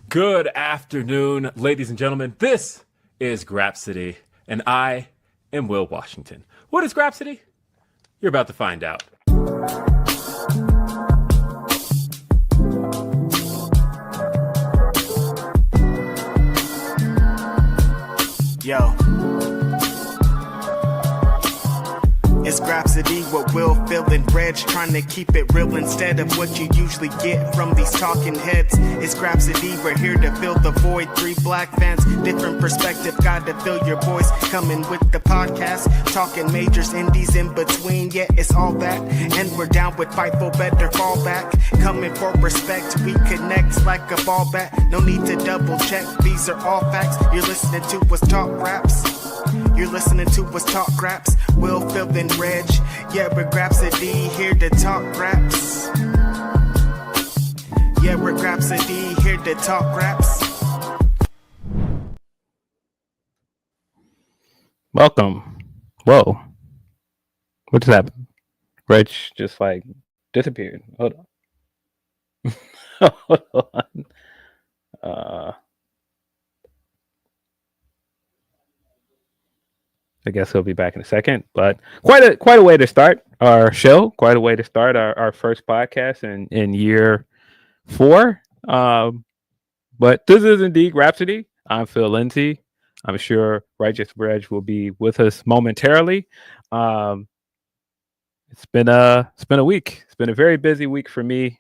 Good afternoon, ladies and gentlemen. This is Grapsody, and I am Will Washington. What is Grapsody? You're about to find out. Yo. It's Grapsody with Will, Phil, and Reg, trying to keep it real instead of what you usually get from these talking heads. It's Grapsody, we're here to fill the void. 3 black fans, different perspective, got to fill your voice. Coming with the podcast, talking majors, indies in between. Yeah, it's all that, and we're down with Fightful, better fall back. Coming for respect, we connect like a ball bat. No need to double check, these are all facts. You're listening to what's talk raps. You're listening to what's talk raps. Will, Phil, and Reg. Yeah, we're Grapsody, here to talk raps. Yeah, we're Grapsody, here to talk raps. Welcome. Whoa. What just happened? Reg just like disappeared. Hold on. Hold on. I guess he'll be back in a second, but quite a way to start our show. Quite a way to start our first podcast in year 4. But this is indeed Grapsody. I'm Phil Lindsey. I'm sure Righteous Reg will be with us momentarily. It's been a week. It's been a very busy week for me.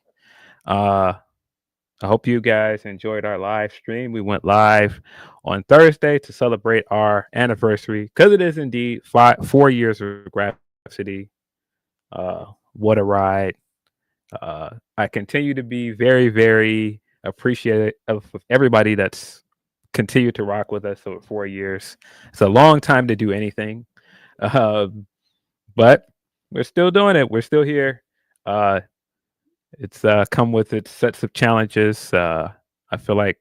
I hope you guys enjoyed our live stream. We went live on Thursday to celebrate our anniversary because it is indeed 4 years of Grapsody. What a ride. I continue to be very, very appreciative of everybody that's continued to rock with us over 4 years. It's a long time to do anything, but we're still doing it. We're still here. It's come with its sets of challenges. I feel like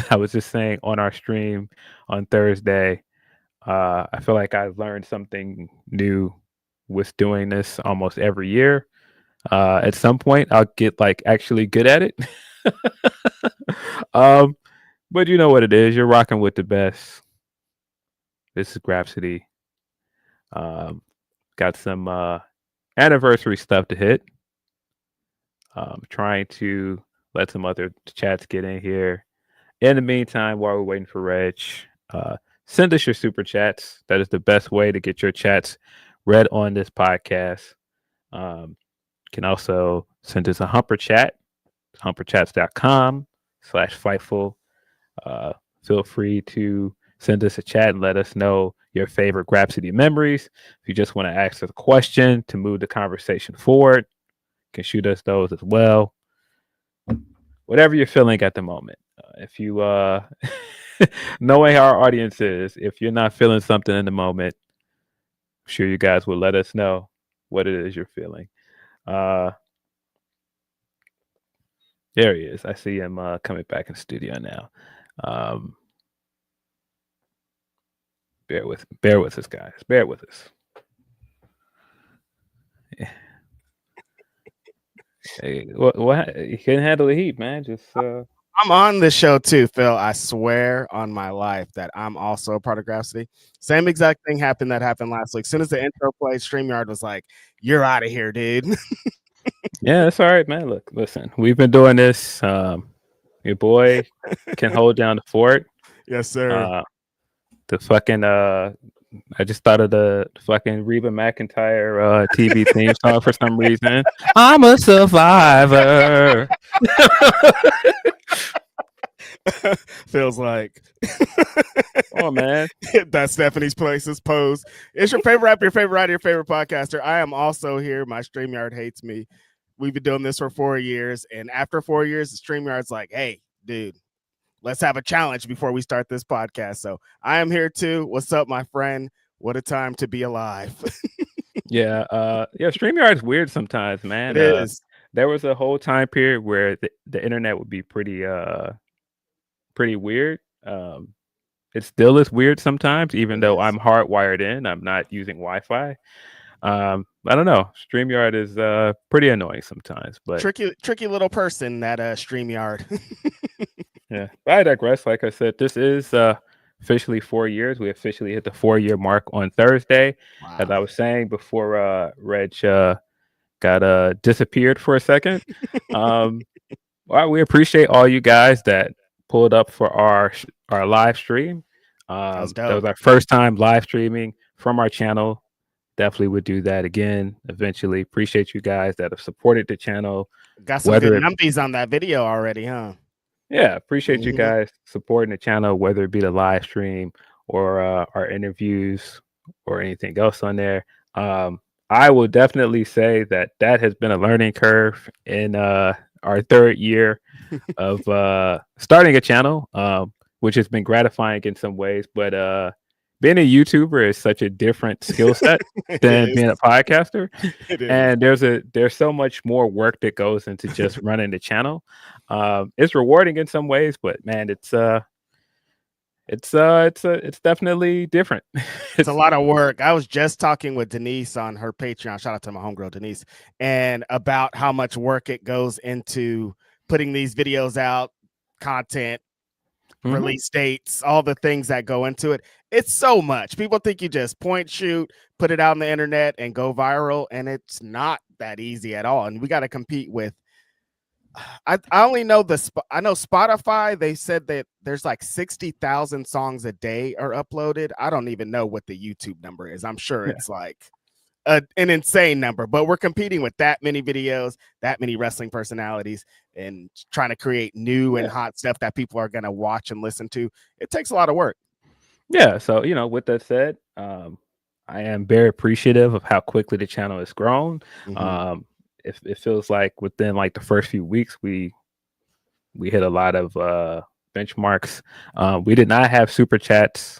I was just saying on our stream on Thursday, I feel like I've learned something new with doing this almost every year. At some point, I'll get like actually good at it. But you know what it is. You're rocking with the best. This is Grapsody. Got some anniversary stuff to hit. Trying to let some other chats get in here. In the meantime, while we're waiting for Reg, send us your super chats. That is the best way to get your chats read on this podcast. You can also send us a Humper Chat, humperchats.com/Fightful. Feel free to send us a chat and let us know your favorite Grapsody memories. If you just want to ask us a question to move the conversation forward, can shoot us those as well. Whatever you're feeling at the moment. If you knowing how our audience is, if you're not feeling something in the moment, I'm sure you guys will let us know what it is you're feeling. There he is. I see him coming back in the studio now. Bear with us, guys. Bear with us. Yeah. Hey, what? You can't handle the heat, man. Just I'm on this show too, Phil. I swear on my life that I'm also a part of Grapsody. Same exact thing happened last week. As soon as the intro played, StreamYard was like, "You're out of here, dude." Yeah, that's all right, man. Look, listen, we've been doing this. Your boy can hold down the fort. Yes, sir. The fucking I just thought of the fucking Reba McEntire TV theme song for some reason. I'm a survivor. Feels like Oh man. That's Stephanie's Places pose. It's your favorite rapper, your favorite writer, your favorite podcaster. I am also here. My StreamYard hates me. We've been doing this for 4 years, and after 4 years, the StreamYard's like, "Hey, dude, let's have a challenge before we start this podcast." So I am here too. What's up, my friend? What a time to be alive. Yeah. StreamYard's weird sometimes, man. It is. There was a whole time period where the internet would be pretty weird. It still is weird sometimes, even though I'm hardwired in. I'm not using Wi-Fi. I don't know. StreamYard is pretty annoying sometimes, but tricky little person, that StreamYard. Yeah, but I digress. Like I said, this is officially 4 years. We officially hit the 4-year mark on Thursday. As Wow. I was saying before, Reg got disappeared for a second. Well, we appreciate all you guys that pulled up for our live stream. That was That was dope. our first time live streaming from our channel. Definitely would do that again eventually. Appreciate you guys that have supported the channel. Got some Whether good it numbies on that video already, huh? Yeah, appreciate you Mhm. guys supporting the channel, whether it be the live stream or our interviews or anything else on there. I will definitely say that has been a learning curve in our 3rd year of starting a channel, which has been gratifying in some ways. But being a YouTuber is such a different skill set It than is. being a podcaster. It is. And there's so much more work that goes into just running the channel. It's rewarding in some ways, but man, it's definitely different. It's a lot of work. I was just talking with Denise on her Patreon. Shout out to my homegirl Denise, and about how much work it goes into putting these videos out, content, Mhm. release dates, all the things that go into it. It's so much. People think you just point, shoot, put it out on the internet, and go viral, and it's not that easy at all. And we got to compete with. I only know I know Spotify. They said that there's like 60,000 songs a day are uploaded. I don't even know what the YouTube number is. I'm sure it's like an insane number, but we're competing with that many videos, that many wrestling personalities, and trying to create new and hot stuff that people are going to watch and listen to. It takes a lot of work. Yeah. So, with that said, I am very appreciative of how quickly the channel has grown. Mhm. It feels like within like the first few weeks, we hit a lot of benchmarks. We did not have super chats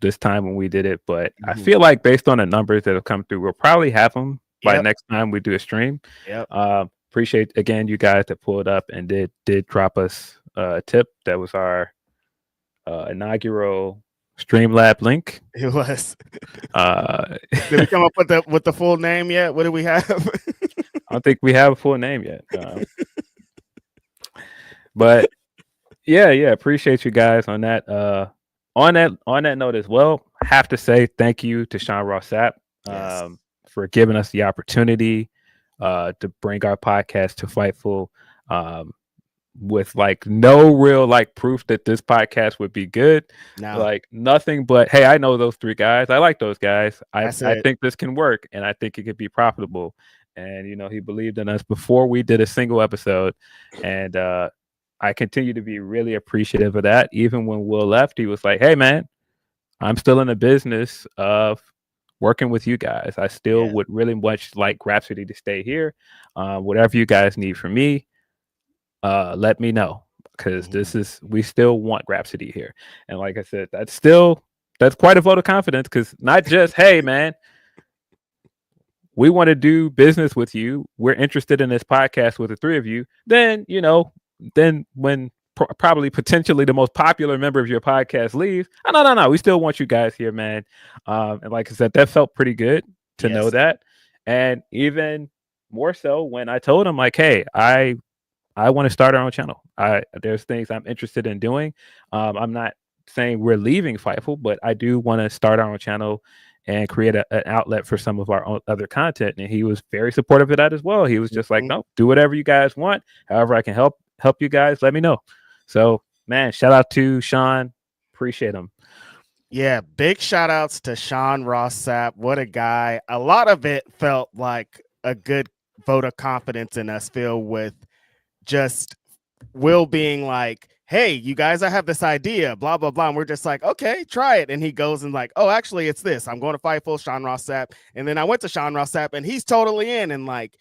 this time when we did it, but I Mhm. feel like based on the numbers that have come through, we'll probably have them by Yep. next time we do a stream. Yep. Appreciate again you guys that pulled up and did drop us a tip. That was our inaugural Streamlab link. It was. Uh, Did we come up with the full name yet? What do we have? I don't think we have a full name yet. But yeah, appreciate you guys on that. On that note as well, I have to say thank you to Sean Ross Sapp Yes. for giving us the opportunity to bring our podcast to Fightful with like no real like proof that this podcast would be good. No. Like nothing but, hey, I know those 3 guys. I like those guys. I That's it. think this can work and I think it could be profitable. And he believed in us before we did a single episode. And I continue to be really appreciative of that. Even when Will left, he was like, hey man, I'm still in the business of working with you guys. I still would really much like Grapsody to stay here. Whatever you guys need from me, let me know, because we still want Grapsody here. And like I said, that's quite a vote of confidence, because not just, hey man, we want to do business with you, we're interested in this podcast with the 3 of you, then when probably potentially the most popular member of your podcast leaves, no, we still want you guys here, man. And like I said, that felt pretty good to know that. And even more so when I told him, like, hey, I want to start our own channel. There's things I'm interested in doing. I'm not saying we're leaving Fightful, but I do want to start our own channel and create an outlet for some of our own other content. And he was very supportive of that as well. He was just like, no, do whatever you guys want. However I can help you guys, let me know. So, man, shout out to Sean. Appreciate him. Yeah, big shout outs to Sean Ross Sapp. What a guy. A lot of it felt like a good vote of confidence in us, filled with just Will being like, hey, you guys, I have this idea, blah, blah, blah. And we're just like, okay, try it. And he goes and like, oh, actually, it's this. I'm going to Fightful, Sean Ross Sapp. And then I went to Sean Ross Sapp and he's totally in. And like,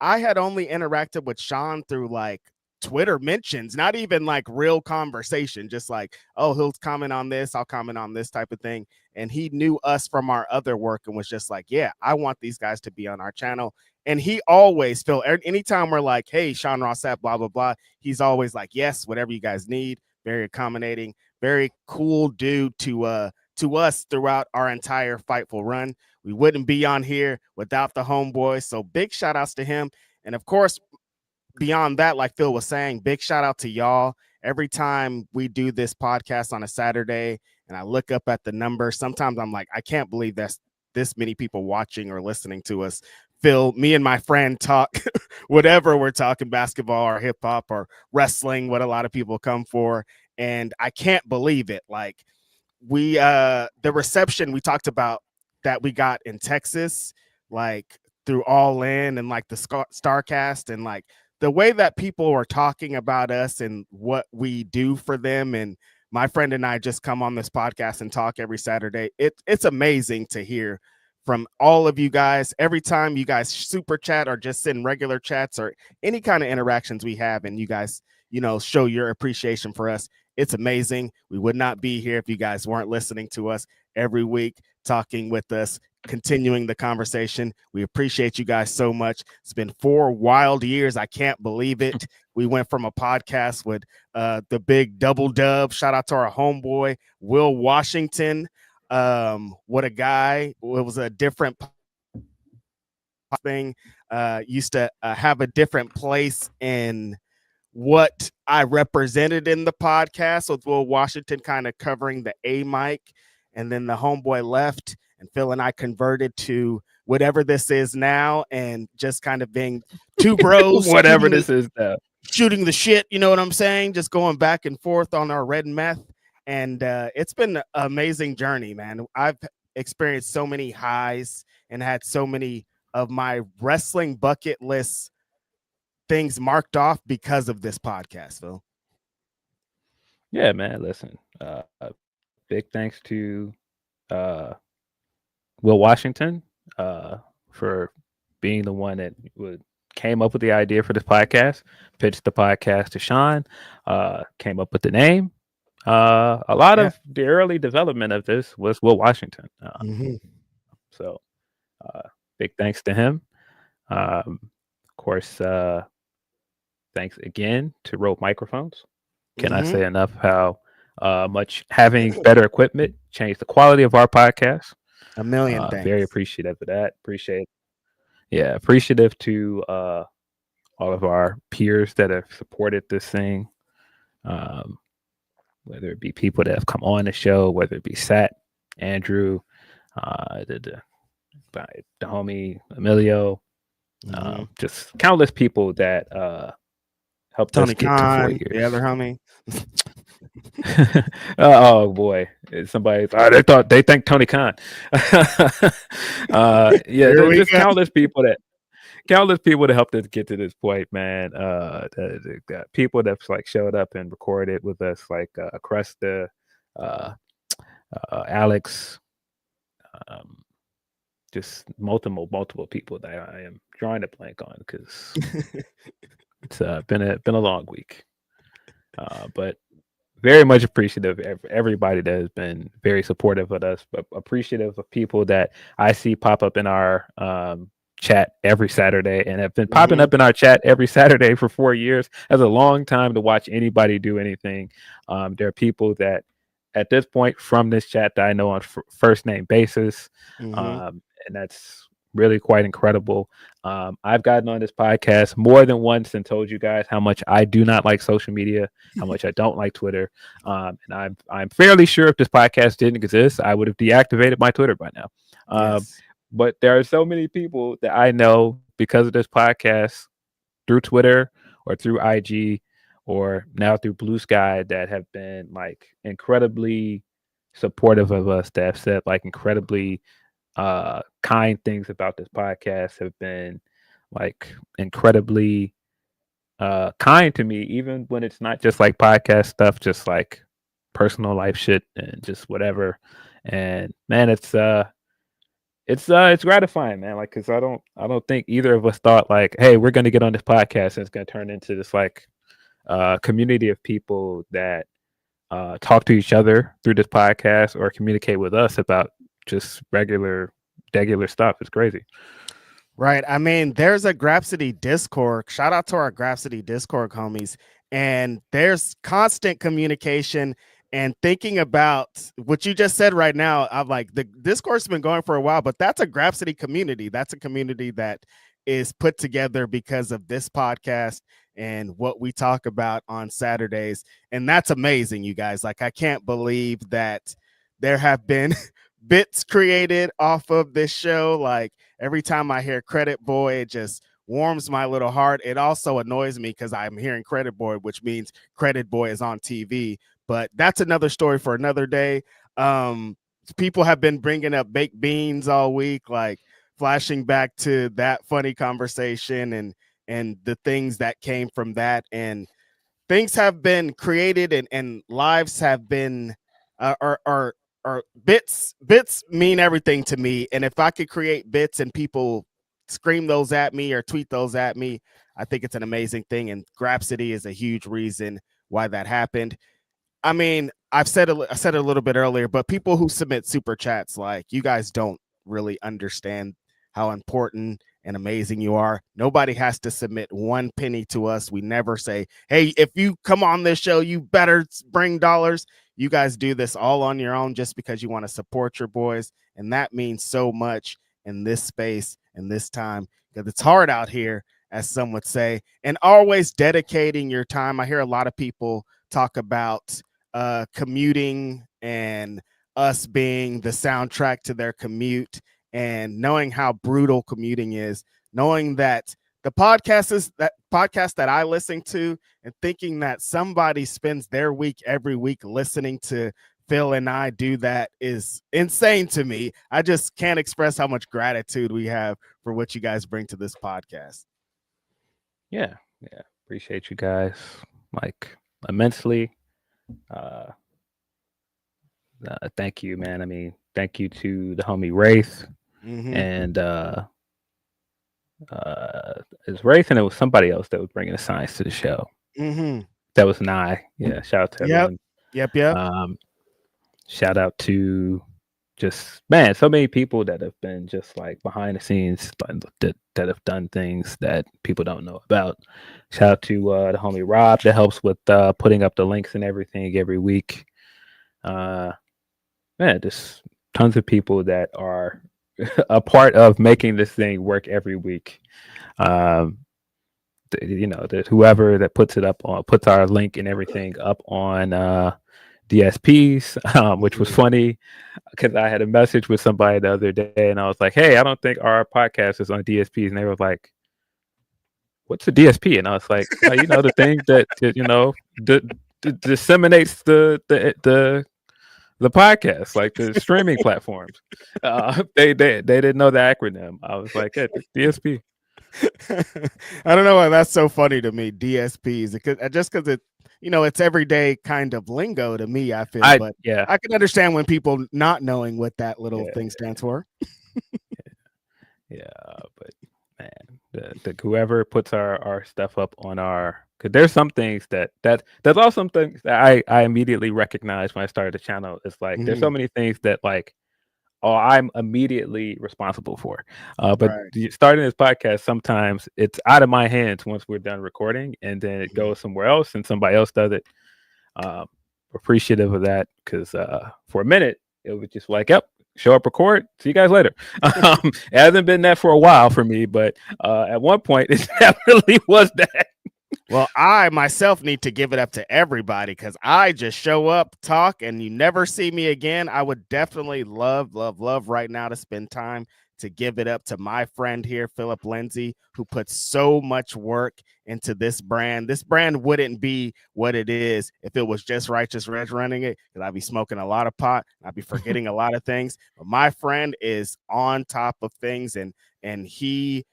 I had only interacted with Sean through like Twitter mentions, not even like real conversation, just like, oh, he'll comment on this, I'll comment on this type of thing. And he knew us from our other work and was just like, yeah, I want these guys to be on our channel. And he always felt, anytime we're like, hey, Sean Ross Sapp, blah, blah, blah, he's always like, yes, whatever you guys need. Very accommodating, very cool dude to us throughout our entire Fightful run. We wouldn't be on here without the homeboys. So big shout outs to him. And of course, beyond that, like Phil was saying, big shout out to y'all every time we do this podcast on a Saturday and I look up at the number, sometimes I'm like, I can't believe that's this many people watching or listening to us. Phil, me and my friend talk whatever we're talking, basketball or hip hop or wrestling, what a lot of people come for. And I can't believe it. Like the reception we talked about that we got in Texas, like through All In and like the Starcast, and like the way that people are talking about us and what we do for them. And my friend and I just come on this podcast and talk every Saturday. It's amazing to hear from all of you guys. Every time you guys super chat or just send regular chats or any kind of interactions we have, and you guys, show your appreciation for us. It's amazing. We would not be here if you guys weren't listening to us every week, talking with us, continuing the conversation. We appreciate you guys so much. It's been 4 wild years. I can't believe it. We went from a podcast with the big double dub. Shout out to our homeboy, Will Washington. What a guy. It was a different thing. Used to have a different place in what I represented in the podcast, with Will Washington kind of covering the A mic, and then the homeboy left and Phil and I converted to whatever this is now, and just kind of being two bros, whatever this is now, shooting the shit. You know what I'm saying? Just going back and forth on our red meth. And it's been an amazing journey, man. I've experienced so many highs and had so many of my wrestling bucket list things marked off because of this podcast, Phil. Yeah, man. Listen, big thanks to Will Washington for being the one that came up with the idea for this podcast, pitched the podcast to Sean, came up with the name. A lot of the early development of this was Will Washington. So big thanks to him. Of course, thanks again to Rode Microphones. Can I say enough how much having better equipment changed the quality of our podcast? A million thanks. Very appreciative of that. Appreciative to all of our peers that have supported this thing. Whether it be people that have come on the show, whether it be Sat, Andrew, the homie Emilio, just countless people that helped Tony us get Khan, to 4 years. the other homie. Oh boy, somebody they think Tony Khan. Just countless people that helped us get to this point, man. People that's like showed up and recorded with us, like Cresta, Alex, just multiple people that I am drawing a blank on because it's been a long week. But very much appreciative of everybody that has been very supportive of us, but appreciative of people that I see pop up in our chat every Saturday and have been popping up in our chat every Saturday for 4 years. That's a long time to watch anybody do anything. There are people that at this point from this chat that I know on first name basis. And that's really quite incredible. I've gotten on this podcast more than once and told you guys how much I do not like social media, how much I don't like Twitter. And I'm fairly sure if this podcast didn't exist, I would have deactivated my Twitter by now. But there are so many people that I know because of this podcast through Twitter or through IG or now through Bluesky that have been like incredibly supportive of us, that have said like incredibly kind things about this podcast, have been like incredibly kind to me, even when it's not just like podcast stuff, just like personal life shit and just whatever. And man, it's gratifying, man. Like, cause I don't think either of us thought like, hey, we're gonna get on this podcast and it's gonna turn into this like community of people that talk to each other through this podcast or communicate with us about just regular stuff. It's crazy. Right. I mean, there's a Grapsody Discord. Shout out to our Grapsody Discord homies. And there's constant communication and thinking about what you just said right now. I'm like, the Discord's been going for a while, but that's a Grapsody community. That's a community that is put together because of this podcast and what we talk about on Saturdays. And that's amazing, you guys. Like, I can't believe that there have been bits created off of this show. Like, every time I hear Credit Boy, it just warms my little heart. It also annoys me because I'm hearing Credit Boy, which means Credit Boy is on TV. But that's another story for another day. People have been bringing up baked beans all week, like flashing back to that funny conversation and the things that came from that. And things have been created and lives have been are bits mean everything to me. And if I could create bits and people scream those at me or tweet those at me, I think it's an amazing thing. And Grapsody is a huge reason why that happened. I mean, I said it a little bit earlier, but people who submit super chats, like, you guys don't really understand how important and amazing you are. Nobody has to submit one penny to us. We never say, hey, if you come on this show, you better bring dollars. You guys do this all on your own just because you want to support your boys. And that means so much in this space and this time, because it's hard out here, as some would say, and always dedicating your time. I hear a lot of people talk about commuting and us being the soundtrack to their commute, and knowing how brutal commuting is, knowing that the podcast that I listen to, and thinking that somebody spends their week every week listening to Phil and I do that is insane to me. I just can't express how much gratitude we have for what you guys bring to this podcast. Yeah. Appreciate you guys, like, immensely. Thank you, man. I mean, thank you to the homie Wraith, and it's Wraith, and it was somebody else that was bringing the science to the show. That was Nye. Yeah, shout out to everyone. Yep. Shout out to just, man, so many people that have been just like behind the scenes that have done things that people don't know about. Shout out to the homie Rob that helps with putting up the links and everything every week. Man, just tons of people that are a part of making this thing work every week. Whoever that puts our link and everything up on DSPs, which was funny because I had a message with somebody the other day and I was like, hey, I don't think our podcast is on DSPs. And they were like, what's a DSP? And I was like, the thing that, disseminates the podcast, like the streaming platforms. They didn't know the acronym. I was like, hey, DSP. I don't know why that's so funny to me, DSPs, because it, it's everyday kind of lingo to me, I feel. But I can understand when people not knowing what that little thing stands for. But man, the whoever puts our stuff up on our, because there's some things there's also some things that I immediately recognized when I started the channel. It's like there's so many things that like, I'm immediately responsible for. But starting this podcast, sometimes it's out of my hands once we're done recording, and then it goes somewhere else and somebody else does it. Appreciative of that, because for a minute it was just like, yep, show up, record, see you guys later. It hasn't been that for a while for me, but at one point it definitely was that. Well, I myself need to give it up to everybody, because I just show up, talk, and you never see me again. I would definitely love right now to spend time to give it up to my friend here, Philip Lindsey, who puts so much work into this brand. This brand wouldn't be what it is if it was just Righteous Reg running it, because I'd be smoking a lot of pot. I'd be forgetting a lot of things. But my friend is on top of things, and he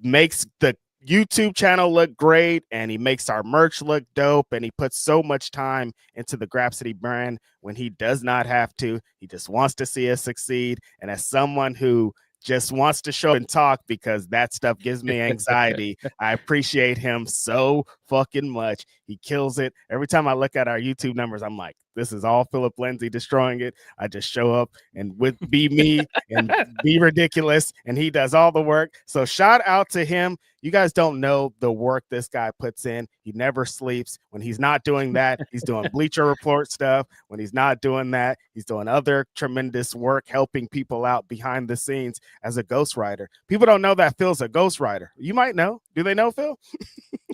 makes the YouTube channel look great, and he makes our merch look dope, and he puts so much time into the Grapsody brand when he does not have to. He just wants to see us succeed. And as someone who just wants to show and talk because that stuff gives me anxiety, I appreciate him so fucking much. He kills it. Every time I look at our YouTube numbers, I'm like, this is all Philip Lindsey destroying it. I just show up and be me and be ridiculous, and he does all the work. So shout out to him. You guys don't know the work this guy puts in. He never sleeps. When he's not doing that, he's doing Bleacher Report stuff. When he's not doing that, he's doing other tremendous work, helping people out behind the scenes as a ghostwriter. People don't know that Phil's a ghostwriter. You might know. Do they know, Phil?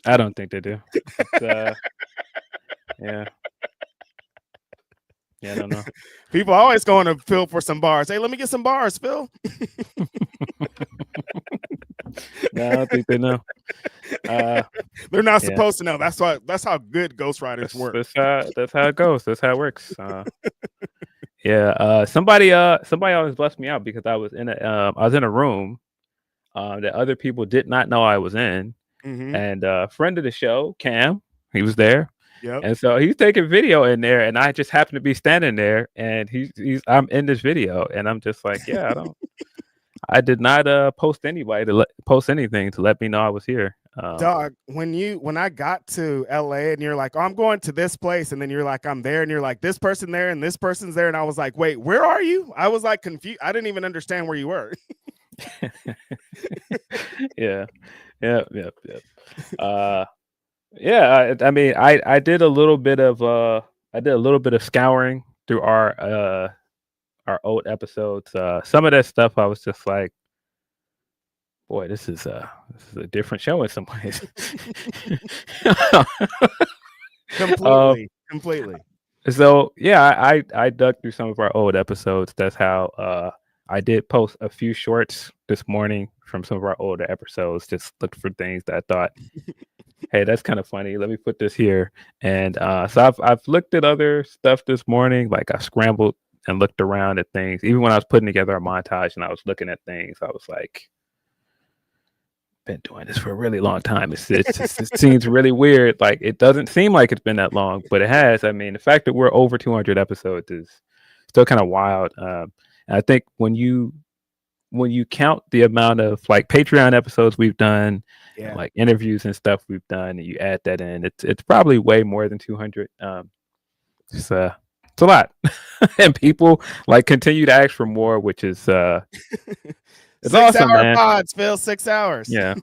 I don't think they do. Yeah. Yeah, I don't know. People always going to Phil for some bars. Hey, let me get some bars, Phil. No, I don't think they know. They're not supposed to know. That's how good ghostwriters work. That's how it goes. That's how it works. Somebody always blessed me out because I was in a room that other people did not know I was in. Mm-hmm. And a friend of the show, Cam, he was there. Yep. And so he's taking video in there, and I just happen to be standing there, and I'm in this video, and I'm just like, yeah, I did not post anything to let me know I was here. Dog, when I got to LA and you're like, oh, I'm going to this place, and then you're like, I'm there, and you're like, this person there and this person's there, and I was like, wait, where are you? I was like confused. I didn't even understand where you were. Yeah. I mean, I did a little bit of scouring through our old episodes. Some of that stuff I was just like, boy, this is a different show in some ways. Completely. So yeah, I dug through some of our old episodes. That's how I did post a few shorts this morning from some of our older episodes. Just looked for things that I thought, hey, that's kind of funny. Let me put this here. And so I've looked at other stuff this morning. Like I scrambled and looked around at things. Even when I was putting together a montage and I was looking at things, I was like, been doing this for a really long time. It seems really weird. Like it doesn't seem like it's been that long, but it has. I mean, the fact that we're over 200 episodes is still kind of wild. And I think when you count the amount of like Patreon episodes we've done, and, like interviews and stuff we've done, and you add that in, it's probably way more than 200. It's a lot, and people like continue to ask for more, which is it's awesome, man. Pods, Phil, 6 hours. Yeah,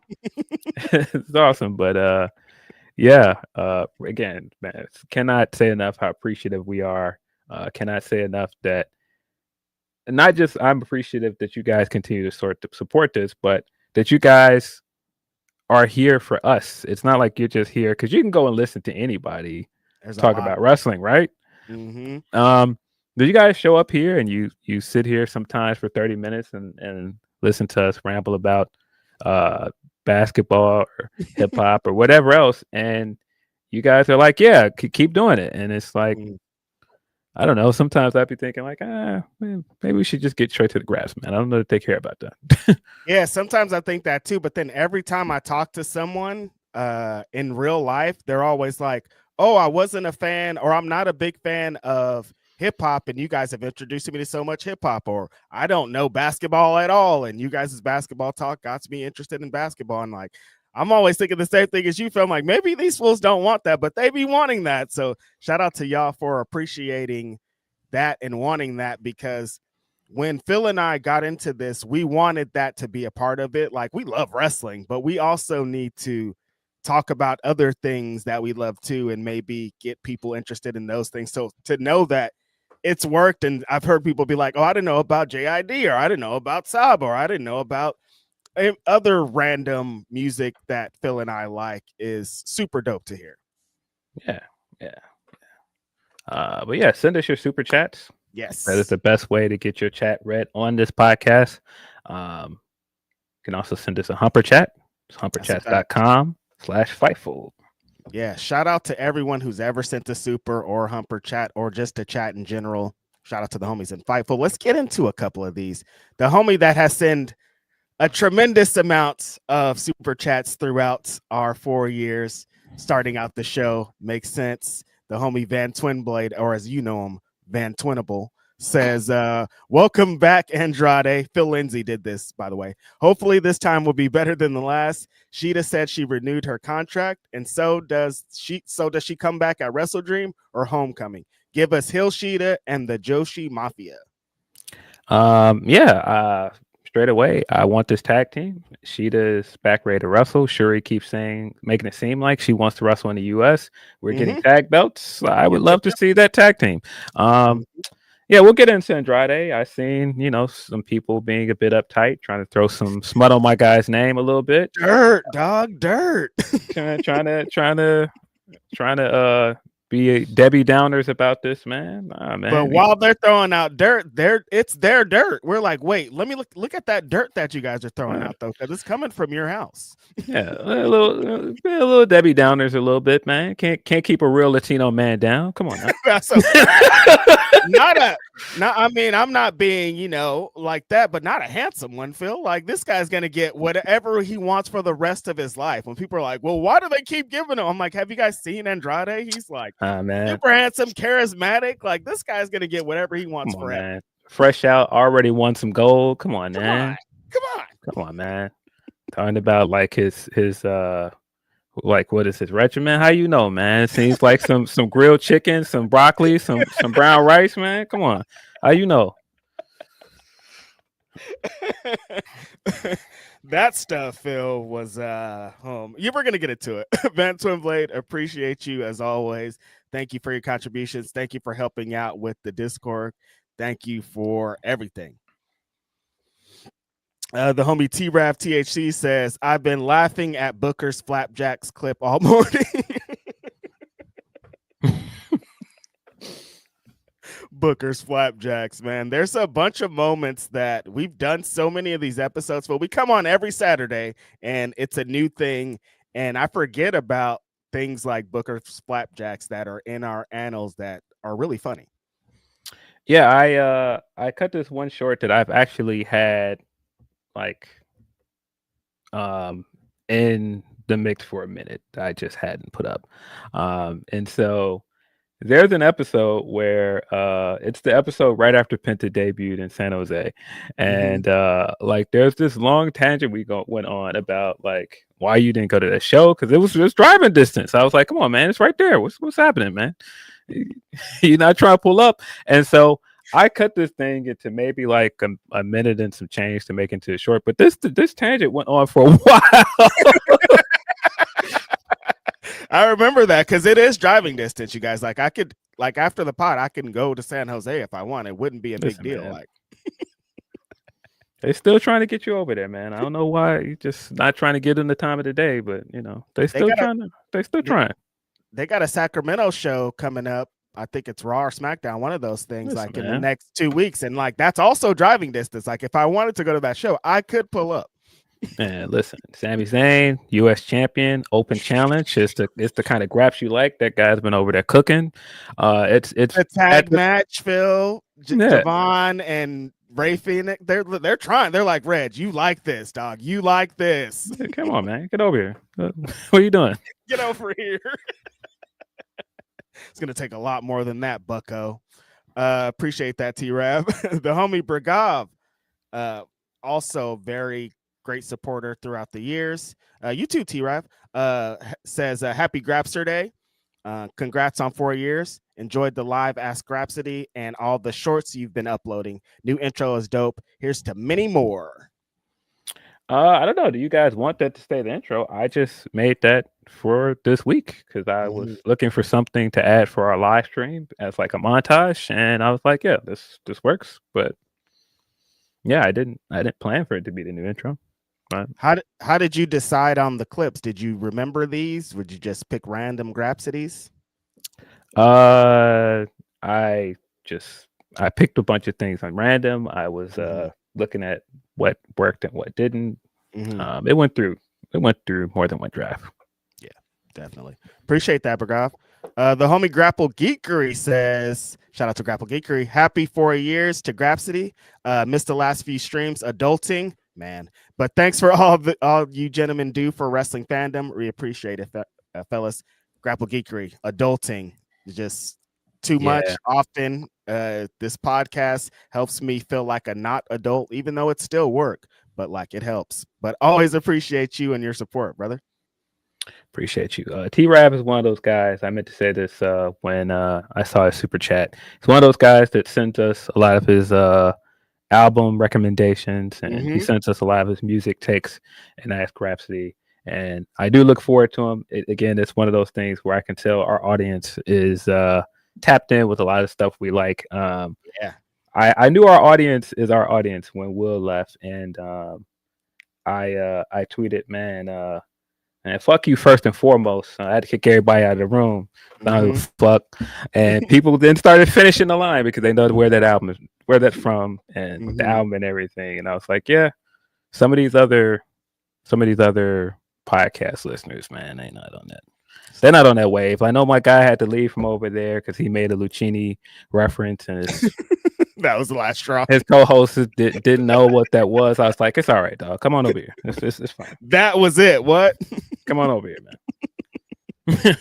it's awesome. But again, man, cannot say enough how appreciative we are. Cannot say enough that not just I'm appreciative that you guys continue to support this, but that you guys are here for us. It's not like you're just here because you can go and listen to anybody talk about wrestling, right? Mm-hmm. Do you guys show up here and you sit here sometimes for 30 minutes and listen to us ramble about basketball or hip hop or whatever else, and you guys are like, yeah, keep doing it. And it's like, I don't know, sometimes I'd be thinking like, man, maybe we should just get straight to the grass, man. I don't know that they care about that. Yeah, sometimes I think that too, but then every time I talk to someone in real life, they're always like, oh, I wasn't a fan, or I'm not a big fan of hip hop, and you guys have introduced me to so much hip hop, or I don't know basketball at all, and you guys' basketball talk got me interested in basketball. And like, I'm always thinking the same thing as you, Phil. I'm like, maybe these fools don't want that, but they be wanting that. So shout out to y'all for appreciating that and wanting that, because when Phil and I got into this, we wanted that to be a part of it. Like, we love wrestling, but we also need to talk about other things that we love too, and maybe get people interested in those things. So to know that it's worked, and I've heard people be like, oh, I didn't know about JID, or I didn't know about Sab, or I didn't know about other random music that Phil and I like, is super dope to hear. Yeah. But yeah, send us your super chats. Yes, that is the best way to get your chat read on this podcast. You can also send us a humper chat. It's humperchats.com/fightful. Yeah, shout out to everyone who's ever sent a super or humper chat or just a chat in general. Shout out to the homies in Fightful. Let's get into a couple of these. The homie that has sent a tremendous amount of super chats throughout our 4 years starting out the show, makes sense. The homie Van Twinblade, or as you know him, Van Twinnable, says, welcome back, Andrade. Phil Lindsey did this, by the way. Hopefully this time will be better than the last. Sheeta said she renewed her contract, and so does she come back at WrestleDream or Homecoming? Give us Hill Sheeta and the Joshi Mafia. Straight away, I want this tag team. Sheeta's back ready to wrestle. Shuri keeps making it seem like she wants to wrestle in the US. We're getting tag belts. I would love to see that tag team. Yeah, we'll get into Andrade. I seen, some people being a bit uptight, trying to throw some smut on my guy's name a little bit. Dirt, dog, dirt. trying to be Debbie Downers about this, man. Nah, man. But while they're throwing out dirt, it's their dirt. We're like, wait, let me look at that dirt that you guys are throwing out, though, because it's coming from your house. Yeah, a little Debbie Downers a little bit, man. Can't keep a real Latino man down. Come on now. That's I mean, I'm not being, like that, but not a handsome one, Phil. Like, this guy's gonna get whatever he wants for the rest of his life. When people are like, well, why do they keep giving him? I'm like, have you guys seen Andrade? He's like man, super handsome, charismatic. Like, this guy's gonna get whatever he wants forever. Man. Fresh out, already won some gold. Come on, man. Come on, man. Talking about like his like, what is his regimen? How you know, man? It seems like some grilled chicken, some broccoli, some brown rice, man. Come on. How you know? That stuff, Phil, was you were gonna get into it. Van Twinblade, appreciate you as always. Thank you for your contributions. Thank you for helping out with the Discord. Thank you for everything. The homie T-Rav THC says, I've been laughing at Booker's Flapjacks clip all morning. Booker's Flapjacks, man. There's a bunch of moments that we've done so many of these episodes, but we come on every Saturday and it's a new thing. And I forget about things like Booker's Flapjacks that are in our annals that are really funny. Yeah, I cut this one short that I've actually had like in the mix for a minute. I just hadn't put up. And so there's an episode where it's the episode right after Penta debuted in San Jose. And like there's this long tangent went on about like why you didn't go to that show, because it was just driving distance. I was like, come on, man, it's right there. What's happening, man? You're not trying to pull up. And so I cut this thing into maybe like a minute and some change to make into a short, but this tangent went on for a while. I remember that because it is driving distance, you guys. Like I could, like after the pod, I can go to San Jose if I want. It wouldn't be a big deal. Man. Like they're still trying to get you over there, man. I don't know why you're just not trying to get in the time of the day, but they're still trying. They got a Sacramento show coming up. I think it's Raw or SmackDown, one of those things, Listen, like in man. the next 2 weeks. And like, that's also driving distance. Like if I wanted to go to that show, I could pull up. Man, listen, Sami Zayn, U.S. champion, open challenge. It's the kind of graps you like. That guy's been over there cooking. It's a tag match, Phil, Devon and Ray Phoenix. They're trying. They're like, Reg, you like this, dog. You like this. Hey, come on, man. Get over here. What are you doing? Get over here. It's gonna take a lot more than that, Bucko. Appreciate that, T-Rav. The homie Bragav, also very great supporter throughout the years. You too, T-Rav. Says happy Grapster Day. Congrats on 4 years. Enjoyed the live Ask Grapsody and all the shorts you've been uploading. New intro is dope. Here's to many more. I don't know. Do you guys want that to stay the intro? I just made that for this week because I was looking for something to add for our live stream as like a montage, and I was like, yeah, this works. But yeah, I didn't plan for it to be the new intro. But how did you decide on the clips? Did you remember these? Would you just pick random Grapsodies? I picked a bunch of things on random. I was looking at what worked and what didn't. It went through more than one draft. Yeah, definitely. Appreciate that, Bragav. The homie Grapple Geekery says, shout out to Grapple Geekery. Happy 4 years to Grapsody. Missed the last few streams, adulting, man. But thanks for all you gentlemen do for wrestling fandom. We appreciate it, fellas. Grapple Geekery, adulting, just too much often. This podcast helps me feel like a not adult, even though it's still work, but like it helps. But always appreciate you and your support, brother. Appreciate you. T-Rab is one of those guys. I meant to say this when I saw his super chat. He's one of those guys that sends us a lot of his album recommendations, and he sends us a lot of his music takes and Ask Grapsody. And I do look forward to him. Again, it's one of those things where I can tell our audience is tapped in with a lot of stuff we like. Yeah. I knew our audience is our audience when Will left, and I tweeted, man, fuck you first and foremost. I had to kick everybody out of the room. Fuck, and people then started finishing the line because they know where that's from, and the album and everything. And I was like, yeah, some of these other podcast listeners, man, they're not on that. They're not on that wave. I know my guy had to leave from over there because he made a Lucchini reference, and that was the last straw. His co-host didn't know what that was. I was like, it's all right, dog. Come on over here. It's fine. That was it. What? Come on over here, man.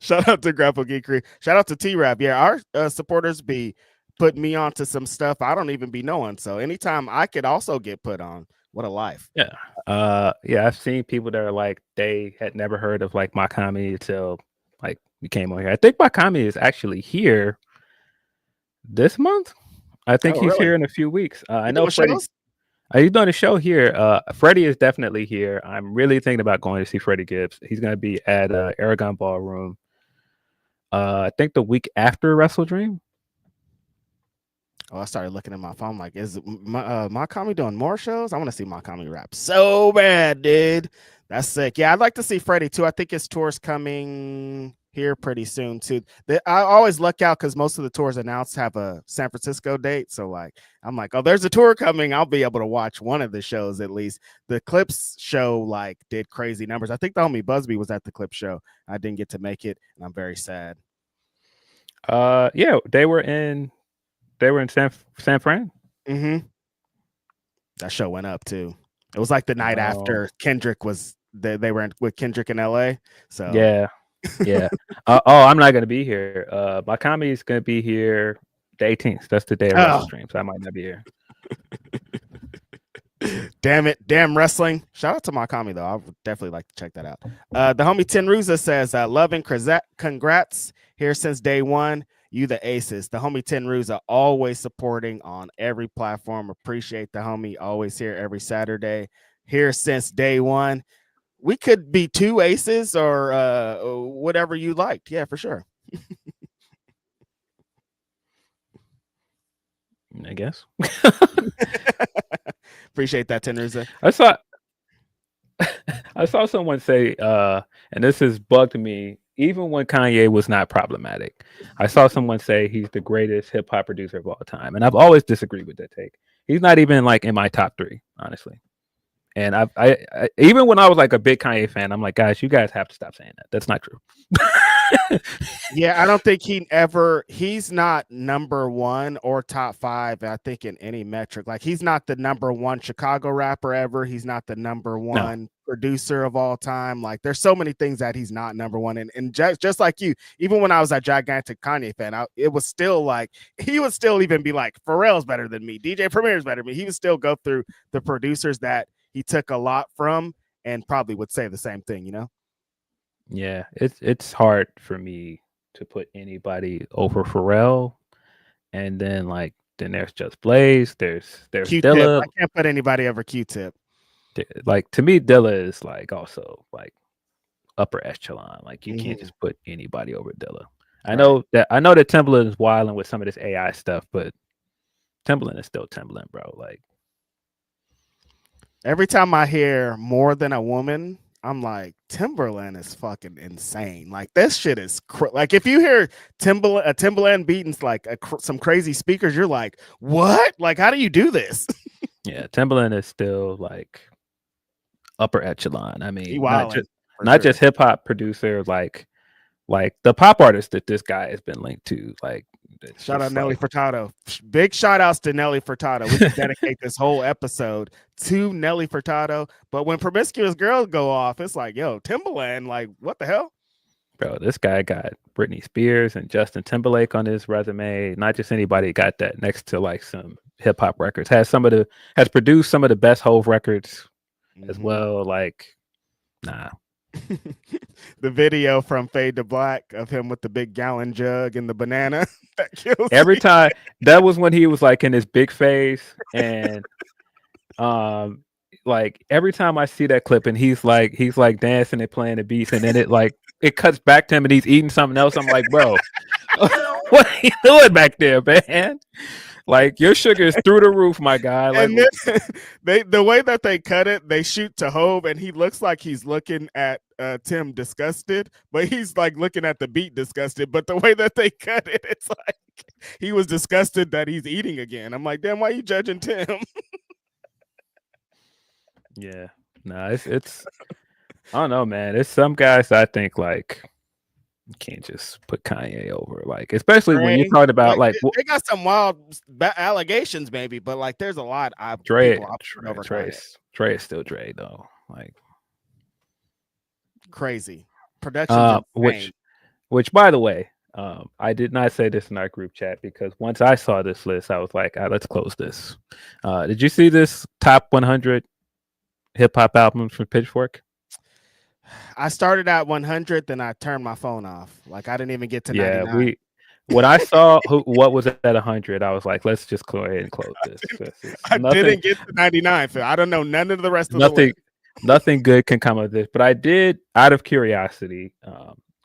Shout out to Grapple Geekery. Shout out to T-Rap. Yeah, our supporters be putting me onto some stuff I don't even be knowing. So anytime I could also get put on. What a life. Yeah. Yeah, I've seen people that are like, they had never heard of like Makami until like we came on here. I think Makami is actually here this month. I think he's here in a few weeks. I know Freddie. He's doing a show here. Freddie is definitely here. I'm really thinking about going to see Freddie Gibbs. He's going to be at Aragon Ballroom. I think the week after WrestleDream. Oh, I started looking at my phone like, is Makami doing more shows? I want to see Makami rap so bad, dude. That's sick. Yeah, I'd like to see Freddie too. I think his tour's coming here pretty soon too. I always look out because most of the tours announced have a San Francisco date. So like, I'm like, oh, there's a tour coming. I'll be able to watch one of the shows at least. The Clips show like did crazy numbers. I think the homie Busby was at the Clips show. I didn't get to make it, and I'm very sad. Yeah, they were in San Fran. That show went up too. It was like the night after Kendrick was. They were with Kendrick in LA. So yeah. I'm not gonna be here. Makami is gonna be here the 18th. That's the day of WrestleDream, so I might not be here. Damn it, damn wrestling. Shout out to Makami though. I would definitely like to check that out. The homie Tenruza says, love and congrats here since day one. You the aces. The homie Tenruza always supporting on every platform. Appreciate the homie. Always here every Saturday. Here since day one. We could be two aces or whatever you liked. Yeah, for sure. I guess. Appreciate that, Tenruza. I saw someone say, and this has bugged me, even when Kanye was not problematic. I saw someone say he's the greatest hip hop producer of all time, and I've always disagreed with that take. He's not even like in my top 3, honestly. And I even when I was like a big Kanye fan, I'm like, guys, you guys have to stop saying that. That's not true. Yeah, I don't think he's not number 1 or top 5, I think, in any metric. Like, he's not the number 1 Chicago rapper ever. He's not the number 1 producer of all time. Like, there's so many things that he's not number 1. And just like you, even when I was a gigantic Kanye fan, it was still like, he would still even be like, Pharrell's better than me. DJ Premier's better than me. He would still go through the producers that he took a lot from and probably would say the same thing, you know? Yeah, it's hard for me to put anybody over Pharrell, and then there's Just Blaze, there's Q-Tip. Dilla. I can't put anybody over Q-Tip. Like, to me, Dilla is like also like upper echelon. Like, you can't just put anybody over Dilla. I know that Timbaland is wilding with some of this AI stuff, but Timbaland is still Timbaland, bro. Like, every time I hear More Than a Woman, I'm like, Timbaland is fucking insane. Like, this shit is like, if you hear Timbaland beating like some crazy speakers, you're like, what? Like, how do you do this? Yeah, Timbaland is still like upper echelon. I mean, not just hip hop producer, like the pop artist that this guy has been linked to. Like, shout out Nelly Furtado. Big shout outs to Nelly Furtado. We can dedicate this whole episode to Nelly Furtado. But when Promiscuous Girls go off, it's like, yo, Timbaland, like, what the hell? Bro, this guy got Britney Spears and Justin Timberlake on his resume. Not just anybody got that next to like some hip hop records. Has produced some of the best Hove records as well. Like, nah. The video from Fade to Black of him with the big gallon jug and the banana that kills every time. That was when he was like in his big phase, and like every time I see that clip and he's like dancing and playing the beats, and then it cuts back to him and he's eating something else. I'm like, bro, What are you doing back there, man? Like your sugar is through the roof, my guy. Like And then the way that they cut it, they shoot to Hove, and he looks like he's looking at Tim disgusted, but he's like looking at the beat disgusted. But the way that they cut it, it's like he was disgusted that he's eating again. I'm like, damn, why are you judging Tim? yeah, no, it's I don't know, man. It's some guys I think like you can't just put Kanye over, like especially when you're talking about like they got some wild allegations, maybe, but like there's a lot. Dre is still Dre though, like crazy production. Which by the way, I did not say this in our group chat because once I saw this list, I was like, let's close this. Did you see this top 100 hip hop albums from Pitchfork? I started at 100, then I turned my phone off. Like I didn't even get to 99. When I saw what was at 100, I was like, let's just go ahead and close this. I didn't get to 99, Phil. I don't know none of the rest of the list. Nothing good can come of this, but I did out of curiosity,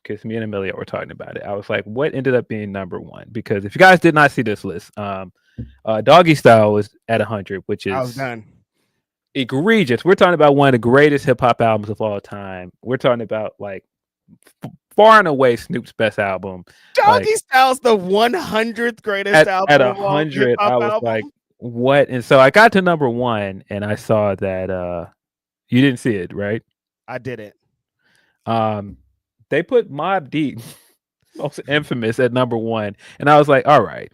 because me and Amelia were talking about it. I was like, what ended up being number one? Because if you guys did not see this list, Doggy Style was at 100, which is I was done. Egregious. We're talking about one of the greatest hip hop albums of all time. We're talking about like far and away Snoop's best album. Doggy Style's the 100th greatest album. At 100, I was like, what? And so I got to number one, and I saw that you didn't see it, right? I didn't. They put Mobb Deep, most infamous, at number one, and I was like, all right.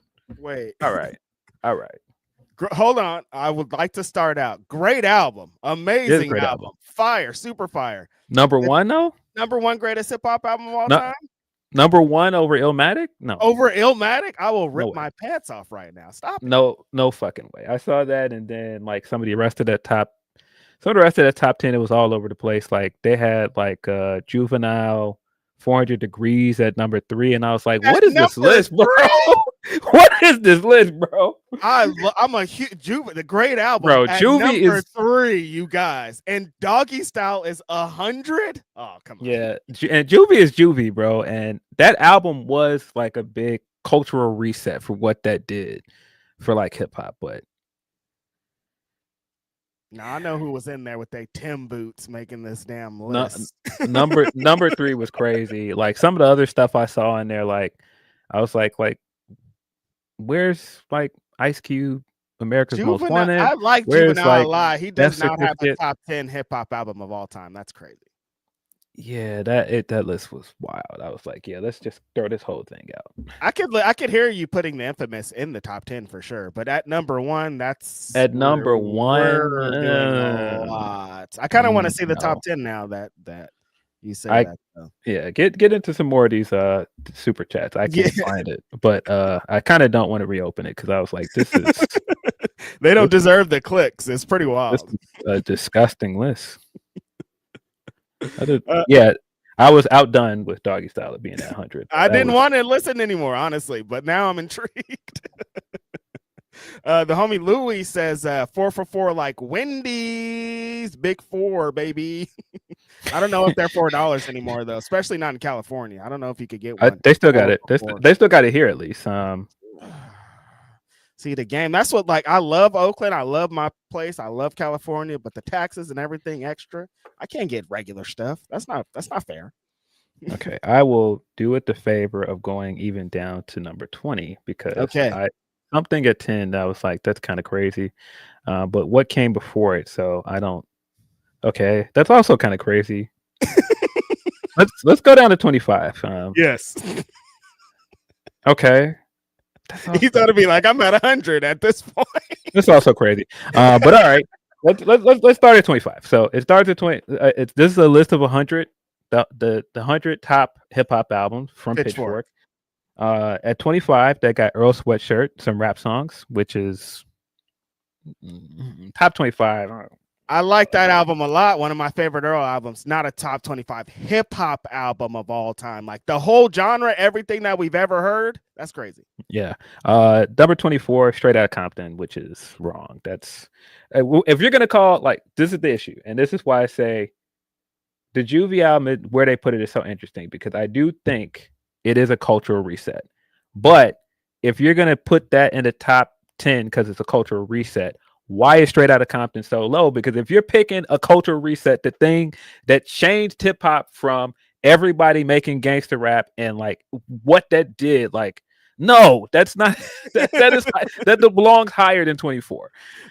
Hold on. I would like to start out. Great album. Amazing album. Fire. Super fire. Number one, though? Number one greatest hip hop album of all time? Number one over Illmatic? No. Over Illmatic? I will rip my pants off right now. Stop it. No fucking way. I saw that, and then like some of the rest of that top 10, it was all over the place. Like they had like Juvenile, 400 Degrees at number 3, and I was like, what is this list, bro? What is this list, bro? I'm a huge the great album, bro. At Juvie number is 3, you guys, and Doggy Style is 100. Oh, come on. Yeah, and Juvie is Juvie, bro, and that album was like a big cultural reset for what that did for like hip hop. But now I know who was in there with their Tim boots making this damn list. Number 3 was crazy. Like some of the other stuff I saw in there, like I was like, where's like Ice Cube, America's Most Wanted? I like Juvenile a lot. He does not have the top 10 hip hop album of all time. That's crazy. Yeah, that list was wild. I was like, yeah, let's just throw this whole thing out. I could hear you putting the Infamous in the top 10 for sure, but at number one, that's at number one. A lot. I kind of want to see the top 10 now that you say that. So. Yeah, get into some more of these super chats. I can't find it, but I kind of don't want to reopen it because I was like, this is they don't deserve the clicks. It's pretty wild. This is a disgusting list. I was outdone with Doggy Style at being at 100. I didn't want to listen anymore, honestly, but now I'm intrigued. The homie Louis says 4 for 4 like Wendy's. Big 4, baby. I don't know if they're $4 anymore though, especially not in California. I don't know if you could get one. They still got it. They still got it here at least. See the game. That's what I love Oakland. I love my place. I love California, but the taxes and everything extra, I can't get regular stuff. That's not fair. Okay, I will do it the favor of going even down to number 20 because something at 10 that was like that's kind of crazy. But what came before it? So I don't. Okay, that's also kind of crazy. let's go down to 25. Yes. Okay. He's got to be like, I'm at 100 at this point. That's also crazy. But all right, let's start at 25. So it starts at 20. This is a list of 100, the 100 top hip hop albums from Pitchfork. At 25, they got Earl Sweatshirt, some rap songs, which is top 25. I like that album a lot. One of my favorite Earl albums. Not a top 25 hip hop album of all time. Like the whole genre, everything that we've ever heard. That's crazy. Yeah. Number 24, Straight Outta Compton, which is wrong. That's if you're gonna call this is the issue, and this is why I say the Juvie album, where they put it is so interesting because I do think it is a cultural reset. But if you're gonna put that in the top 10 because it's a cultural reset, why is Straight Outta Compton so low? Because if you're picking a cultural reset, the thing that changed hip hop from everybody making gangster rap and like what that did, like, no, that's not that belongs higher than 24.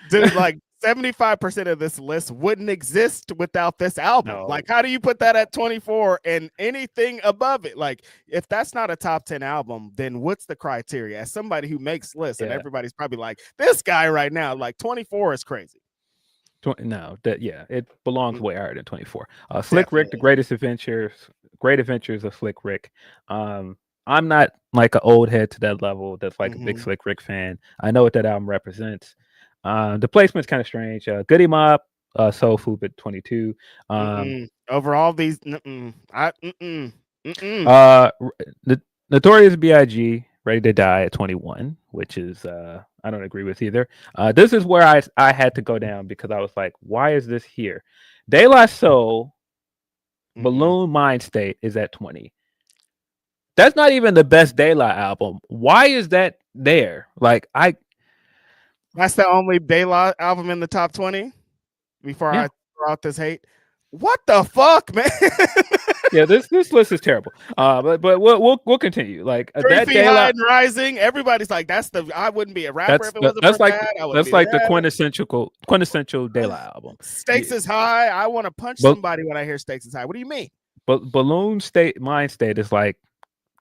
Dude, like 75% of this list wouldn't exist without this album. No. Like, how do you put that at 24 and anything above it? Like, if that's not a top 10 album, then what's the criteria? As somebody who makes lists, and everybody's probably like, this guy right now, like 24 is crazy. No, it belongs way higher than 24. Slick Rick, the great adventures of Slick Rick. I'm not like an old head to that level that's like a big Slick Rick fan. I know what that album represents. The placement's kind of strange. Goody Mob, Soul Food at 22. Overall, these Notorious B.I.G. Ready to Die at 21, which is I don't agree with either. This is where I had to go down because I was like, why is this here? De La Soul, Balloon Mind State is at 20. That's not even the best De La album. Why is that there? Like that's the only De La album in the top 20 before I throw out this hate. What the fuck, man? Yeah, this list is terrible. But we'll continue. Like 3 Feet High and Rising. Everybody's like, I wouldn't be a rapper if it wasn't for that. That's like the quintessential De La album. Stakes is high. I want to punch somebody when I hear Stakes is high. What do you mean? But Balloon Mind State is like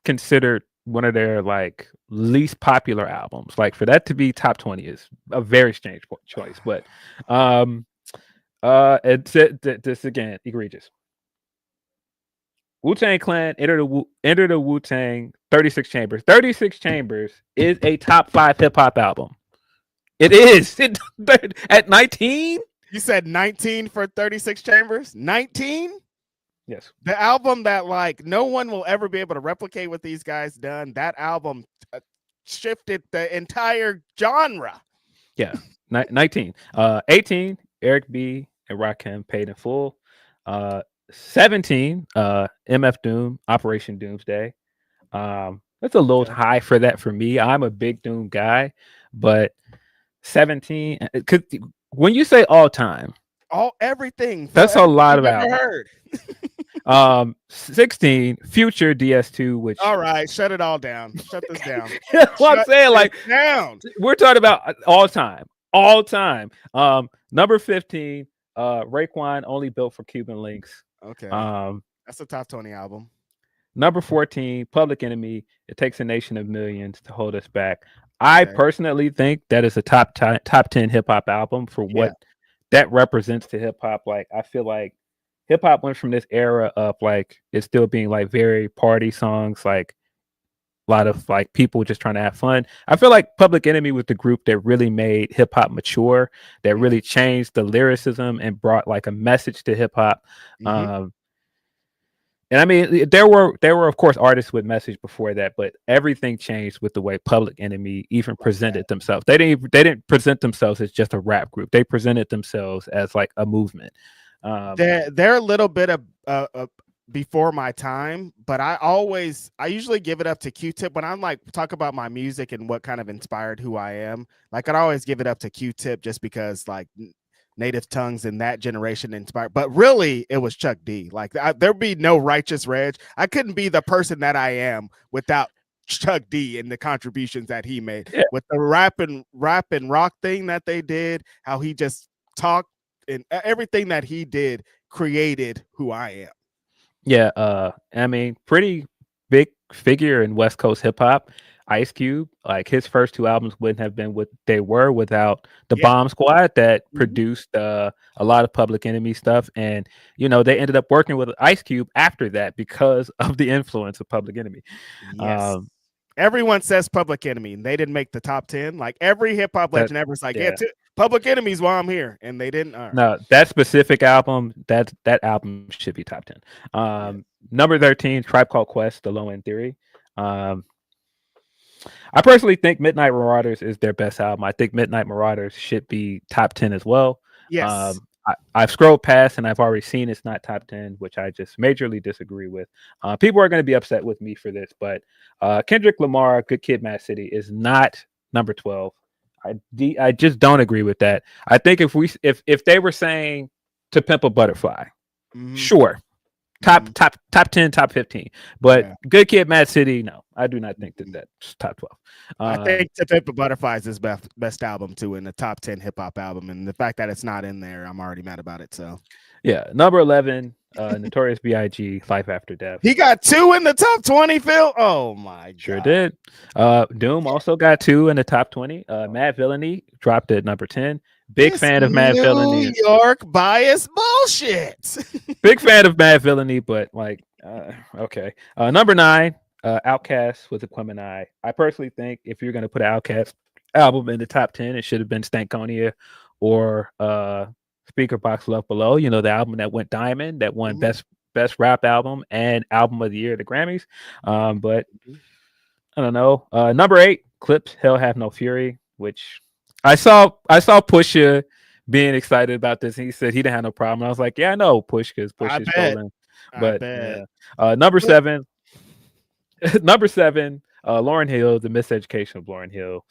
considered one of their like least popular albums. Like for that to be top 20 is a very strange choice. But this again egregious. Wu-Tang Clan enter the Wu-Tang 36 Chambers. 36 Chambers is a top 5 hip hop album. It is at 19. You said 19 for 36 Chambers. 19. Yes. The album that like no one will ever be able to replicate what these guys done. That album shifted the entire genre. Yeah. 19. 18. Eric B and Rakim Paid in Full. 17. MF Doom, Operation Doomsday. That's a little high for that for me. I'm a big Doom guy, but 17. Because when you say all time, everything. That's a lot of albums. 16, Future DS2, which all right, shut it all down. Shut this down. What I'm saying, like down. We're talking about all time. Number 15, Raekwon, Only Built for Cuban Links. Okay. That's a top 20 album. Number 14, Public Enemy, It Takes a Nation of Millions to Hold Us Back. I personally think that is a top 10 hip hop album for what that represents to hip hop. Like I feel like hip hop went from this era of like it still being like very party songs, like a lot of like people just trying to have fun. I feel like Public Enemy was the group that really made hip hop mature, that really changed the lyricism and brought like a message to hip hop. And I mean, there were of course artists with message before that, but everything changed with the way Public Enemy even presented themselves. They didn't present themselves as just a rap group. They presented themselves as like a movement. They're a little bit of before my time, but I usually give it up to Q-Tip when I'm like talk about my music and what kind of inspired who I am. Like I'd always give it up to Q-Tip just because like Native Tongues in that generation inspired, but really it was Chuck D. Like there'd be no Righteous Reg. I couldn't be the person that I am without Chuck D and the contributions that he made with the rap and rock thing that they did, how he just talked and everything that he did created who I am. Yeah, I mean, pretty big figure in West Coast hip hop. Ice Cube, like his first 2 albums wouldn't have been what they were without the Bomb Squad that produced a lot of Public Enemy stuff. And, you know, they ended up working with Ice Cube after that because of the influence of Public Enemy. Yes. Everyone says Public Enemy, and they didn't make the top 10. Like every hip hop legend ever is like, Public Enemy's why I'm here, and they didn't. No, that specific album, that album should be top 10. Number 13, Tribe Called Quest, The Low End Theory. I personally think Midnight Marauders is their best album. I think Midnight Marauders should be top 10 as well. Yes. I've scrolled past and I've already seen it's not top 10, which I just majorly disagree with. People are going to be upset with me for this, but Kendrick Lamar, Good Kid, Mad City is not number 12. I just don't agree with that. I think if they were saying To Pimp a Butterfly, sure, top 10, top 15, but Good Kid, Mad City, no, I do not think that's top 12. I think To Pimp a Butterfly is his best album too, in the top 10 hip hop album, and the fact that it's not in there, I'm already mad about it. So yeah, number 11, Notorious B.I.G. Life After Death. He got 2 in the top 20, Phil. Oh my god. Sure did. Doom also got 2 in the top 20. Mad Villainy dropped at number 10. Big fan of Mad Villainy. New York bias bullshit. Big fan of Mad Villainy, but like, okay. Number 9, Outkast with Aquemini. I personally think if you're gonna put an Outkast album in the top 10, it should have been Stankonia or Speaker Box Love Below. You know, the album that went diamond, that won best rap album and album of the year at the Grammys. But I don't know. Number 8, Clips, Hell Have No Fury, which I saw Pusha being excited about this. He said he didn't have no problem. I was like, yeah, I know Push, because Push is trolling. But number 7, Lauryn Hill, The Miseducation of Lauryn Hill.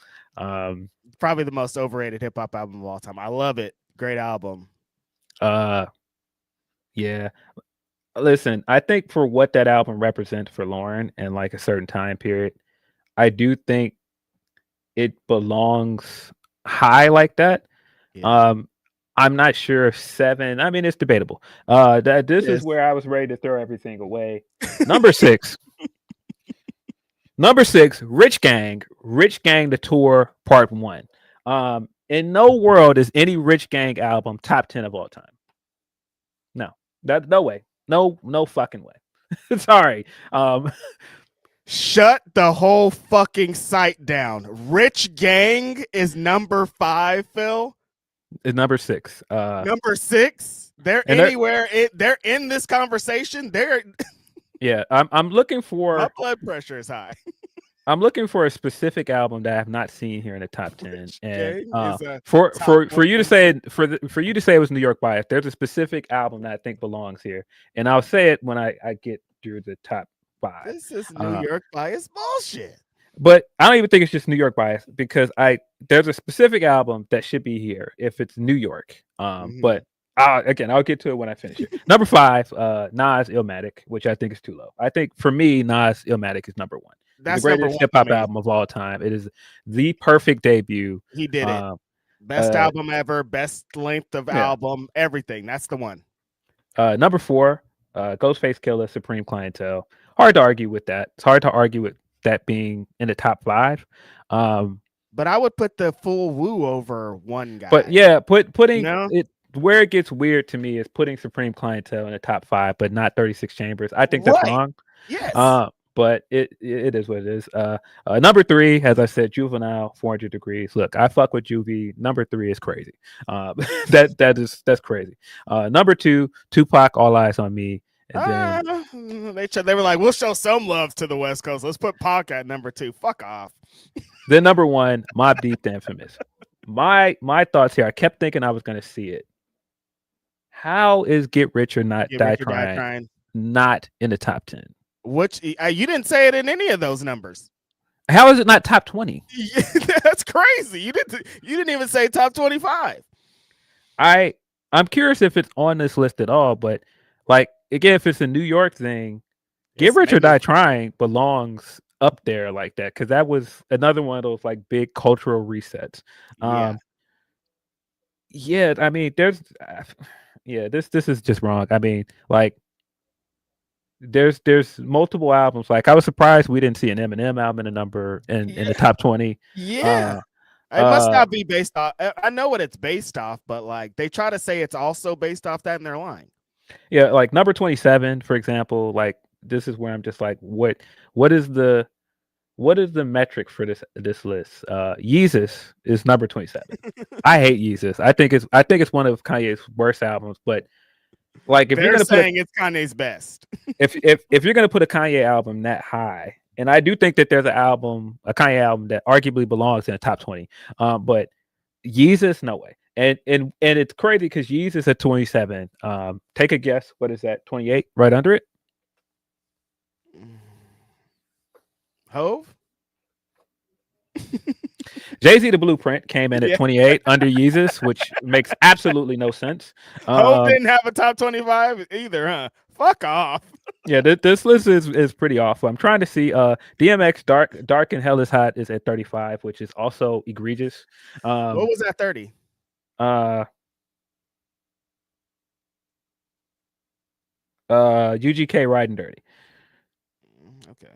Probably the most overrated hip hop album of all time. I love it. Great album. Yeah. Listen, I think for what that album represents for Lauryn and like a certain time period, I do think it belongs high like that. Yeah. I'm not sure if 7. I mean, it's debatable. This is where I was ready to throw everything away. Number 6. Number 6, Rich Gang the Tour Part 1. In no world is any Rich Gang album top 10 of all time. No way. No fucking way. Sorry. Shut the whole fucking site down. Rich Gang is number 5, Phil. It's number 6. Number 6. They're anywhere. They're in this conversation. Yeah, I'm looking for. My blood pressure is high. I'm looking for a specific album that I have not seen here in the top 10. And for you to say it was New York bias, there's a specific album that I think belongs here, and I'll say it when I get through the top 5. This is New York bias bullshit. But I don't even think it's just New York bias, because there's a specific album that should be here if it's New York. But again, I'll get to it when I finish it. Number 5, Nas Illmatic, which I think is too low. I think for me, Nas Illmatic is number 1. That's the greatest hip hop album of all time. It is the perfect debut. He did it. Best album ever, best length of album, everything. That's the one. Number 4, Ghostface Killah, Supreme Clientele. Hard to argue with that. It's hard to argue with that being in the top 5. But I would put the full Woo over one guy. But yeah, putting it where it gets weird to me is putting Supreme Clientele in the top 5, but not 36 Chambers. I think that's wrong. Yes. But it is what it is. Number 3, as I said, Juvenile, 400 Degrees. Look, I fuck with Juvie. Number 3 is crazy. That's crazy. Number 2, Tupac, All Eyes on Me. And then, they were like, we'll show some love to the West Coast. Let's put Pac at number 2. Fuck off. Then number 1, Mobb Deep, The Infamous. My thoughts here. I kept thinking I was going to see it. How is Get Rich or Not Die Trying not in the top 10? Which you didn't say it in any of those numbers. How is it not top 20? That's crazy. You didn't even say top 25. I'm curious if it's on this list at all, but like again, if it's a New York thing, Get Rich or Die Trying belongs up there like that, because that was another one of those like big cultural resets. Yeah, I mean, this is just wrong. I mean, like, there's multiple albums. Like, I was surprised we didn't see an Eminem album in the top 20. Yeah. It must not be based off. I know what it's based off, but like they try to say it's also based off that in their line. Yeah, like number 27, for example. Like, this is where I'm just like, what is the metric for this list? Yeezus is number 27. I hate Yeezus. I think it's one of Kanye's worst albums. But like, if you're gonna saying it's Kanye's best, if you're gonna put a Kanye album that high, and I do think that there's a Kanye album that arguably belongs in the top 20, but Yeezus, no way. And it's crazy because Yeezus at 27. Take a guess. What is that? 28, right under it. Hove. Jay-Z the Blueprint came in at 28 under Yeezus, which makes absolutely no sense. Hove didn't have a top 25 either, huh? Fuck off. Yeah, this list is pretty awful. I'm trying to see. DMX Dark and Hell is Hot is at 35, which is also egregious. What was that 30? UGK Riding Dirty. Okay.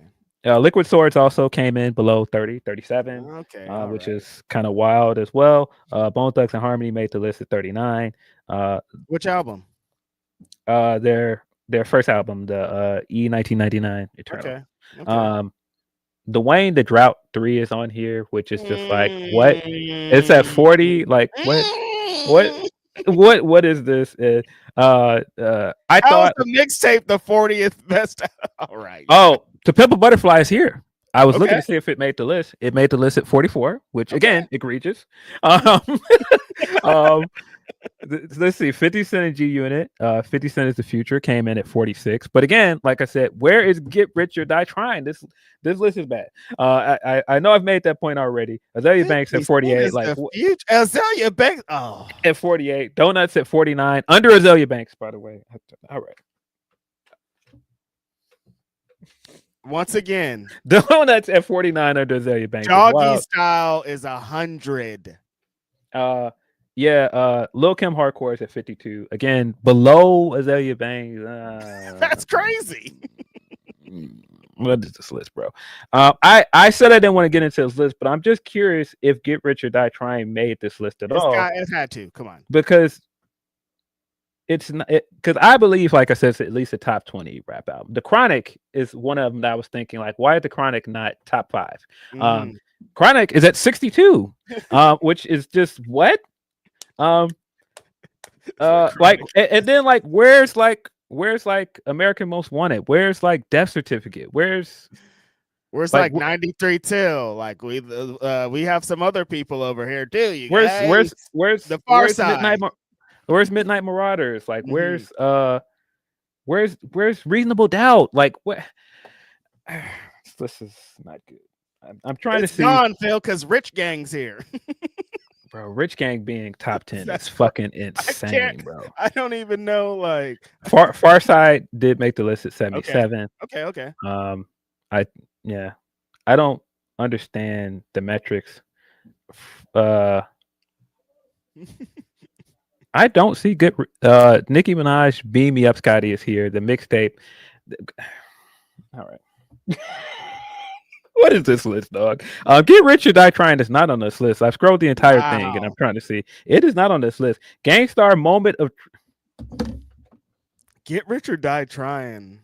Liquid Swords also came in below 30, 37. Okay. Which is kind of wild as well. Bone Thugs and Harmony made the list at 39. Which album? Their first album, the E 1999 Eternal. Okay. The Wayne the Drought 3 is on here, which is just like what? It's at 40. Like what is this? I thought the mixtape the 40th best. All right. Oh, To Pimp a Butterfly is here. I was looking to see if it made the list. It made the list at 44, which again, egregious. Let's see. 50 Cent and G Unit. 50 Cent is the Future came in at 46. But again, like I said, where is Get Rich or Die Trying? This list is bad. I know I've made that point already. Azalea Banks at 48. Like Azalea Banks. At 48. Donuts at 49. Under Azalea Banks, by the way. All right. Once again, Donuts at 49 under Azalea Banks. Doggy Style is 100. Lil Kim Hardcore is at 52. Again, below Azalea Banks. That's crazy. What is this list, bro? I said I didn't want to get into this list, but I'm just curious if Get Rich or Die Trying made this list at all. It had to. Come on. Because it's not because I believe, like I said, it's at least a top 20 rap album. The Chronic is one of them that I was thinking, like, why is the Chronic not top 5? Chronic is at 62, which is just what? Like, and then like, where's American Most Wanted? Where's like Death Certificate? Where's like 93 Till? Like we have some other people over here too. Where's the Far Side? Where's Midnight Marauders? Like where's Reasonable Doubt? Like what? This is not good. I'm trying to see. Gone, Phil, because Rich Gang's here. Bro, Rich Gang being top 10 is fucking insane, bro. I don't even know. Like Far Side did make the list at 77. Okay. I don't understand the metrics. I don't see good. Nicki Minaj, Beam Me Up, Scotty is here. The mixtape. All right. What is this list, dog? Get Rich or Die Trying is not on this list. I've scrolled the entire thing and I'm trying to see. It is not on this list. Gangstar Moment of Get Rich or Die Trying.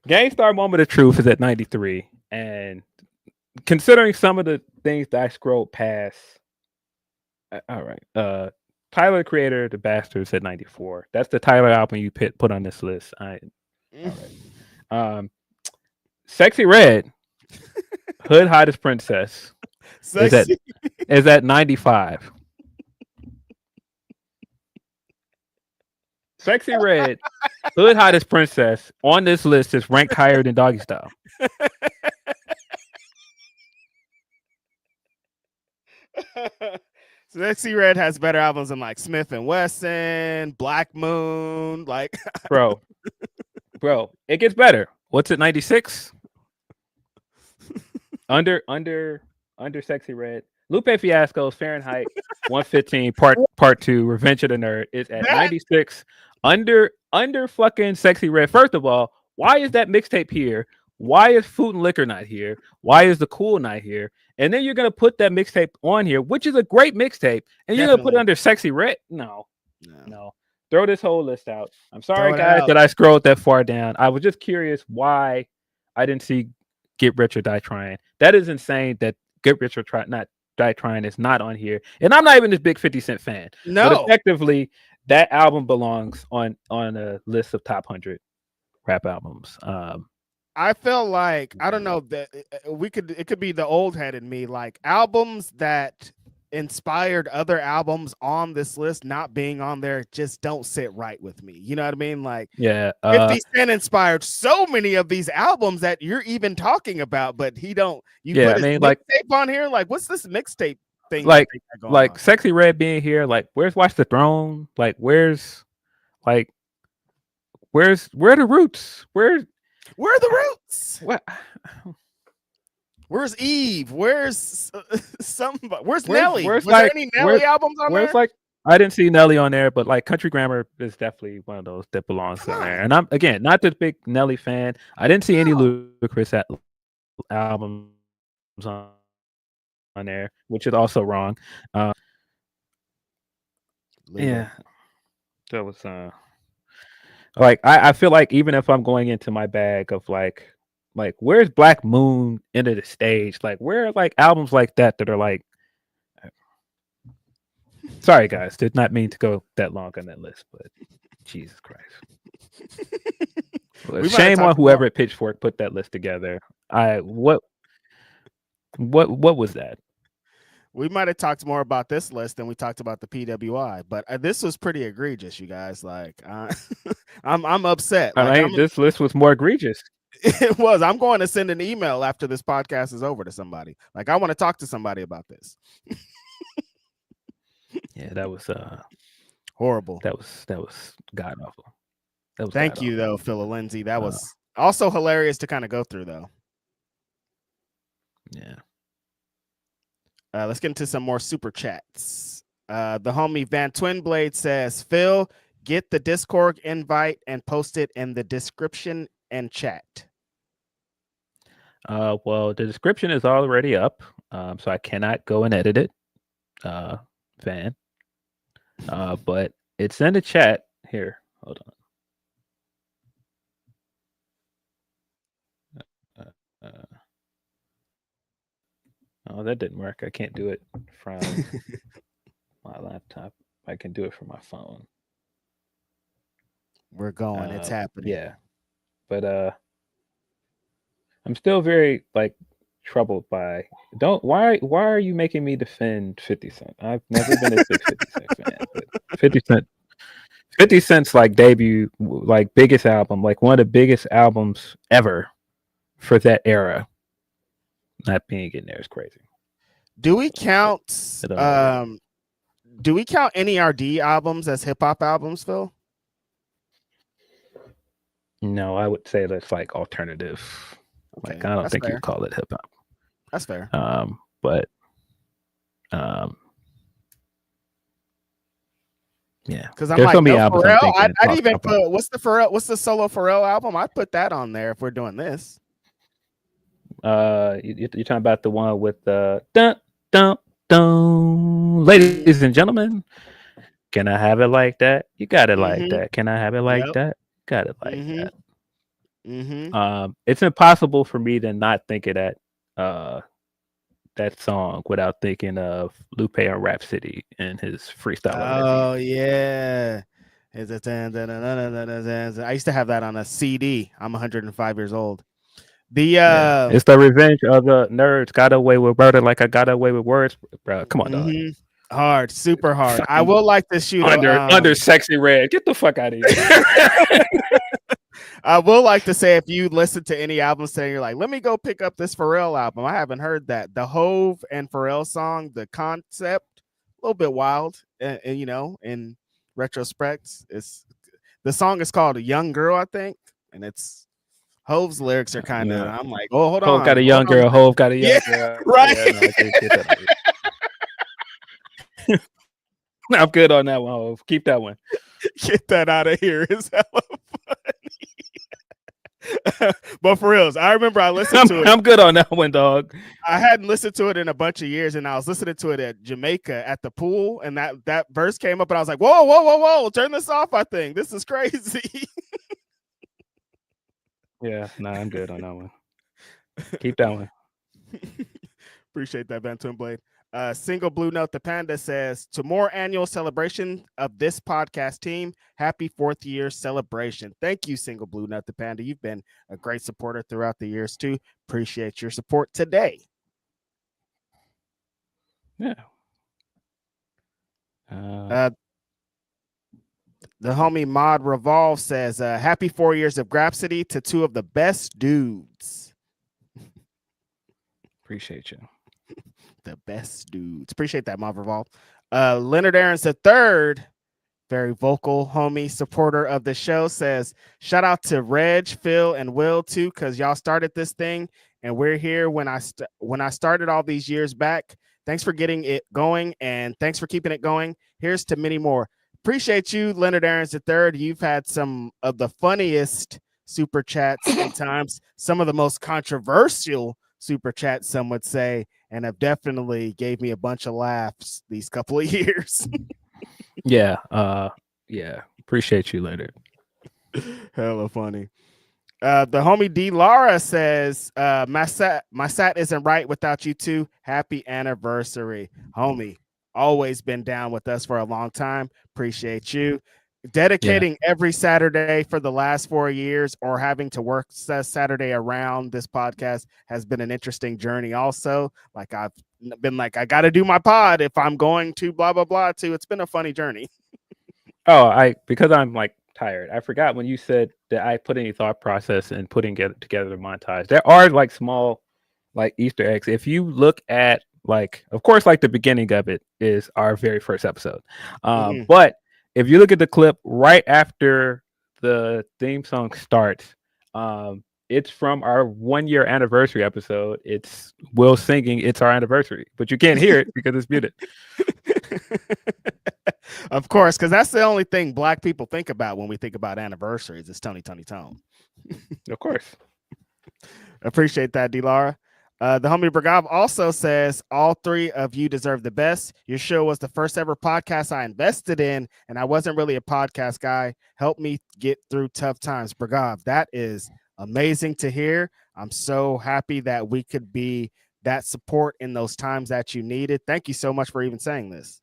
Gangstar Moment of Truth is at 93. And considering some of the things that I scrolled past, all right. Tyler the Creator, The Bastards at 94. That's the Tyler album you put on this list. All right. Sexy Red, Hood Hottest Princess is at 95. Sexy Red, Hood Hottest Princess on this list is ranked higher than Doggy Style. Sexy Red has better albums than like Smith and Wesson, Black Moon, like bro, it gets better. What's it, 96? under Sexy Red. Lupe Fiasco's Fahrenheit 115 part 2 Revenge of the Nerd is at 96. Under fucking Sexy Red. First of all, why is that mixtape here? Why is Food and Liquor not here? Why is The Cool not here? And then you're gonna put that mixtape on here, which is a great mixtape, and you're gonna put it under Sexy Red? No. Throw this whole list out. I'm sorry, guys, that I scrolled that far down. I was just curious why I didn't see Get Rich or Die Trying. That is insane that Get Rich or Die Trying is not on here. And I'm not even this big 50 Cent fan. No. But effectively, that album belongs on a list of top 100 rap albums. I feel like, I don't know, that it could be the old head in me, like albums that inspired other albums on this list not being on there just don't sit right with me. You know what I mean? Like, Yeah. 50 Cent inspired so many of these albums that you're even talking about, but he don't. You Yeah, put I his mean, like, mixtape on here. Like, what's this mixtape thing? like, that they got going on? Sexy Red being here. Like, where's Watch the Throne? Like, where are the roots? Where are the roots? What? Where's Eve? Where's somebody? Where's Nelly? Where's Was there any Nelly albums on there? Like, I didn't see Nelly on there, but like Country Grammar is definitely one of those that belongs on there. And I'm again not the big Nelly fan. I didn't see any Ludacris albums on there, which is also wrong. Yeah, that was like I feel like even if I'm going into my bag of like where's Black Moon into the stage? Like where are like albums like that are like. Sorry, guys. Did not mean to go that long on that list, but Jesus Christ. Well, shame on whoever at Pitchfork put that list together. What was that? We might have talked more about this list than we talked about the PWI, but this was pretty egregious, you guys. Like, I'm upset. Like, this list was more egregious. It was. I'm going to send an email after this podcast is over to somebody. Like, I want to talk to somebody about this. Yeah, that was horrible. That was god awful. Thank you, though, Phil Lindsey. That was also hilarious to kind of go through, though. Yeah. Let's get into some more super chats. The homie Van Twinblade says, Phil, get the Discord invite and post it in the description and chat. Well, the description is already up, so I cannot go and edit it, Van. But it's in the chat here. Hold on. Oh, that didn't work. I can't do it from my laptop. I can do it from my phone. We're going. It's happening. Yeah. But I'm still very like troubled by why are you making me defend 50 Cent? I've never been a big 50 Cent fan, but 50 Cent's like debut, like biggest album, like one of the biggest albums ever for that era. Not being in there is crazy. Do we count NERD albums as hip hop albums, Phil? No, I would say that's like alternative. Okay, like I don't think you call it hip hop. That's fair. But yeah, because I'm like, no, Pharrell. I'd even put what's the solo Pharrell album? I'd put that on there if we're doing this. You're talking about the one with the dun dun dun, ladies and gentlemen. Can I have it like that? You got it like that. Can I have it like that? Got it like that. It's impossible for me to not think of that song without thinking of Lupe and Rhapsody and his freestyle. Oh yeah. I used to have that on a CD. I'm 105 years old. It's the revenge of the nerds. Got away with murder like I got away with words, bro. Come on, dog. Hard, super hard. I will like to shoot under Sexy Red. Get the fuck out of here. I will like to say, if you listen to any albums today, you're like, let me go pick up this Pharrell album. I haven't heard that. The Hove and Pharrell song, the concept, a little bit wild, and you know, in retrospect, the song is called "A Young Girl," I think, and it's Hove's lyrics are kind of. I'm like, oh, hold on. Hove got a young girl. Hove got a young girl. Right. Yeah, no, I'm good on that one, Hove. Keep that one. Get that out of here. It's hella funny. But for reals, I remember I listened to it. I'm good on that one, dog. I hadn't listened to it in a bunch of years, and I was listening to it at Jamaica at the pool, and that verse came up, and I was like, whoa, turn this off, I think. This is crazy. Yeah, I'm good on that one. Keep that one. Appreciate that, Ben Twinblade. Single Blue Note the Panda says, to more annual celebration of this podcast team, happy 4th year celebration. Thank you, Single Blue Note the Panda. You've been a great supporter throughout the years too. Appreciate your support today. Yeah. The homie Mod Revolve says, happy 4 years of Grapsody to two of the best dudes. Appreciate you. The best dudes. Appreciate that, Mod Revolve. Leonard Aarons III, very vocal homie supporter of the show, says, shout out to Reg, Phil, and Will too, because y'all started this thing and we're here when I started all these years back. Thanks for getting it going and thanks for keeping it going. Here's to many more. Appreciate you, Leonard Aarons III. You've had some of the funniest super chats and times, some of the most controversial super chats, some would say, and have definitely gave me a bunch of laughs these couple of years. Yeah. Appreciate you, Leonard. Hella funny. The homie D Lara says, my sat isn't right without you two. Happy anniversary, homie. Always been down with us for a long time. Appreciate you. Dedicating every Saturday for the last 4 years, or having to work Saturday around this podcast has been an interesting journey. Also, like I've been like, I got to do my pod if I'm going to blah blah blah too. It's been a funny journey. Because I'm like tired. I forgot when you said that I put any thought process in putting together the montage. There are like small like Easter eggs. If you look at like, of course, like the beginning of it is our very first episode. But if you look at the clip right after the theme song starts, it's from our 1 year anniversary episode. It's Will singing "It's Our Anniversary," but you can't hear it because it's muted. Of course, because that's the only thing Black people think about when we think about anniversaries. It's Tony Tone. Of course. Appreciate that, D. Lara. The homie Bragav also says, all three of you deserve the best. Your show was the first ever podcast I invested in, and I wasn't really a podcast guy. Help me get through tough times. Bragav, that is amazing to hear. I'm so happy that we could be that support in those times that you needed. Thank you so much for even saying this.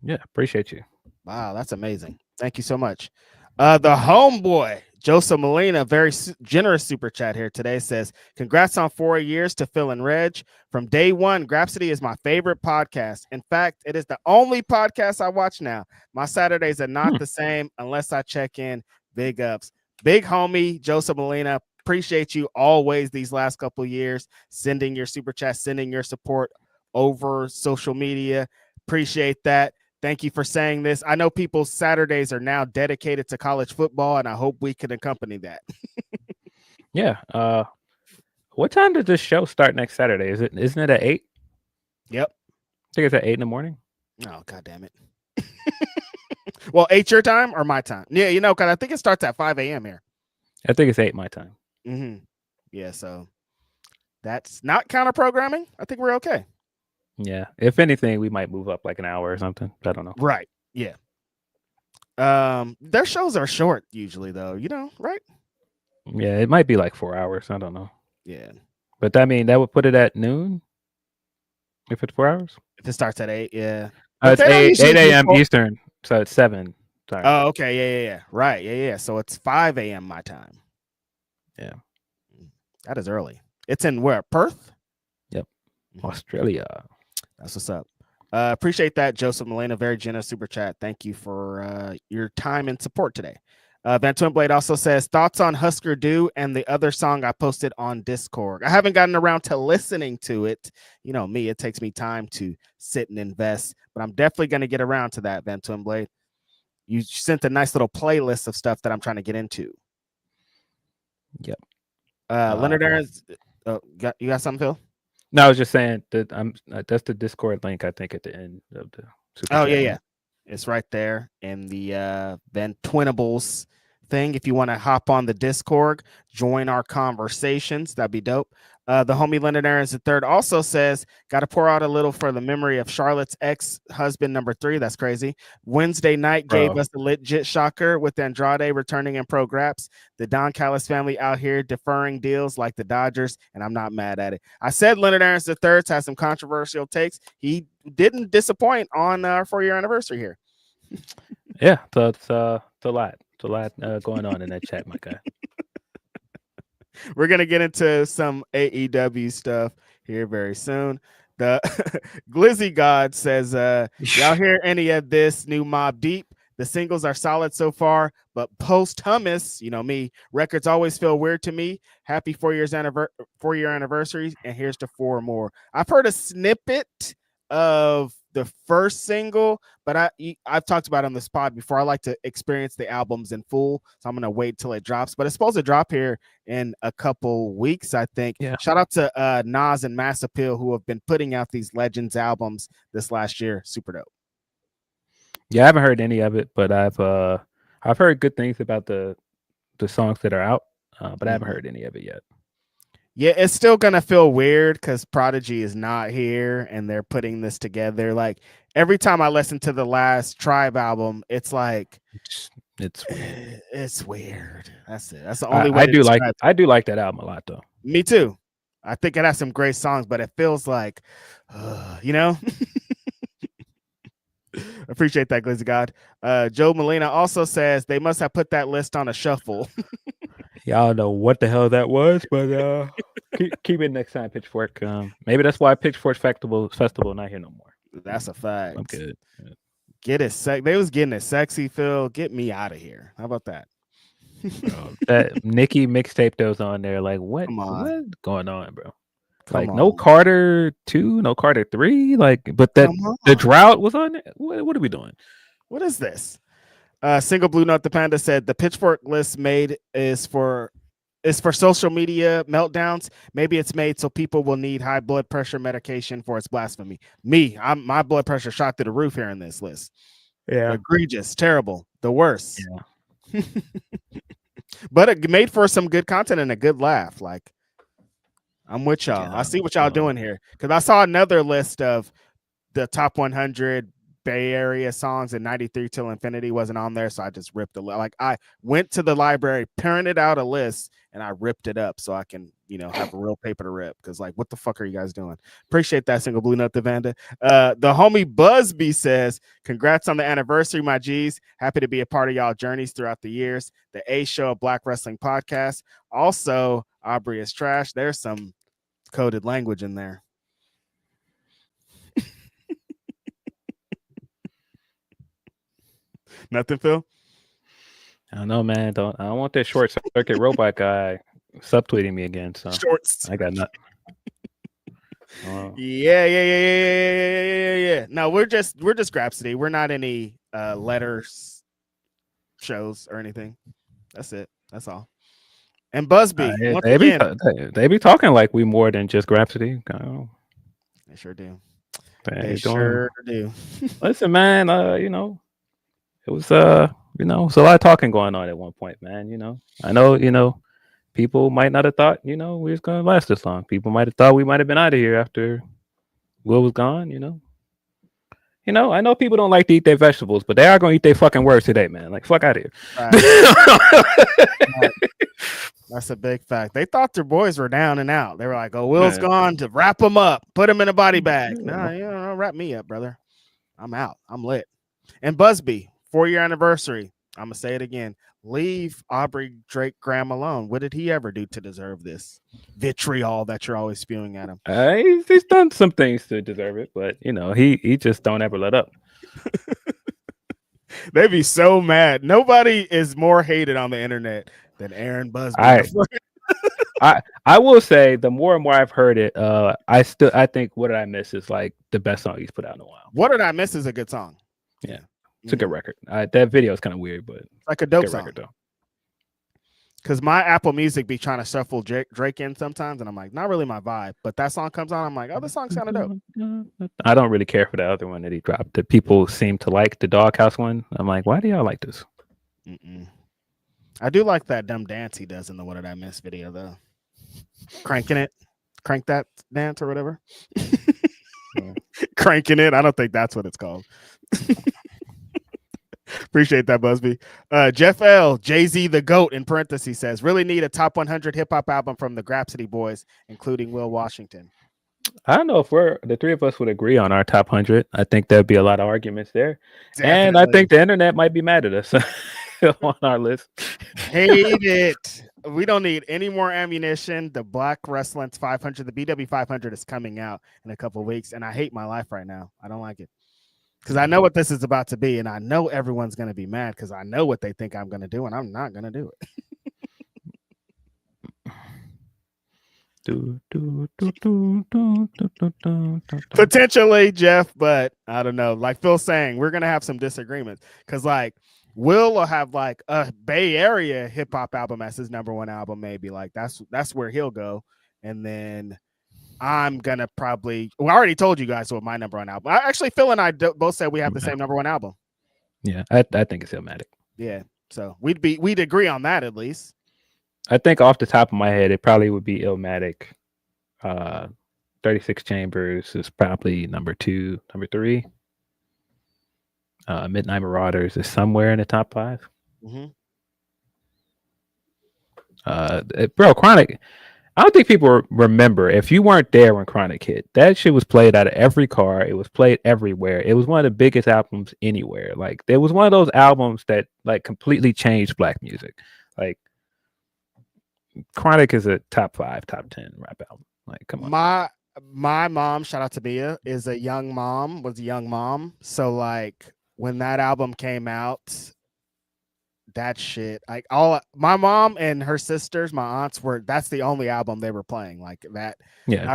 Yeah, appreciate you. Wow, that's amazing. Thank you so much. The homeboy, Joseph Molina, very generous super chat here today, says, congrats on 4 years to Phil and Reg. From day one, Grapsody is my favorite podcast. In fact, it is the only podcast I watch now. My Saturdays are not the same unless I check in. Big ups. Big homie, Joseph Molina, appreciate you always these last couple of years, sending your super chat, sending your support over social media. Appreciate that. Thank you for saying this. I know people's Saturdays are now dedicated to college football, and I hope we can accompany that. Yeah. What time does this show start next Saturday? Isn't it at 8? Yep. I think it's at 8 in the morning. Oh, God damn it. Well, 8 your time or my time? Yeah, because I think it starts at 5 a.m. here. I think it's 8 my time. Mm-hmm. Yeah, so that's not counter programming. I think we're okay. Yeah. If anything, we might move up like an hour or something. I don't know. Right. Yeah. Their shows are short usually, though, right? Yeah, it might be like 4 hours. I don't know. Yeah. But I mean, that would put it at noon if it's 4 hours. If it starts at 8, yeah. It's 8 a.m. Eastern, so it's 7. Sorry. Oh, okay. Yeah. Right. Yeah. So it's 5 a.m. my time. Yeah. That is early. It's in where? Perth? Yep. Australia. That's what's up. Appreciate that, Joseph Molina. Very generous super chat. Thank you for your time and support today. Van Twinblade also says, thoughts on Husker Du and the other song I posted on Discord. I haven't gotten around to listening to it. You know me, it takes me time to sit and invest, but I'm definitely going to get around to that, Van Twinblade. You sent a nice little playlist of stuff that I'm trying to get into. Yep. Leonard Aarons, you got something, Phil? No, I was just saying that that's the Discord link, I think, at the end of the super chat. Yeah. It's right there in the Van Twinables thing. If you want to hop on the Discord, join our conversations, that'd be dope. The homie Leonard Aarons III also says, got to pour out a little for the memory of Charlotte's ex-husband number 3. That's crazy. Wednesday night gave us the legit shocker with Andrade returning in Pro Graps. The Don Callis family out here deferring deals like the Dodgers, and I'm not mad at it. I said Leonard Aarons III has some controversial takes. He didn't disappoint on our 4-year anniversary here. Yeah, so it's a lot. It's a lot going on in that chat, my guy. We're going to get into some AEW stuff here very soon. The Glizzy God says, y'all hear any of this new Mobb Deep? The singles are solid so far, but post hummus, you know me, records always feel weird to me. Happy 4-year anniversary, and here's to 4 more. I've heard a snippet of the first single, but I've talked about it on this pod before. I like to experience the albums in full, so I'm gonna wait till it drops. But it's supposed to drop here in a couple weeks, I think. Yeah. Shout out to Nas and Mass Appeal, who have been putting out these Legends albums this last year. Super dope. Yeah, I haven't heard any of it, but I've heard good things about the songs that are out, but I haven't heard any of it yet. Yeah, it's still gonna feel weird because Prodigy is not here and they're putting this together. Like every time I listen to the last Tribe album, it's like it's weird. That's it. That's the only way. I do like that album a lot, though. Me too. I think it has some great songs, but it feels like, you know. Appreciate that, Glizzy God. Joe Molina also says they must have put that list on a shuffle. Y'all know what the hell that was, but keep it next time, Pitchfork. Maybe that's why Pitchfork Festival not here no more. That's a fact. I'm good. Yeah. Get it They was getting it sexy, Phil. Get me out of here. How about that? Bro, that Nicki mixtape that was on there, like what's going on, bro? No Carter 2, no Carter 3, but the drought was on it. What are we doing? What is this? Single Blue Note the Panda said the Pitchfork list made is for social media meltdowns. Maybe it's made so people will need high blood pressure medication for its blasphemy. My blood pressure shot through the roof here in this list. Yeah, egregious, terrible, the worst. Yeah. But it made for some good content and a good laugh. Like, I'm with y'all. Yeah, I see what y'all doing here, because I saw another list of the top 100 Bay Area songs, and 93 Till Infinity wasn't on there, so I just ripped I went to the library, printed out a list, and I ripped it up so I can, have a real paper to rip, because what the fuck are you guys doing? Appreciate that, Single Blue Note, the Vanda. The homie Busby says, congrats on the anniversary, my G's. Happy to be a part of y'all journeys throughout the years. The A Show of Black Wrestling Podcast. Also, Aubrey is trash. There's some coded language in there. Nothing, Phil? I don't know, man. I don't want that short circuit robot guy subtweeting me again. So I got nothing. Yeah. No, we're just Grapsody. We're not any letters shows or anything. That's it. That's all. And Busby, they be talking like we more than just Grapsody. They sure do. They sure do. Listen, man. It was it was a lot of talking going on at one point, man. I know, people might not have thought, we was gonna last this long. People might have thought we might have been out of here after Will was gone, I know people don't like to eat their vegetables, but they are gonna eat their fucking words today, man. Like, fuck out of here. Right. That's a big fact. They thought their boys were down and out. They were like, "Oh, Will's gone, to wrap them up, put him in a body bag." No, don't wrap me up, brother. I'm out. I'm lit. And Busby, 4-year anniversary. I'm gonna say it again. Leave Aubrey Drake Graham alone. What did he ever do to deserve this vitriol that you're always spewing at him? He's done some things to deserve it, but he just don't ever let up. They'd be so mad. Nobody is more hated on the internet than Aaron Busby. I will say, the more and more I've heard it, I think What Did I Miss is like the best song he's put out in a while. What Did I Miss is a good song. Yeah. It's a good record. That video is kind of weird, but like a dope song. Record, though. Because my Apple Music be trying to shuffle Drake in sometimes, and I'm like, not really my vibe. But that song comes on, I'm like, oh, this song's kind of dope. I don't really care for the other one that he dropped. That people seem to like, the Doghouse one. I'm like, why do y'all like this? I do like that dumb dance he does in the What Did I Miss video, though. Crank that dance or whatever. Cranking it. I don't think that's what it's called. Appreciate that, Busby. Jeff L. Jay-Z the GOAT in parentheses says, really need a top 100 hip hop album from the Grapsody boys, including Will Washington. I don't know if the three of us would agree on our top 100. I think there'd be a lot of arguments there. Definitely. And I think the internet might be mad at us on our list. Hate it. We don't need any more ammunition. The Black Wrestling's 500, the BW 500 is coming out in a couple of weeks, and I hate my life right now. I don't like it because I know what this is about to be, and I know everyone's going to be mad because I know what they think I'm going to do, and I'm not going to do it. Potentially, Jeff, but I don't know. Like Phil's saying, we're going to have some disagreements because, like, Will have like a Bay Area hip hop album as his #1 album, maybe. Like that's where he'll go. And then I'm gonna probably. Well, I already told you guys what my #1 album. Actually, Phil and I both said we have the same #1 album. Yeah, I think it's Illmatic. Yeah, so we'd agree on that at least. I think off the top of my head, it probably would be Illmatic. 36 Chambers is probably #2, #3. Midnight Marauders is somewhere in the top 5. Bro, Chronic. I don't think people remember. If you weren't there when Chronic hit, that shit was played out of every car. It was played everywhere. It was one of the biggest albums anywhere. Like, there was one of those albums that like completely changed black music. Like, Chronic is a top 5, top 10 rap album. Like, come on. My mom, shout out to Bia, was a young mom. So like when that album came out, that shit, like my mom and her sisters, my aunts that's the only album they were playing like that. Yeah.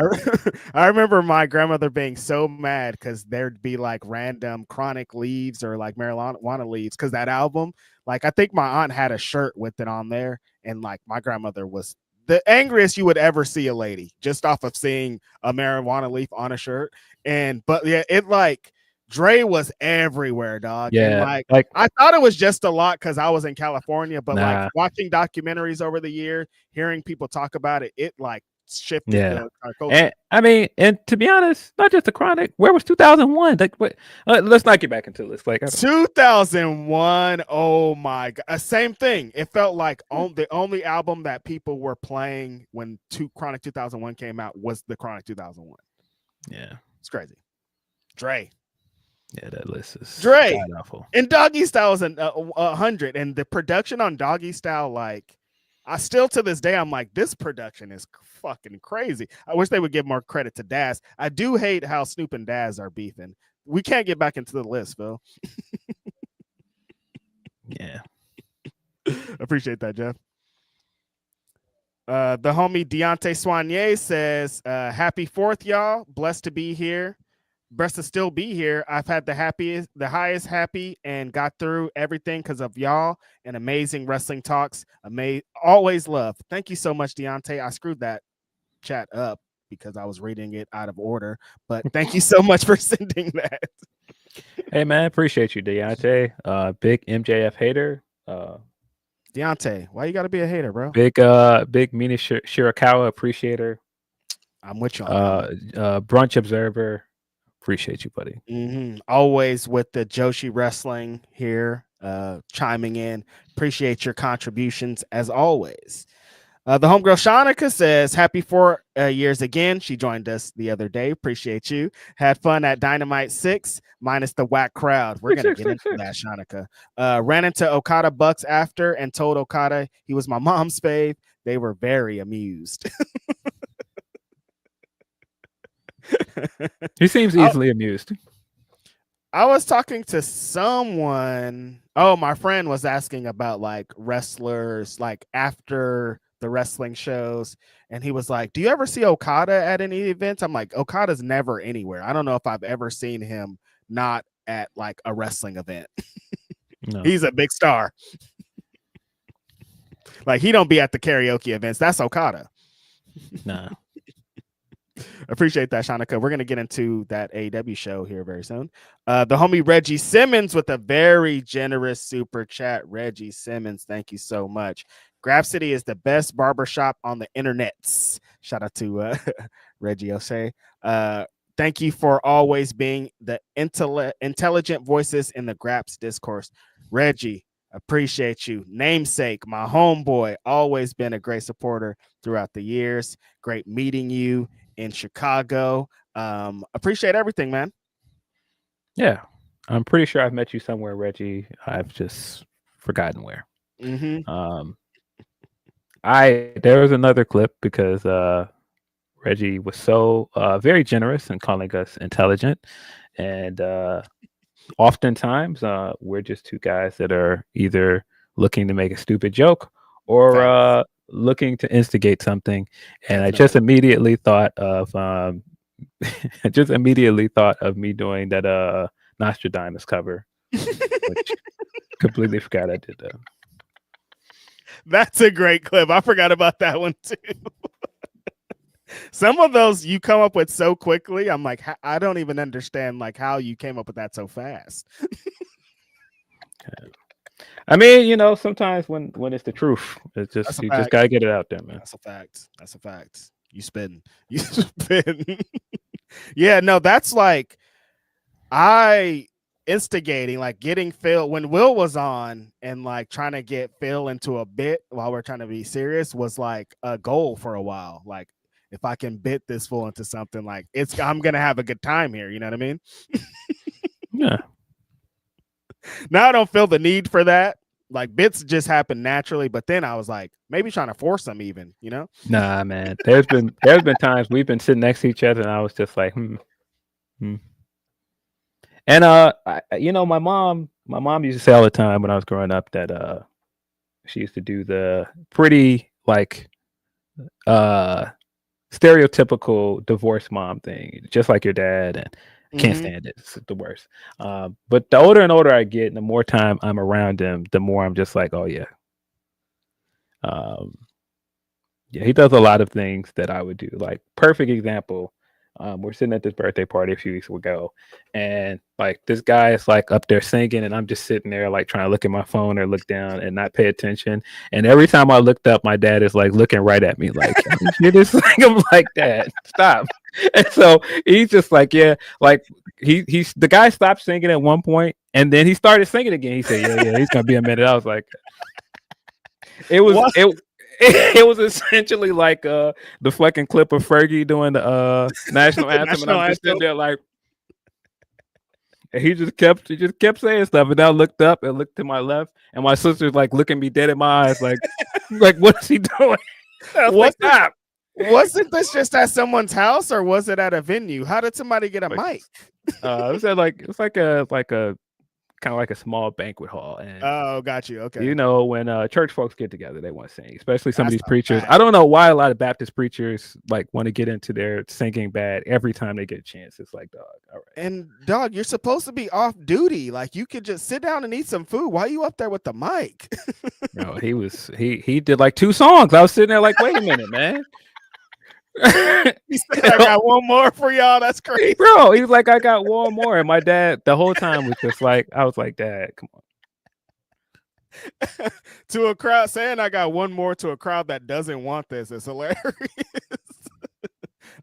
I remember my grandmother being so mad because there'd be like random Chronic leaves or like marijuana leaves because that album, like I think my aunt had a shirt with it on there, and like my grandmother was the angriest you would ever see a lady just off of seeing a marijuana leaf on a shirt. But yeah, it like Dre was everywhere, dog. Yeah, and like I thought it was just a lot because I was in California, but like watching documentaries over the year, hearing people talk about it, it like shifted the culture. And I mean, and to be honest, not just the Chronic. Where was 2001? Like, what? Let's not get back into this. Like 2001. Oh my god, same thing. It felt like the only album that people were playing when Chronic 2001 came out was the Chronic 2001. Yeah, it's crazy. Dre. Yeah, that list is Dre and Doggy Style is 100, and the production on Doggy Style, like, I still to this day I'm like, this production is fucking crazy. I wish they would give more credit to Daz. I do hate how Snoop and Daz are beefing. We can't get back into the list, Phil. Yeah, appreciate that, Jeff. The homie Deontay Soignier says, "Happy 4th, y'all. Blessed to be here." Blessed to still be here. I've had the highest happy, and got through everything because of y'all and amazing wrestling talks. Always love. Thank you so much, Deontay. I screwed that chat up because I was reading it out of order, but thank you so much for sending that. Hey man, appreciate you, Deontay. Big MJF hater. Deontay, why you gotta be a hater, bro? Big Mina Shirakawa appreciator. I'm with you. Brunch observer. Appreciate you, buddy. Always with the Joshi Wrestling here, chiming in. Appreciate your contributions as always. The homegirl Shanika says, "Happy 4 years again." She joined us the other day. Appreciate you. Had fun at Dynamite 6 minus the whack crowd. We're gonna get into that, Shanika. Ran into Okada Bucks after and told Okada he was my mom's fave. They were very amused. He seems easily amused. I was talking to someone. Oh, my friend was asking about like wrestlers, like after the wrestling shows, and he was like, "Do you ever see Okada at any events?" I'm like, "Okada's never anywhere. I don't know if I've ever seen him not at like a wrestling event." No. He's a big star. Like, he don't be at the karaoke events. That's Okada. Nah. Appreciate that, Shanika. We're going to get into that AEW show here very soon. The homie Reggie Simmons with a very generous super chat. Reggie Simmons, thank you so much. Grapsody is the best barbershop on the internets. Shout out to Reggie O'Shea. Thank you for always being the intelligent voices in the Graps discourse. Reggie, appreciate you. Namesake, my homeboy, always been a great supporter throughout the years. Great meeting you in Chicago. Appreciate everything, man. Yeah, I'm pretty sure I've met you somewhere, Reggie. I've just forgotten where. there was another clip because Reggie was so very generous in calling us intelligent, and oftentimes we're just two guys that are either looking to make a stupid joke or looking to instigate something. And I just immediately thought of me doing that Nostradamus cover, which completely forgot I did that. That's a great clip. I forgot about that one too. Some of those you come up with so quickly. I'm like, I don't even understand like how you came up with that so fast. I mean, sometimes when it's the truth, it's just you just gotta get it out there, man. That's a fact. That's a fact. You spin. Yeah, no, that's like I instigating, like getting Phil when Will was on and like trying to get Phil into a bit while we're trying to be serious was like a goal for a while. Like, if I can bit this fool into something, like I'm gonna have a good time here. You know what I mean? Yeah. Now I don't feel the need for that. Like bits just happen naturally, but then I was like, maybe trying to force them even, Nah, man. There's been times we've been sitting next to each other and I was just like, And my mom used to say all the time when I was growing up that she used to do the pretty like stereotypical divorce mom thing, just like your dad, and can't stand it. It's the worst. But the older and older I get, and the more time I'm around him, the more I'm just like, oh yeah. Yeah, he does a lot of things that I would do. Like, perfect example. We're sitting at this birthday party a few weeks ago, and like this guy is like up there singing, and I'm just sitting there like trying to look at my phone or look down and not pay attention. And every time I looked up, my dad is like looking right at me, like, "You just sing him like that? Stop!" And so he's just like, "Yeah." Like he's the guy stopped singing at one point, and then he started singing again. He said, "Yeah, he's gonna be a minute." I was like, "It was it." It was essentially like the fucking clip of Fergie doing the national anthem, and I'm just sitting there like, and he just kept saying stuff, and I looked up and looked to my left, and my sister's like looking me dead in my eyes, like what is he doing? Wasn't this just at someone's house, or was it at a venue? How did somebody get a mic? It was like a kind of like a small banquet hall. And got you. Okay. When church folks get together, they want to sing, especially some of these preachers. I don't know why a lot of Baptist preachers like want to get into their singing bad every time they get a chance. It's like, dog, all right. And dog, you're supposed to be off duty. Like, you could just sit down and eat some food. Why are you up there with the mic? No, he did like 2 songs. I was sitting there like, wait a minute, man. He said, I got one more for y'all. That's crazy, bro. He was like, I got one more, and my dad the whole time was just like, I was like, Dad, come on. To a crowd, saying I got one more to a crowd that doesn't want this is hilarious.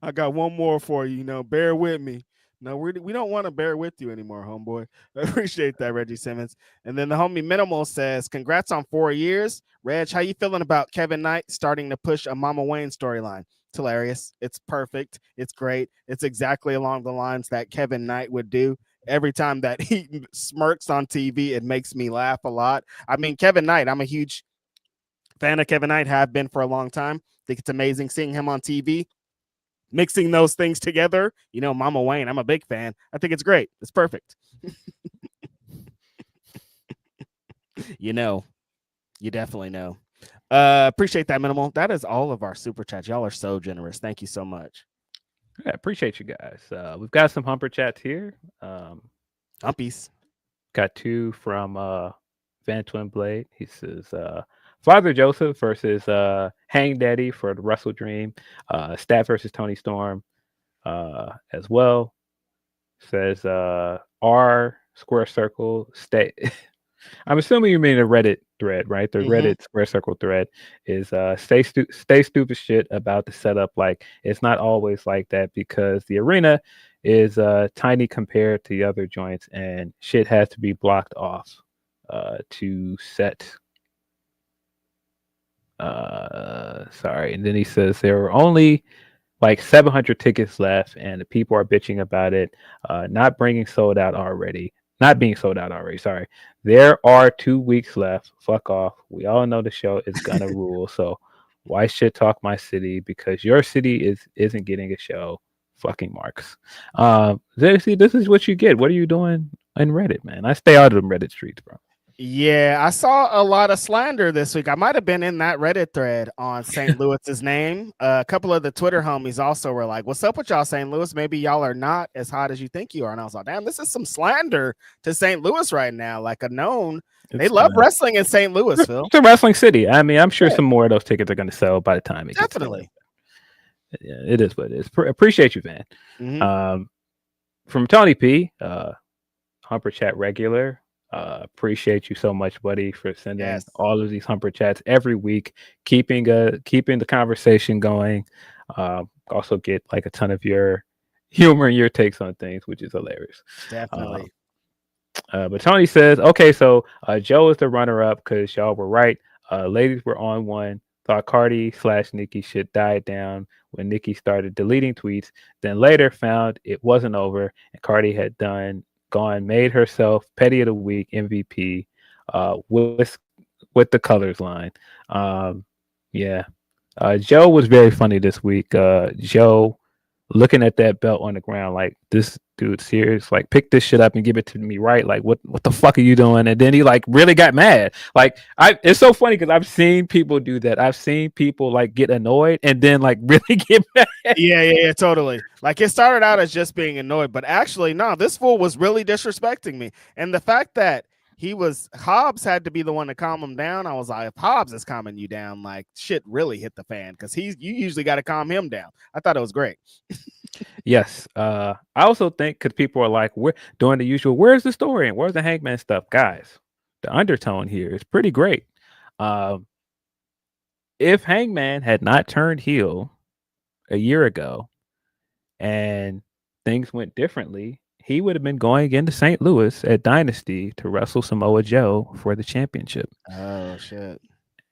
I got one more for you. Bear with me. No, we don't want to bear with you anymore, homeboy. I appreciate that, Reggie Simmons. And then the homie Minimal says, congrats on 4 years. Reg, how you feeling about Kevin Knight starting to push a Mama Wayne storyline? It's hilarious. It's perfect. It's great. It's exactly along the lines that Kevin Knight would do. Every time that he smirks on TV, it makes me laugh a lot. I mean, Kevin Knight, I'm a huge fan of Kevin Knight, have been for a long time. I think it's amazing seeing him on TV. Mixing those things together, Mama Wayne, I'm a big fan. I think it's great. It's perfect. You definitely know. Appreciate that, Minimal. That is all of our super chats. Y'all are so generous. Thank you so much. I appreciate you guys. We've got some humper chats here. Humpies. Got 2 from Van Twin Blade. He says, Father Joseph versus Hang Daddy for the WrestleDream. Stat versus Tony Storm as well. Says R Square Circle stay. I'm assuming you mean a Reddit thread, right? The Reddit Square Circle thread is stay stupid shit about the setup. Like, it's not always like that because the arena is tiny compared to the other joints, and shit has to be blocked off to set. Sorry. And then he says there were only like 700 tickets left, and the people are bitching about it not being sold out already. Sorry. There are 2 weeks left. Fuck off. We all know the show is gonna rule. So Why shit talk my city? Because your city isn't getting a show. Fucking marks. See, this is what you get. What are you doing in Reddit, man? I stay out of them Reddit streets, bro. Yeah, I saw a lot of slander this week. I might have been in that Reddit thread on St. Louis's name. A couple of the Twitter homies also were like, "What's up with y'all, St. Louis? Maybe y'all are not as hot as you think you are." And I was like, "Damn, this is some slander to St. Louis right now." Like they love wrestling in St. Louis, Phil. It's a wrestling city. I mean, I'm sure some more of those tickets are going to sell by the time it Definitely. gets yeah, it is what it is. Appreciate you, man. Mm-hmm. From Tony P, Humper Chat regular. Appreciate you so much, buddy, for sending all of these Humper Chats every week, keeping the conversation going. Also get like a ton of your humor and your takes on things, which is hilarious. Definitely. But Tony says, okay, so Joe is the runner-up because y'all were right. Ladies were on one. Thought Cardi/Nikki shit died down when Nikki started deleting tweets. Then later found it wasn't over and Cardi had made herself Petty of the Week MVP with the colors line. Joe was very funny this week. Joe looking at that belt on the ground like, this dude serious, like, pick this shit up and give it to me, right? Like, what the fuck are you doing? And then he like really got mad. Like, it's so funny because I've seen people do that. I've seen people like get annoyed and then like really get mad. Yeah, totally. Like, it started out as just being annoyed, but actually, no, this fool was really disrespecting me. And the fact that Hobbs had to be the one to calm him down, I was like, if Hobbs is calming you down, like, shit really hit the fan, because you usually got to calm him down. I thought it was great. Yes. I also think because people are like, we're doing the usual, where's the story and where's the Hangman stuff? Guys, the undertone here is pretty great. If Hangman had not turned heel a year ago and things went differently, he would have been going into St. Louis at Dynasty to wrestle Samoa Joe for the championship. Oh, shit.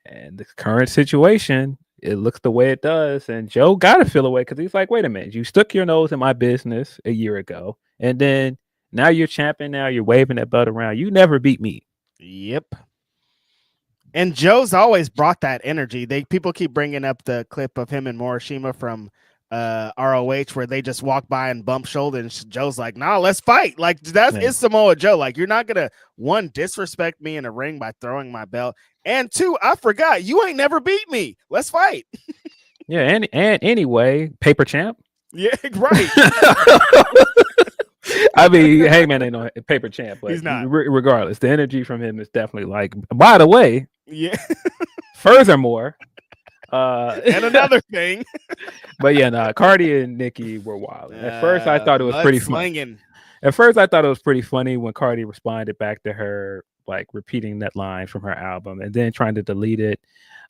And the current situation, it looks the way it does. And Joe got to feel away because he's like, wait a minute, you stuck your nose in my business a year ago. And then now you're champion. Now you're waving that belt around. You never beat me. Yep. And Joe's always brought that energy. People keep bringing up the clip of him and Morishima from ROH where they just walk by and bump shoulders. And Joe's like, nah, let's fight. Like, it's Samoa Joe. Like, you're not gonna, one, disrespect me in a ring by throwing my belt, and two, I forgot you ain't never beat me. Let's fight. Yeah, and anyway, paper champ. Yeah, right. I mean, Hangman ain't no paper champ, but he's not. Regardless, the energy from him is definitely like, by the way, yeah. Furthermore, and another thing. But yeah, Cardi and Nikki were wild. At first, I thought it was pretty funny. At first, I thought it was pretty funny when Cardi responded back to her, like repeating that line from her album and then trying to delete it.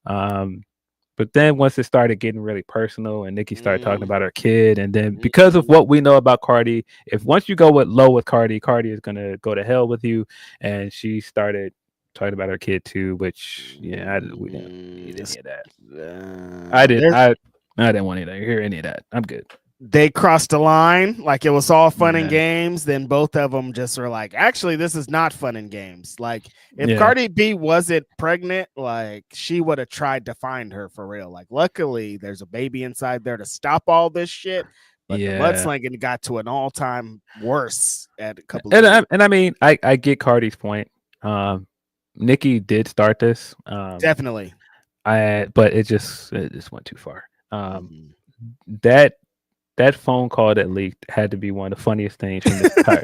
But then once it started getting really personal and Nikki started talking about her kid, and then because of what we know about Cardi, if once you go low with Cardi is gonna go to hell with you, and she started talking about her kid too, which we didn't need any of that. I didn't want to hear any of that. I'm good. They crossed the line, like it was all fun and games. Then both of them just were like, actually, this is not fun and games. Like, if Cardi B wasn't pregnant, like, she would have tried to find her for real. Like, luckily, there's a baby inside there to stop all this shit. But the mudslinging got to an all-time worse at a couple of years. And I mean, I get Cardi's point. Nikki did start this. Definitely. But it just went too far. That phone call that leaked had to be one of the funniest things from this entire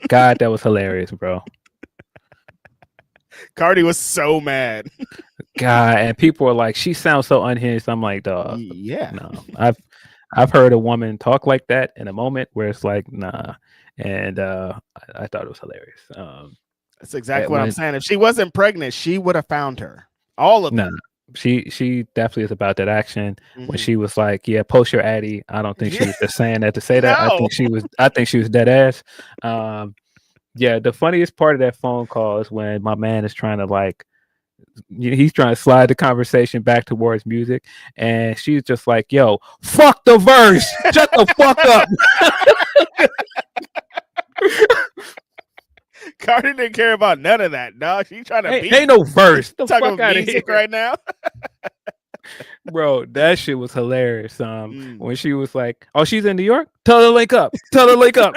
God, that was hilarious, bro. Cardi was so mad. God, and people were like, she sounds so unhinged. I'm like, dog. Yeah. No. I've heard a woman talk like that in a moment where it's like, nah. And I thought it was hilarious. That's exactly what I'm saying. If she wasn't pregnant, she would have found her. All of them. She definitely is about that action. When she was like, yeah, post your addy, I don't think she was just saying that to say that. No. I think she was dead ass. The funniest part of that phone call is when my man is trying to he's trying to slide the conversation back towards music, and she's just like, yo, fuck the verse. Shut the fuck up. Cardi didn't care about none of that, dog. She trying to ain't no verse. The talking fuck out of music here right now. Bro, that shit was hilarious. Mm. When she was like, "Oh, she's in New York. Tell her to link up. Tell her to link up."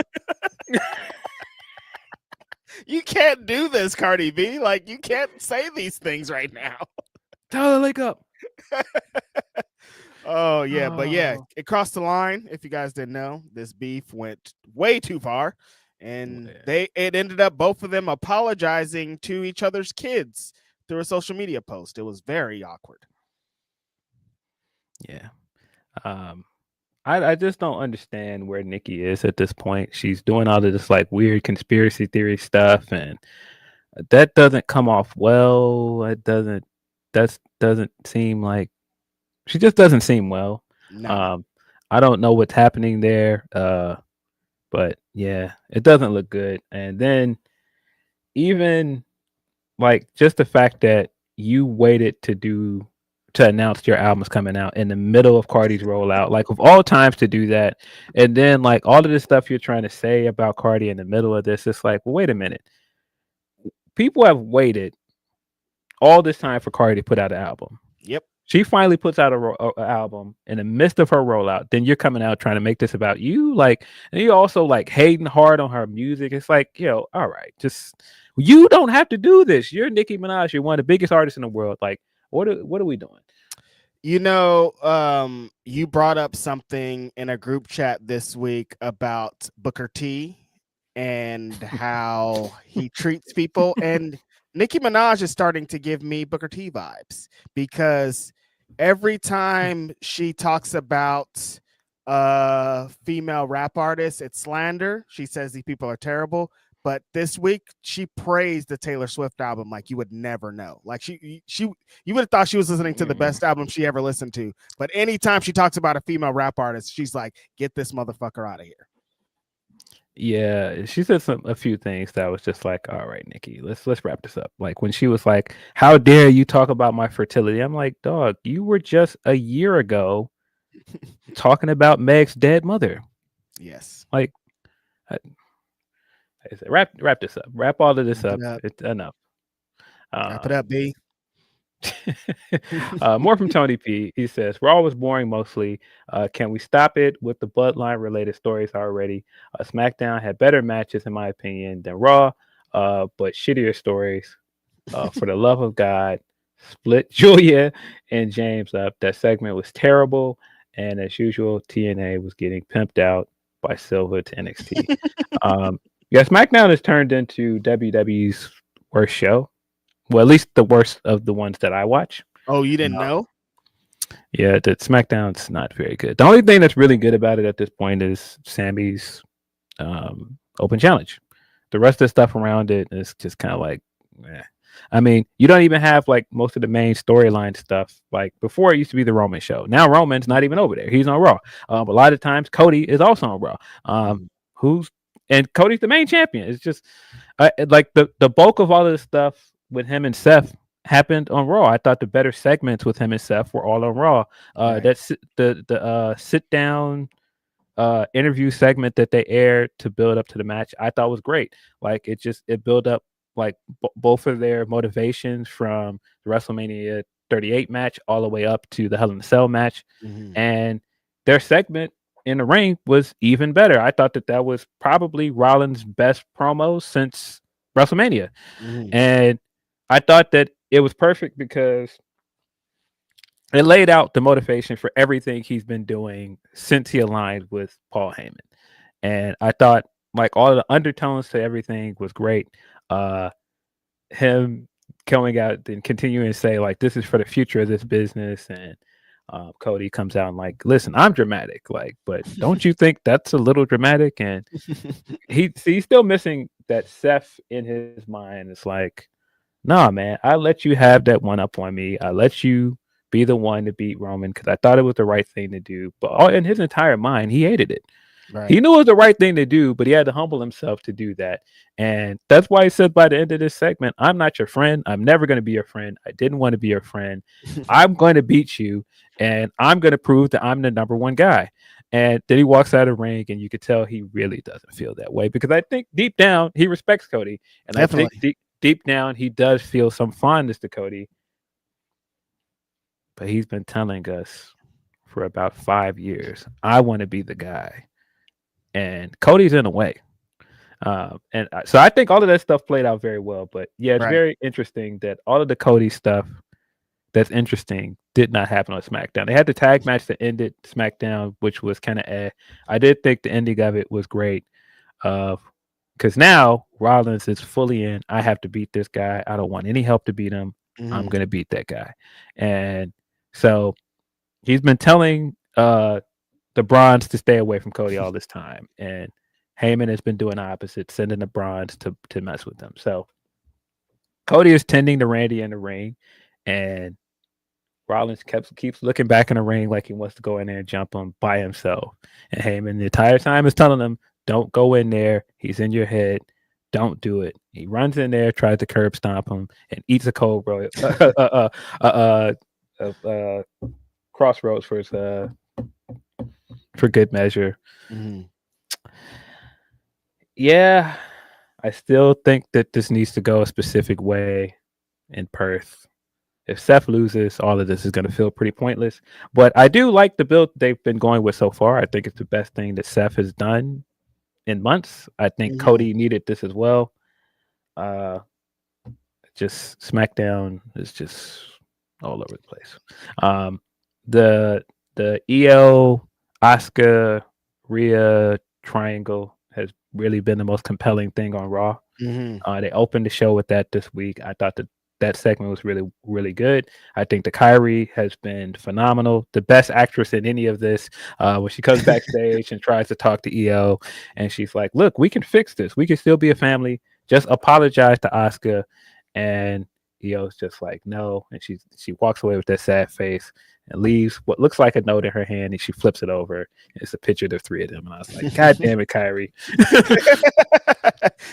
You can't do this, Cardi B. Like, you can't say these things right now. Tell her to link up. Oh yeah, but yeah, Oh. it crossed the line. If you guys didn't know, this beef went way too far, and Yeah. it ended up both of them apologizing to each other's kids through a social media post. It was very awkward. Yeah. I just don't understand where Nikki is at this point. She's doing all of this like weird conspiracy theory stuff, and that doesn't come off well. It doesn't. That doesn't seem like she just doesn't seem well. No. I don't know what's happening there. But yeah, it doesn't look good. And then even like just the fact that you waited to announce your album's coming out in the middle of Cardi's rollout, like of all times to do that, and then like all of this stuff you're trying to say about Cardi in the middle of this, it's like, well, wait a minute. People have waited all this time for Cardi to put out an album. Yep. She finally puts out a album in the midst of her rollout. Then you're coming out trying to make this about you, like, and you're also like hating hard on her music. It's like, yo, all right, just you don't have to do this. You're Nicki Minaj. You're one of the biggest artists in the world. Like, what are we doing? You know, you brought up something in a group chat this week about Booker T and how he treats people, and Nicki Minaj is starting to give me Booker T vibes, because every time she talks about female rap artists, it's slander. She says these people are terrible. But this week she praised the Taylor Swift album like you would never know. Like you would have thought she was listening to the best album she ever listened to. But anytime she talks about a female rap artist, she's like, "Get this motherfucker out of here." Yeah, she said a few things that was just like, all right, Nikki, let's wrap this up. Like when she was like, "How dare you talk about my fertility?" I'm like, dog, you were just a year ago talking about Meg's dead mother. Yes. Like, I said, wrap this up. Wrap all of this up. It's enough. Wrap it up, B. More from Tony P. He says, Raw was boring mostly. Can we stop it with the bloodline related stories already? SmackDown had better matches, in my opinion, than Raw, but shittier stories. For the love of God, split Julia and James up. That segment was terrible. And as usual, TNA was getting pimped out by Silva to NXT. Yeah, SmackDown has turned into WWE's worst show. Well, at least the worst of the ones that I watch. Oh, you didn't know? Yeah, that SmackDown's not very good. The only thing that's really good about it at this point is Sammy's open challenge. The rest of the stuff around it is just kind of like, eh. I mean, you don't even have like most of the main storyline stuff. Like before, it used to be the Roman show. Now Roman's not even over there. He's on Raw. A lot of times Cody is also on Raw. And Cody's the main champion. It's just like the bulk of all of the stuff with him and Seth happened on Raw. I thought the better segments with him and Seth were all on Raw. Right. That's the sit down interview segment that they aired to build up to the match. I thought was great. Like it built up like both of their motivations from the WrestleMania 38 match all the way up to the Hell in a Cell match, and their segment in the ring was even better. I thought that was probably Rollins' best promos since WrestleMania, and I thought that it was perfect because it laid out the motivation for everything he's been doing since he aligned with Paul Heyman. And I thought like all the undertones to everything was great. Him coming out and continuing to say like, this is for the future of this business. And Cody comes out and like, listen, I'm dramatic, like, but don't you think that's a little dramatic? And he's still missing that Seth in his mind. It's like, nah, man, I let you have that one up on me. I let you be the one to beat Roman because I thought it was the right thing to do. But in his entire mind, he hated it. Right. He knew it was the right thing to do, but he had to humble himself to do that. And that's why he said by the end of this segment, I'm not your friend. I'm never going to be your friend. I didn't want to be your friend. I'm going to beat you, and I'm going to prove that I'm the number one guy. And then he walks out of the ring, and you could tell he really doesn't feel that way because I think deep down, he respects Cody. And definitely. I think deep down, he does feel some fondness to Cody. but he's been telling us for about 5 years, I want to be the guy. And Cody's in the way. So I think all of that stuff played out very well. But yeah, it's very interesting that all of the Cody stuff that's interesting did not happen on SmackDown. They had the tag match that ended SmackDown, which was kind of I did think the ending of it was great. Because now Rollins is fully in. I have to beat this guy. I don't want any help to beat him. I'm going to beat that guy. And so he's been telling the Bronze to stay away from Cody all this time. And Heyman has been doing the opposite, sending the Bronze to mess with them. So Cody is tending to Randy in the ring, and Rollins keeps looking back in the ring like he wants to go in there and jump him by himself. And Heyman the entire time is telling him, don't go in there. He's in your head. Don't do it. He runs in there, tries to curb stomp him, and eats a cold crossroads for good measure. Yeah, I still think that this needs to go a specific way in Perth. If Seth loses, all of this is going to feel pretty pointless. But I do like the build they've been going with so far. I think it's the best thing that Seth has done in months. I think Cody needed this as well. Just SmackDown is just all over the place. The EO Asuka Rhea triangle has really been the most compelling thing on Raw. They opened the show with that this week. I thought that segment was really, really good. I think the Kyrie has been phenomenal. The best actress in any of this, when she comes backstage and tries to talk to EO, and she's like, look, we can fix this. We can still be a family. Just apologize to Asuka. And EO's just like, no. And she walks away with that sad face and leaves what looks like a note in her hand, and she flips it over. It's a picture of the three of them. And I was like, God damn it, Kyrie.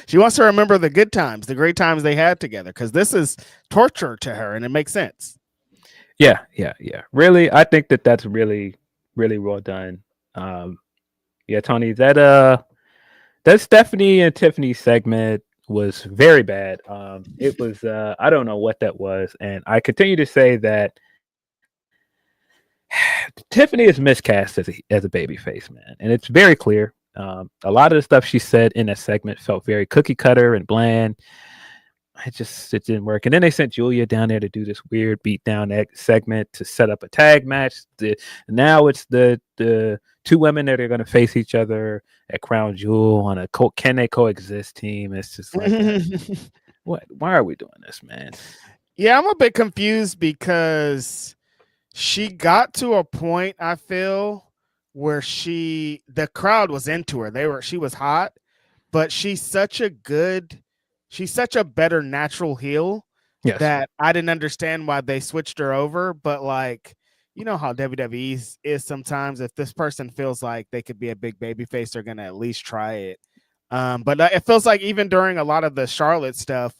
She wants to remember the good times, the great times they had together, because this is torture to her, and it makes sense. Yeah. Really, I think that's really, really well done. Yeah, Tony, that Stephanie and Tiffany segment was very bad. It was I don't know what that was, and I continue to say that Tiffany is miscast as a babyface, man, and it's very clear. A lot of the stuff she said in that segment felt very cookie cutter and bland. It didn't work. And then they sent Julia down there to do this weird beatdown segment to set up a tag match. Now it's the two women that are going to face each other at Crown Jewel on a can they coexist team. It's just like, what? Why are we doing this, man? Yeah, I'm a bit confused because she got to a point, I feel, where the crowd was into her. She was hot, but she's such a better natural heel that I didn't understand why they switched her over. But like, you know how WWE is sometimes. If this person feels like they could be a big baby face, they're gonna at least try it. But it feels like even during a lot of the Charlotte stuff,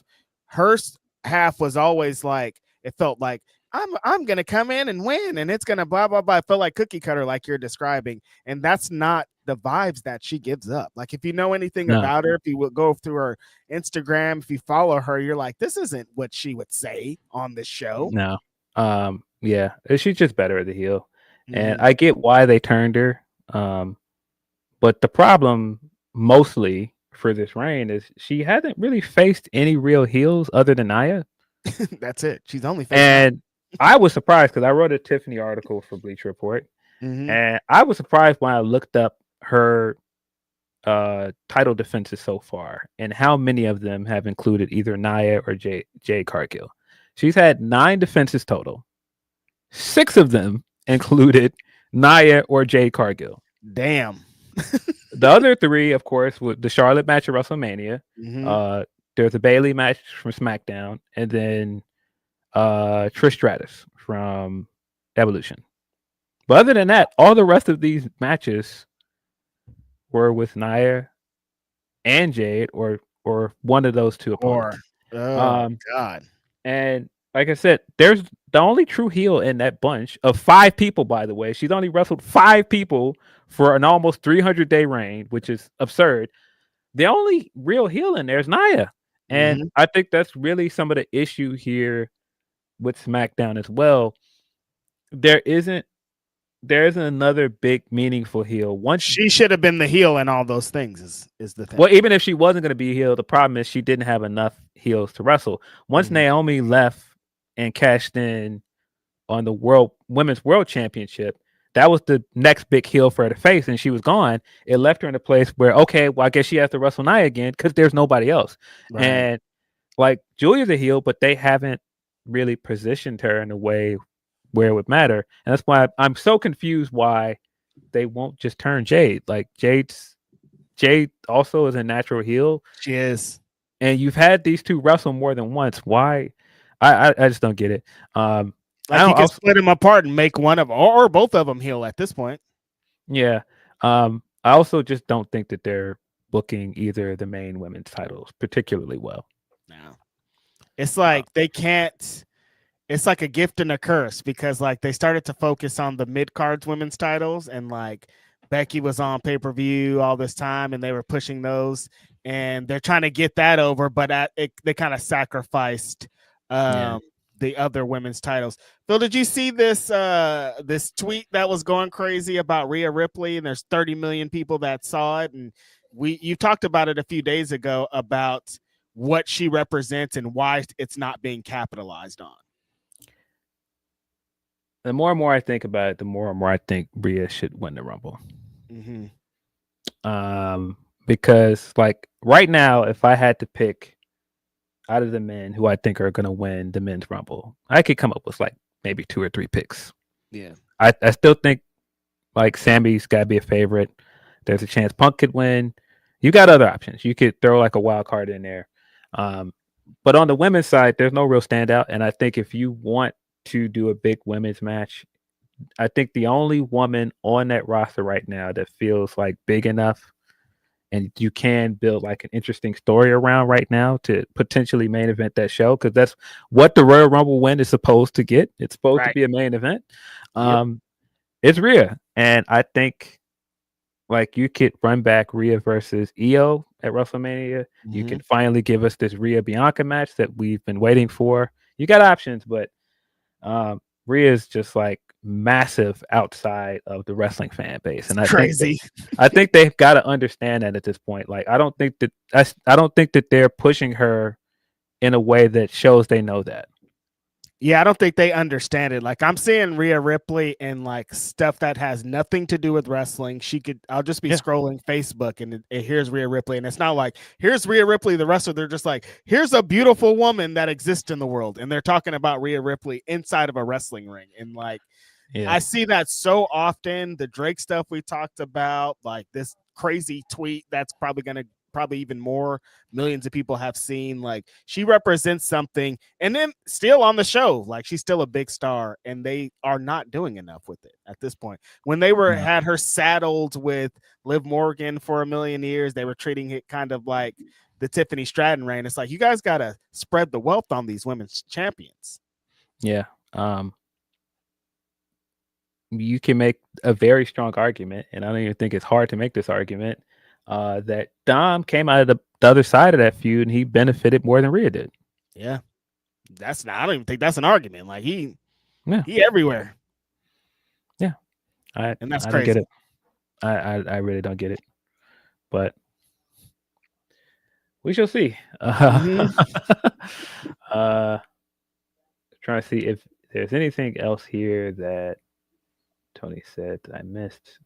her half was always like, it felt like, I'm gonna come in and win, and it's gonna blah blah blah. I felt like cookie cutter, like you're describing, and that's not the vibes that she gives up. Like, if you know anything about her, if you would go through her Instagram, if you follow her, you're like, this isn't what she would say on this show. No, yeah, she's just better at the heel, and I get why they turned her. But the problem mostly for this reign is she hasn't really faced any real heels other than Nia. That's it. She's only and I was surprised because I wrote a Tiffany article for Bleacher Report, and I was surprised when I looked up her title defenses so far and how many of them have included either Nia or Jade Cargill. She's had 9 defenses total. 6 of them included Nia or Jade Cargill. Damn. The other 3, of course, were the Charlotte match at WrestleMania. There's a Bayley match from SmackDown, and then Trish Stratus from Evolution. But other than that, all the rest of these matches were with Nia and Jade or one of those two opponents. God. And like I said, there's the only true heel in that bunch of 5 people, by the way. She's only wrestled 5 people for an almost 300-day reign, which is absurd. The only real heel in there is Nia. And I think that's really some of the issue here with SmackDown as well. there isn't another big meaningful heel. Once She should have been the heel in all those things. Is the thing. well, even if she wasn't going to be a heel, the problem is she didn't have enough heels to wrestle. Once Naomi left and cashed in on the women's world championship, that was the next big heel for her to face, and she was gone. It left her in a place where, okay, well, I guess she has to wrestle Nia again because there's nobody else. Right. And like Julia's a heel, but they haven't really positioned her in a way where it would matter. And that's why I'm so confused why they won't just turn Jade. Like Jade also is a natural heel. She is. And you've had these two wrestle more than once. Why? I just don't get it. Like you can split them apart and make one of or both of them heel at this point. Yeah. I also just don't think that they're booking either of the main women's titles particularly well. No. It's like they can't. It's like a gift and a curse because like they started to focus on the mid-cards women's titles and like Becky was on pay-per-view all this time and they were pushing those and they're trying to get that over, but they kind of sacrificed the other women's titles. Phil, did you see this this tweet that was going crazy about Rhea Ripley? And there's 30 million people that saw it, and you talked about it a few days ago about what she represents and why it's not being capitalized on. The more and more I think about it, the more and more I think Rhea should win the Rumble. Because like right now, if I had to pick out of the men who I think are going to win the men's Rumble, I could come up with like maybe 2 or 3 picks. Yeah, I still think like Sammy's got to be a favorite. There's a chance Punk could win. You got other options. You could throw like a wild card in there. But on the women's side, there's no real standout. And I think if you want to do a big women's match, I think the only woman on that roster right now that feels like big enough and you can build like an interesting story around right now to potentially main event that show, because that's what the Royal Rumble win is supposed to get. It's supposed to be a main event. It's Rhea. And I think like you could run back Rhea versus Io at WrestleMania. You can finally give us this Rhea Bianca match that we've been waiting for. You got options, but Rhea is just like massive outside of the wrestling fan base, and I think they've got to understand that at this point. Like, I don't think that they're pushing her in a way that shows they know that. Yeah, I don't think they understand it. Like I'm seeing Rhea Ripley in like stuff that has nothing to do with wrestling. I'll just be scrolling Facebook and here's Rhea Ripley. And it's not like, here's Rhea Ripley, the wrestler. They're just like, here's a beautiful woman that exists in the world. And they're talking about Rhea Ripley inside of a wrestling ring. And like, I see that so often. The Drake stuff we talked about, like this crazy tweet that's probably even more millions of people have seen. Like she represents something, and then still on the show, like she's still a big star, and they are not doing enough with it at this point. When they had her saddled with Liv Morgan for a million years, they were treating it kind of like the Tiffany Stratton reign. It's like, you guys got to spread the wealth on these women's champions. Yeah. You can make a very strong argument, and I don't even think it's hard to make this argument, that Dom came out of the other side of that feud and he benefited more than Rhea did. Yeah. I don't even think that's an argument. Like he everywhere. Yeah. And that's I crazy. don't get it. I really don't get it. But we shall see. Trying to see if there's anything else here that Tony said that I missed.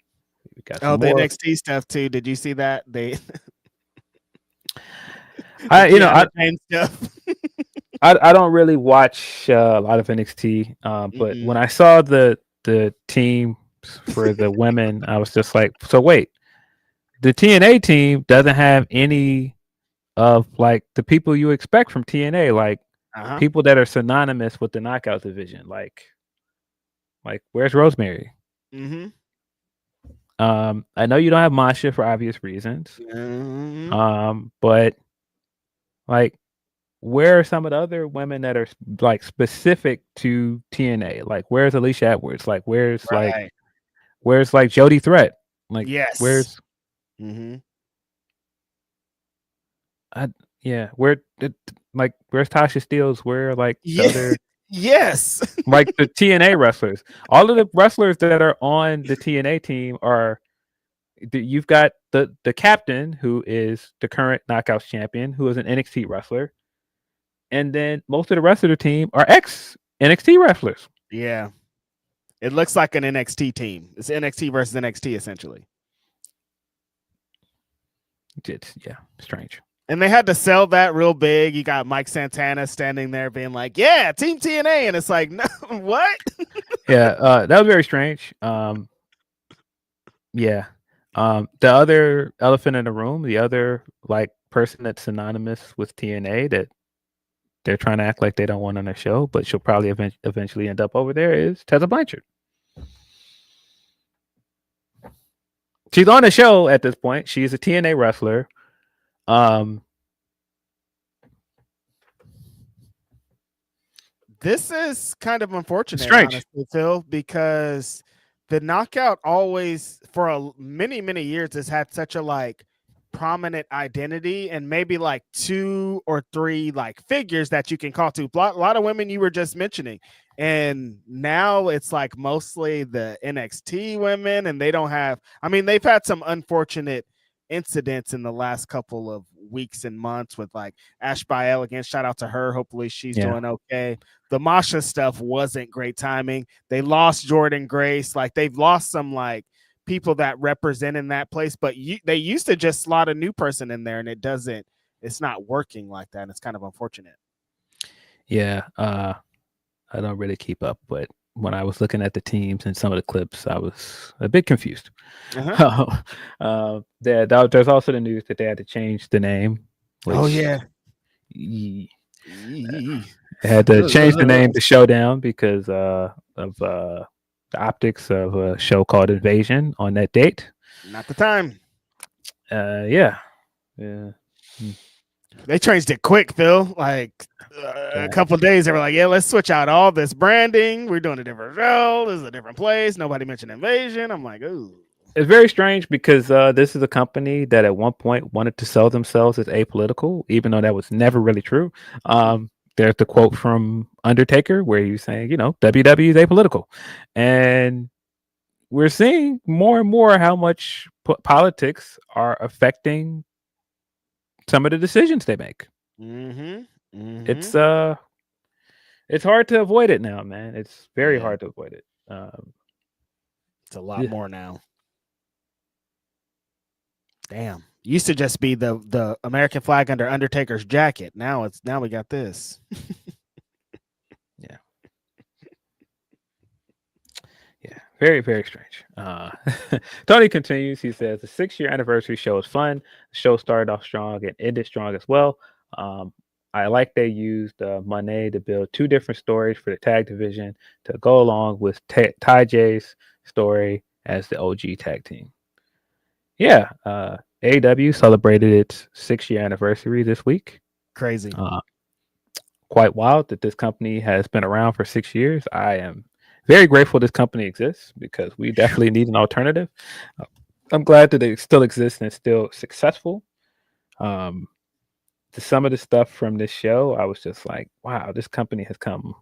We got the NXT stuff too. Did you see that? I don't really watch a lot of NXT, but when I saw the team for the women, I was just like, so wait, the TNA team doesn't have any of like the people you expect from TNA, like people that are synonymous with the knockout division, like where's Rosemary? I know you don't have Masha for obvious reasons. But like, where are some of the other women that are like specific to TNA? Like, where's Alicia Edwards? Like, where's like Jody Threat? Like, where's where's Tasha Steelz? Where like the other Yes. Like the TNA wrestlers. All of the wrestlers that are on the TNA team are. You've got the captain, who is the current Knockouts champion, who is an NXT wrestler, and then most of the rest of the team are ex NXT wrestlers. Yeah. It looks like an NXT team. It's NXT versus NXT essentially. It's strange. And they had to sell that real big. You got Mike Santana standing there being like, "Yeah, Team TNA," and it's like, "No, what?" That was very strange. Yeah. The other elephant in the room, the other like person that's synonymous with TNA that they're trying to act like they don't want on their show, but she'll probably eventually end up over there, is Tessa Blanchard. She's on the show at this point. She's a TNA wrestler. This is kind of unfortunate, strange, honestly, Phil, because the Knockout always, for many, many years, has had such a like prominent identity, and maybe like 2 or 3 like figures that you can call to. A lot of women you were just mentioning, and now it's like mostly the NXT women, and they don't have. I mean, they've had some unfortunate incidents in the last couple of weeks and months with like Ash Bael again. Shout out to her. Hopefully she's doing okay. The Masha stuff wasn't great timing. They lost Jordan Grace. Like they've lost some like people that represent in that place, but they used to just slot a new person in there, and it's not working like that. And it's kind of unfortunate. Yeah. I don't really keep up, but when I was looking at the teams and some of the clips, I was a bit confused. Uh-huh. There's also the news that they had to change the name. Oh yeah. They had to change the name to Showdown because of the optics of a show called Invasion on that date. Not the time. Yeah. They changed it quick, Phil. Like a couple of days, they were like, "Yeah, let's switch out all this branding. We're doing a different show. This is a different place. Nobody mentioned Invasion." I'm like, "Ooh." It's very strange because this is a company that at one point wanted to sell themselves as apolitical, even though that was never really true. There's the quote from Undertaker where he was saying, WWE is apolitical. And we're seeing more and more how much politics are affecting some of the decisions they make. It's hard to avoid it now, man. It's very hard to avoid it. It's a lot more now. Damn. Used to just be the American flag under Undertaker's jacket. Now we got this. Yeah. Very, very strange. Tony continues. He says the 6-year anniversary show is fun. The show started off strong and ended strong as well. I like they used Monet to build 2 different stories for the tag division to go along with Ty J's story as the OG tag team. Yeah, AEW celebrated its 6-year anniversary this week. Crazy. Quite wild that this company has been around for 6 years. I am very grateful this company exists because we definitely need an alternative. I'm glad that they still exist and it's still successful. Some of the stuff from this show, I was just like, wow, this company has come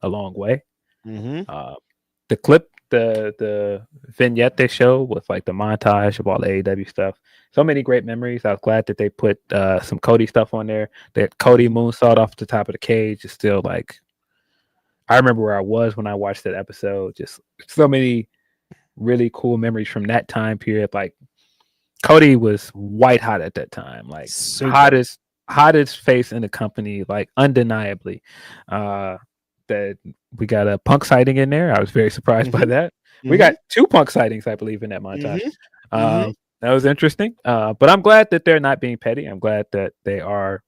a long way. The clip, the vignette they show with like the montage of all the AEW stuff, so many great memories. I was glad that they put some Cody stuff on there. That Cody moonsault off the top of the cage is still like, I remember where I was when I watched that episode. Just so many really cool memories from that time period. Like Cody was white hot at that time, like hottest face in the company, like undeniably. That we got a Punk sighting in there. I was very surprised by that. We got 2 Punk sightings, I believe, in that montage. That was interesting. But I'm glad that they're not being petty. I'm glad that they are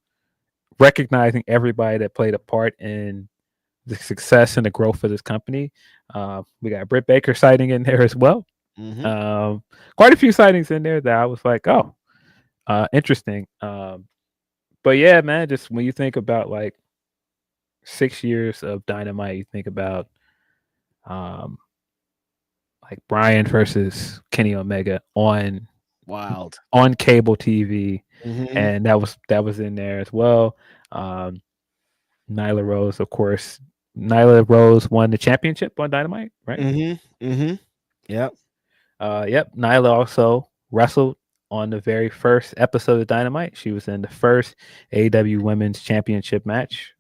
recognizing everybody that played a part in the success and the growth of this company. We got Britt Baker sighting in there as well. Quite a few sightings in there that I was like, oh, interesting. But yeah, man, just when you think about like 6 years of Dynamite, you think about like Bryan versus Kenny Omega on cable TV, and that was in there as well. Nyla Rose, of course, Nyla Rose won the championship on Dynamite, right? Yep. Yep. Nyla also wrestled on the very first episode of Dynamite. She was in the first AEW Women's Championship match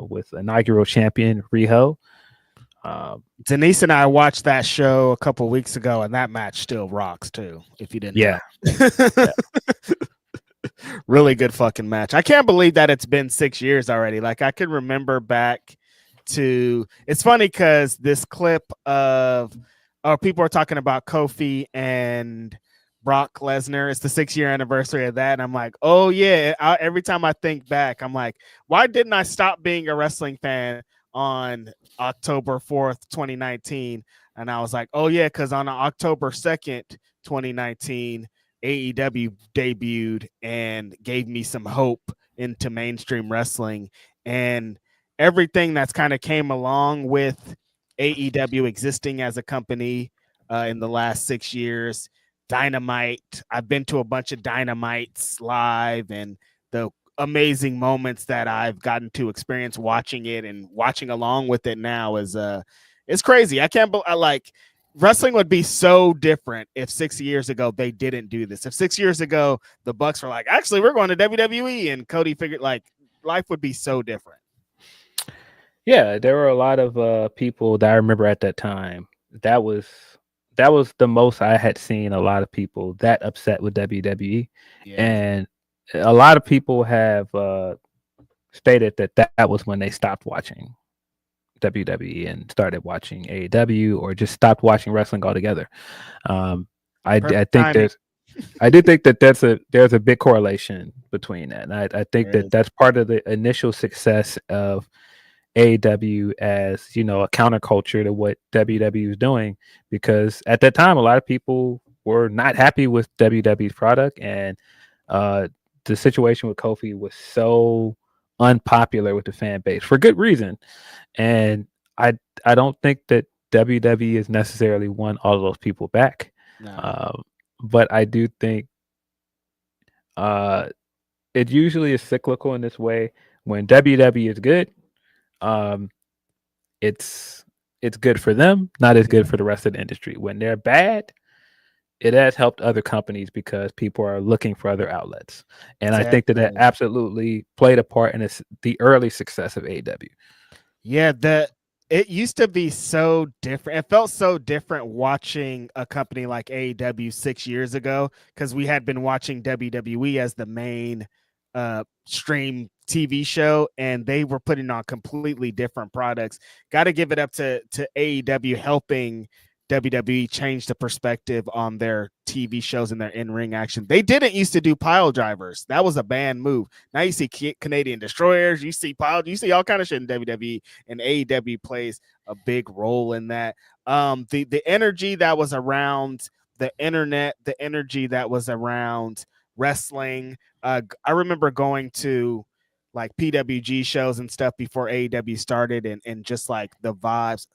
with inaugural champion Riho. Denise and I watched that show a couple weeks ago, and that match still rocks too. If you didn't, yeah. Really good fucking match. I can't believe that it's been 6 years already. Like I can remember back to. It's funny because this clip of people are talking about Kofi and Brock Lesnar. It's the 6-year anniversary of that, and I'm like, oh yeah. Every time I think back, I'm like, why didn't I stop being a wrestling fan on October 4th, 2019? And I was like, oh yeah, because on October 2nd, 2019, AEW debuted and gave me some hope into mainstream wrestling, and everything that's kind of came along with AEW existing as a company in the last 6 years. Dynamite. I've been to a bunch of Dynamites live, and the amazing moments that I've gotten to experience watching it and watching along with it now is it's crazy. I can't like wrestling would be so different if 6 years ago they didn't do this. If 6 years ago the Bucks were like, actually we're going to WWE, and Cody figured like life would be so different. Yeah, there were a lot of people that I remember at that time. That was the most I had seen a lot of people that upset with WWE. Yeah. And a lot of people have stated that was when they stopped watching WWE and started watching AEW, or just stopped watching wrestling altogether. I think timing. I do think that there's a big correlation between that. And I think There is. that's part of the initial success of AEW as, you know, a counterculture to what WWE is doing, because at that time a lot of people were not happy with WWE's product, and the situation with Kofi was so unpopular with the fan base for good reason. And I don't think that WWE has necessarily won all of those people back. No. But I do think it usually is cyclical in this way. When WWE is good, it's good for them, not as good for the rest of the industry. When they're bad, it has helped other companies because people are looking for other outlets. And I think that absolutely played a part in the early success of AEW. Yeah, it used to be so different. It felt so different watching a company like AEW 6 years ago, because we had been watching WWE as the main stream TV show, and they were putting on completely different products. Got to give it up to AEW helping WWE change the perspective on their TV shows and their in-ring action. They didn't used to do pile drivers. That was a banned move. Now you see Canadian destroyers, you see you see all kind of shit in WWE, and AEW plays a big role in that. The energy that was around the internet, the energy that was around wrestling. I remember going to like PWG shows and stuff before AEW started, and just like the vibes.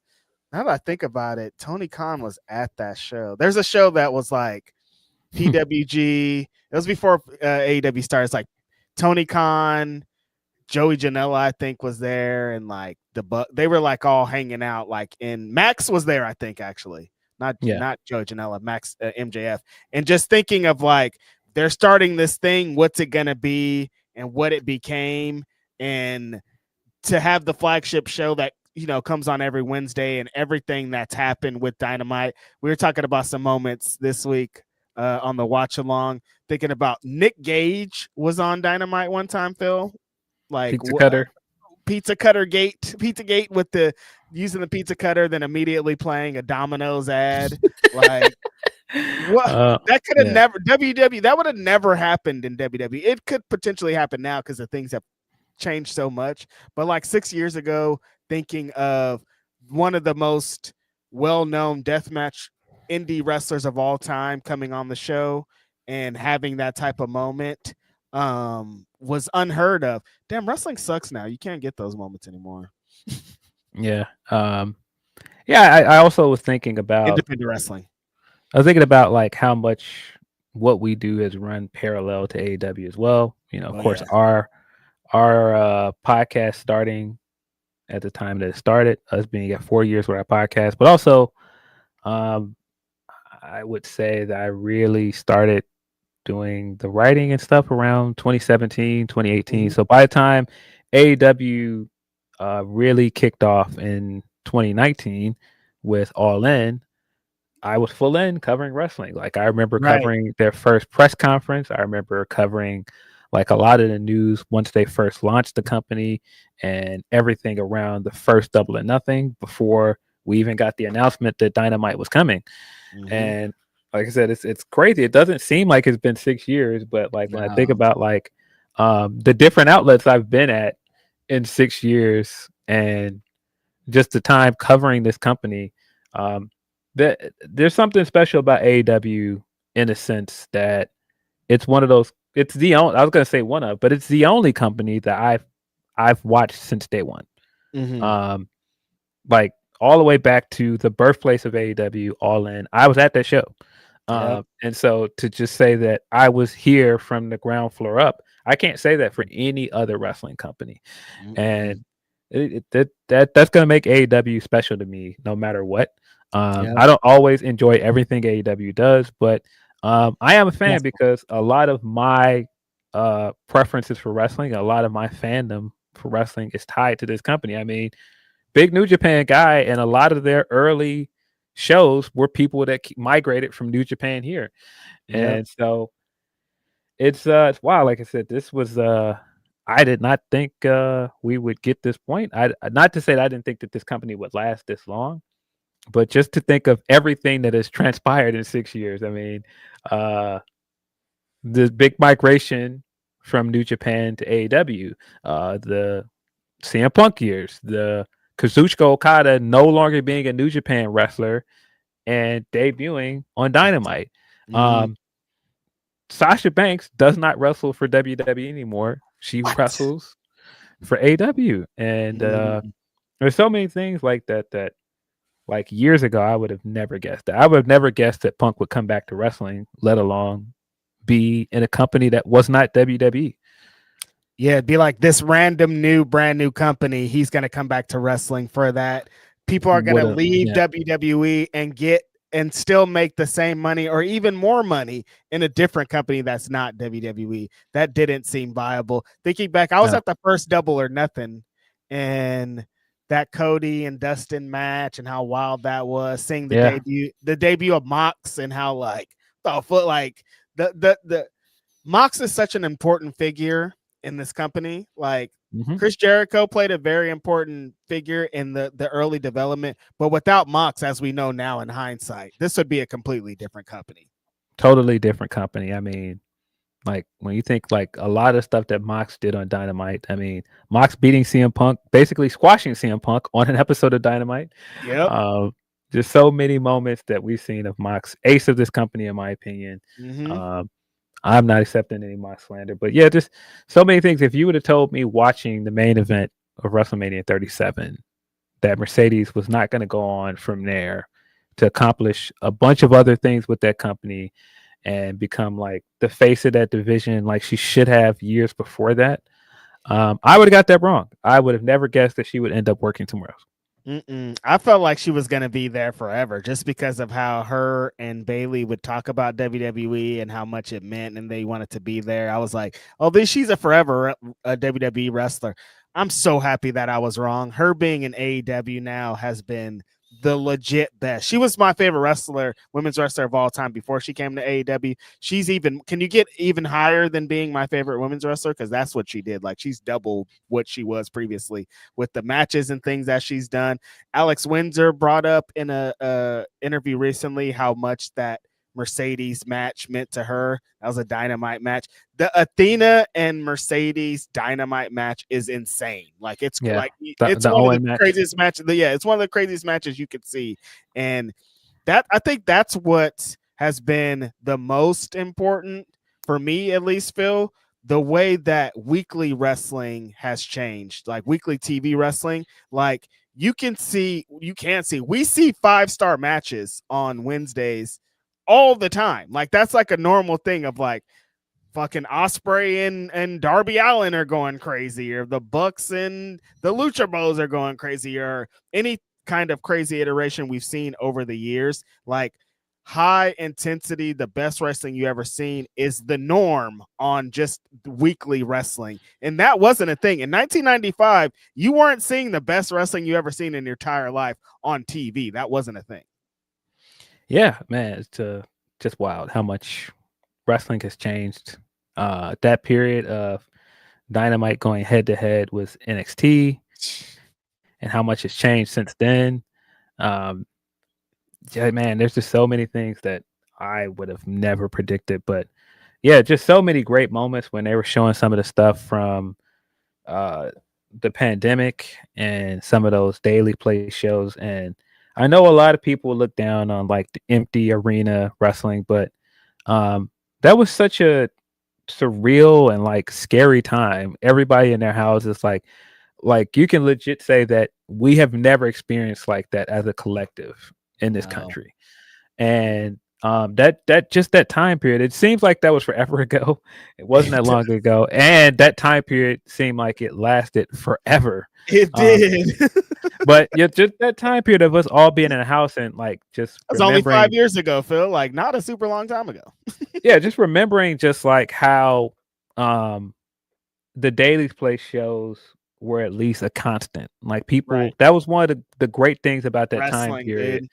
Now that I think about it, Tony Khan was at that show. There's a show that was like PWG. It was before AEW started. It's like Tony Khan, Joey Janela, I think, was there, and like they were like all hanging out. Like, in Max was there, I think, actually, not Joey Janela, Max MJF, and just thinking of like they're starting this thing. What's it gonna be, and what it became, and to have the flagship show that, you know, comes on every Wednesday, and everything that's happened with Dynamite. We were talking about some moments this week on the watch along, thinking about Nick Gage was on Dynamite one time, Phil, like pizza cutter gate with the using the pizza cutter, then immediately playing a Domino's ad. Like what? That could have never WWE. That would have never happened in WWE. It could potentially happen now because the things have changed so much. But like 6 years ago, thinking of one of the most well-known deathmatch indie wrestlers of all time coming on the show and having that type of moment was unheard of. Damn, wrestling sucks now. You can't get those moments anymore. Yeah. I also was thinking about independent wrestling. I was thinking about like how much what we do has run parallel to AEW as well. You know, of course, our podcast starting at the time that it started, us being at 4 years with our podcast, but also I would say that I really started doing the writing and stuff around 2017, 2018. So by the time AEW really kicked off in 2019 with All In, I was full in covering wrestling. Like I remember covering their first press conference. I remember covering like a lot of the news once they first launched the company and everything around the first Double or Nothing before we even got the announcement that Dynamite was coming. And like I said, it's crazy. It doesn't seem like it's been 6 years, but like when I think about like the different outlets I've been at in 6 years and just the time covering this company, there's something special about AEW in a sense that it's one of those. It's the only. I was gonna say one of, but it's the only company that I've watched since day one. Like all the way back to the birthplace of AEW, All In. I was at that show. And so to just say that I was here from the ground floor up, I can't say that for any other wrestling company. And that's going to make AEW special to me no matter what. I don't always enjoy everything AEW does, but I am a fan because a lot of my preferences for wrestling, a lot of my fandom for wrestling is tied to this company. I mean, big New Japan guy, and a lot of their early shows were people that migrated from New Japan here. And so it's wow, like I said, this was I did not think we would get this point. I not to say that I didn't think that this company would last this long, but just to think of everything that has transpired in 6 years. I mean, the big migration from New Japan to AEW, the CM Punk years, the Kazuchika Okada no longer being a New Japan wrestler and debuting on Dynamite. Sasha Banks does not wrestle for WWE anymore. She wrestles for AEW. And there's so many things like that like years ago I would have never guessed that. I would have never guessed that Punk would come back to wrestling, let alone be in a company that was not WWE. Yeah, it'd be like this random brand new company. He's going to come back to wrestling for that. People are going to leave WWE and still make the same money or even more money in a different company that's not WWE. That didn't seem viable. Thinking back, I was at the first Double or Nothing, and that Cody and Dustin match and how wild that was. Seeing the debut of Mox and how like the Mox is such an important figure in this company. Like Chris Jericho played a very important figure in the early development, but without Mox, as we know now in hindsight, this would be a completely different company. Totally different company. I mean, like when you think like a lot of stuff that Mox did on Dynamite, I mean, Mox beating CM Punk, basically squashing CM Punk on an episode of Dynamite. Just so many moments that we've seen of Mox, ace of this company, in my opinion. I'm not accepting any Mox slander, but yeah, just so many things. If you would have told me watching the main event of WrestleMania 37 that Mercedes was not going to go on from there to accomplish a bunch of other things with that company and become like the face of that division like she should have years before that, I would have got that wrong. I would have never guessed that she would end up working somewhere else. I felt like she was going to be there forever just because of how her and Bailey would talk about WWE and how much it meant and they wanted to be there. I was like, oh, she's a forever WWE wrestler. I'm so happy that I was wrong. Her being in AEW now has been the legit best. She was my favorite wrestler, women's wrestler of all time before she came to AEW. Can you get even higher than being my favorite women's wrestler? Because that's what she did. Like she's double what she was previously with the matches and things that she's done. Alex Windsor brought up in a interview recently how much that Mercedes match meant to her. That was a Dynamite match. The Athena and Mercedes Dynamite match is insane. Like it's one of the craziest matches. It's one of the craziest matches you could see. And that I think that's what has been the most important for me, at least, Phil. The way that weekly wrestling has changed, like weekly TV wrestling, like we see 5-star matches on Wednesdays all the time. Like that's like a normal thing of like fucking Osprey and Darby Allin are going crazy, or the Bucks and the Lucha Bros are going crazy, or any kind of crazy iteration we've seen over the years. Like, high intensity, the best wrestling you ever seen is the norm on just weekly wrestling. And that wasn't a thing. In 1995, you weren't seeing the best wrestling you ever seen in your entire life on TV. That wasn't a thing. Yeah, man, it's just wild how much wrestling has changed. That period of Dynamite going head to head with NXT and how much has changed since then. Yeah, man, there's just so many things that I would have never predicted. But yeah, just so many great moments when they were showing some of the stuff from the pandemic and some of those daily play shows. And I know a lot of people look down on like the empty arena wrestling, but that was such a surreal and like scary time. Everybody in their houses, like you can legit say that we have never experienced like that as a collective in this country. And that time period, it seems like that was forever ago. It wasn't that long ago, and that time period seemed like it lasted forever. It did. But yeah, just that time period of us all being in a house and like just it was only 5 years ago, Phil. Like, not a super long time ago. Yeah, just remembering just like how the daily play shows were at least a constant. Like people, that was one of the great things about that wrestling time period.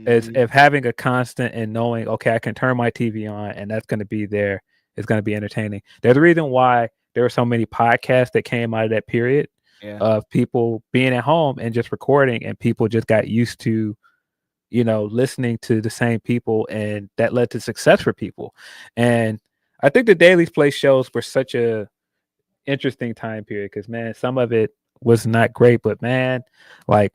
Is if having a constant and knowing, okay, I can turn my TV on and that's going to be there. It's going to be entertaining. There's a reason why there were so many podcasts that came out of that period of people being at home and just recording, and people just got used to, listening to the same people, and that led to success for people. And I think the daily play shows were such a interesting time period because, man, some of it was not great, but man, like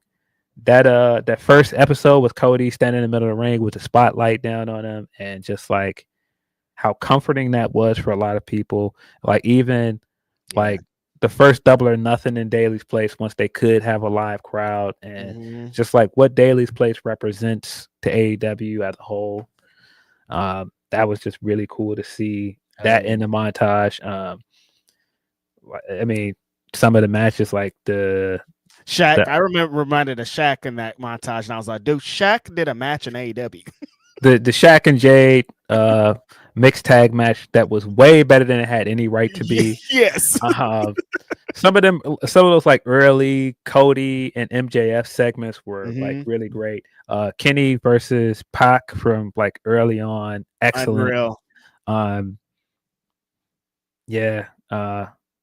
that first episode with Cody standing in the middle of the ring with the spotlight down on him, and just like how comforting that was for a lot of people. Like even like the first Double or Nothing in Daily's Place, once they could have a live crowd, and just like what Daily's Place represents to AEW as a whole. That was just really cool to see that in the montage. I mean, some of the matches like Shaq, I reminded of Shaq in that montage, and I was like, dude, Shaq did a match in AEW. the Shaq and Jade mixed tag match that was way better than it had any right to be. Yes. Some of those like early Cody and MJF segments were like really great. Kenny versus Pac from like early on, excellent. Unreal.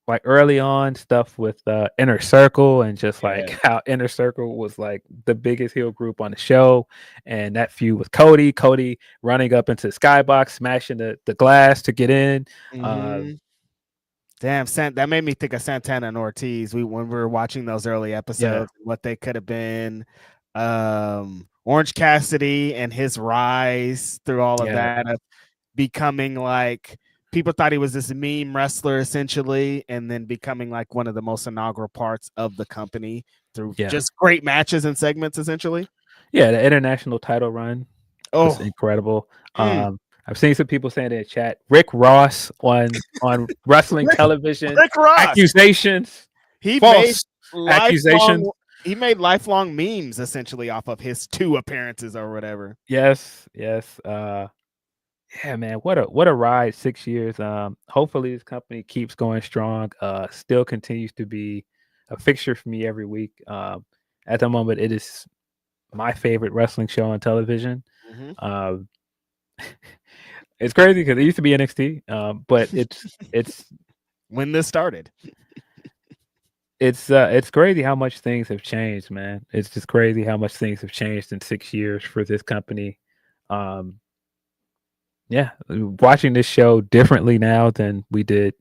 Like early on stuff with Inner Circle, and just like how Inner Circle was like the biggest heel group on the show, and that feud with Cody running up into the skybox, smashing the glass to get in. Damn, that made me think of Santana and Ortiz. When we were watching those early episodes, what they could have been. Orange Cassidy and his rise through all of that, of becoming like, people thought he was this meme wrestler essentially, and then becoming like one of the most inaugural parts of the company through just great matches and segments essentially. Yeah, the international title run was incredible. I've seen some people saying in the chat, Rick Ross on wrestling television. Rick Ross. Accusations. False accusations. He made lifelong memes essentially off of his 2 appearances or whatever. Yes. Yeah, man, what a ride, 6 years. Hopefully this company keeps going strong. Still continues to be a fixture for me every week. At the moment, it is my favorite wrestling show on television. It's crazy because it used to be NXT, but it's when this started. It's crazy how much things have changed, man. It's just crazy how much things have changed in 6 years for this company. Watching this show differently now than we did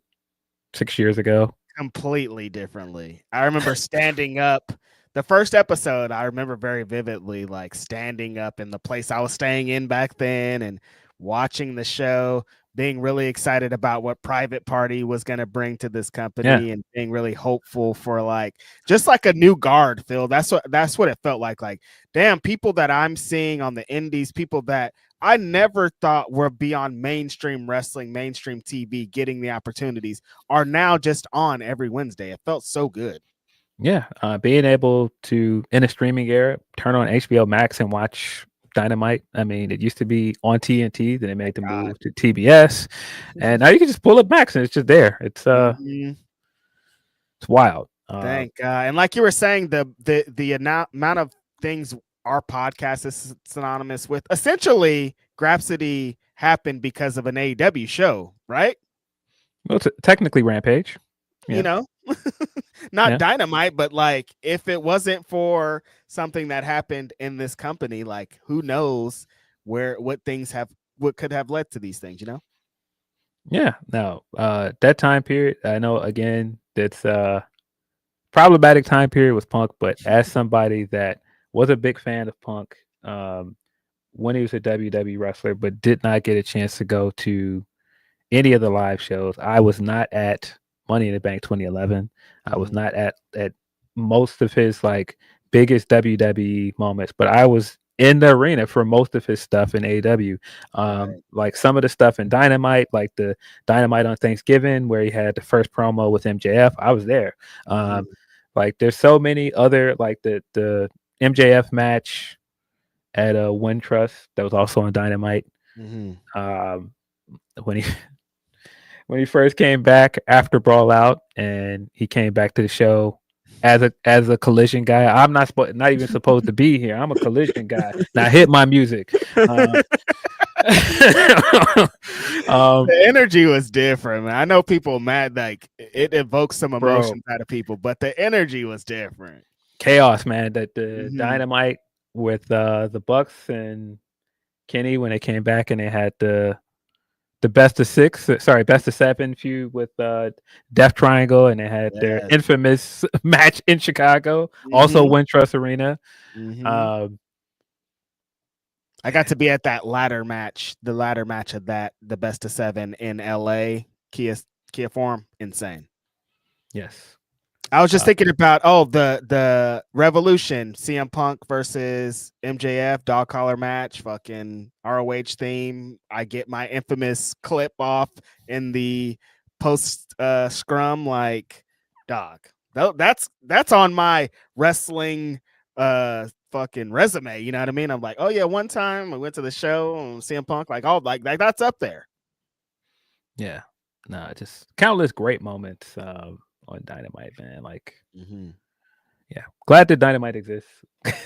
6 years ago. Completely differently. I remember standing up. The first episode, I remember very vividly, like standing up in the place I was staying in back then and watching the show, being really excited about what Private Party was going to bring to this company, and being really hopeful for like just like a new guard, Phil. That's what it felt like. Like, damn, people that I'm seeing on the indies, people that I never thought were beyond mainstream wrestling, mainstream TV, getting the opportunities are now just on every Wednesday. It felt so good. Yeah, being able to in a streaming era turn on HBO Max and watch Dynamite. I mean, it used to be on TNT, then they made the move to TBS, and now you can just pull up Max and it's just there. It's Mhm. it's wild. Thank God. And like you were saying, the amount of things our podcast is synonymous with, essentially, Grapsody happened because of an AEW show, right? Well, it's technically Rampage. You Yeah. know, not Yeah. Dynamite, but like if it wasn't for something that happened in this company, like who knows what could have led to these things, you know? Yeah. No, that time period, I know again, that's problematic time period was Punk, but as somebody that was a big fan of Punk, when he was a WWE wrestler, but did not get a chance to go to any of the live shows. I was not at Money in the Bank 2011. I was not at most of his like biggest WWE moments, but I was in the arena for most of his stuff in AEW. Right. Like some of the stuff in Dynamite, like the Dynamite on Thanksgiving where he had the first promo with MJF. I was there. Like there's so many other like the MJF match at a Win Trust that was also on Dynamite. When he first came back after Brawl Out, and he came back to the show as a collision guy. I'm not even supposed to be here. I'm a collision guy. Now hit my music. The energy was different, man. I know people mad, like it evokes some emotions out of people, but the energy was different. Chaos, man. That the Dynamite with the Bucks and Kenny when they came back and they had the best of seven feud with Death Triangle, and they had their infamous match in Chicago, also Wintrust Arena. I got to be at that ladder match, the of that, the best of seven in LA, Kia Forum. Insane. Yes. I was just thinking about the Revolution, CM Punk versus MJF dog collar match, fucking ROH theme. I get my infamous clip off in the post scrum, like dog. That's on my wrestling fucking resume. You know what I mean? I'm like, oh yeah, one time I went to the show and CM Punk, like that's up there. Yeah, no, just countless great moments. On Dynamite, man. Like, yeah, glad that Dynamite exists.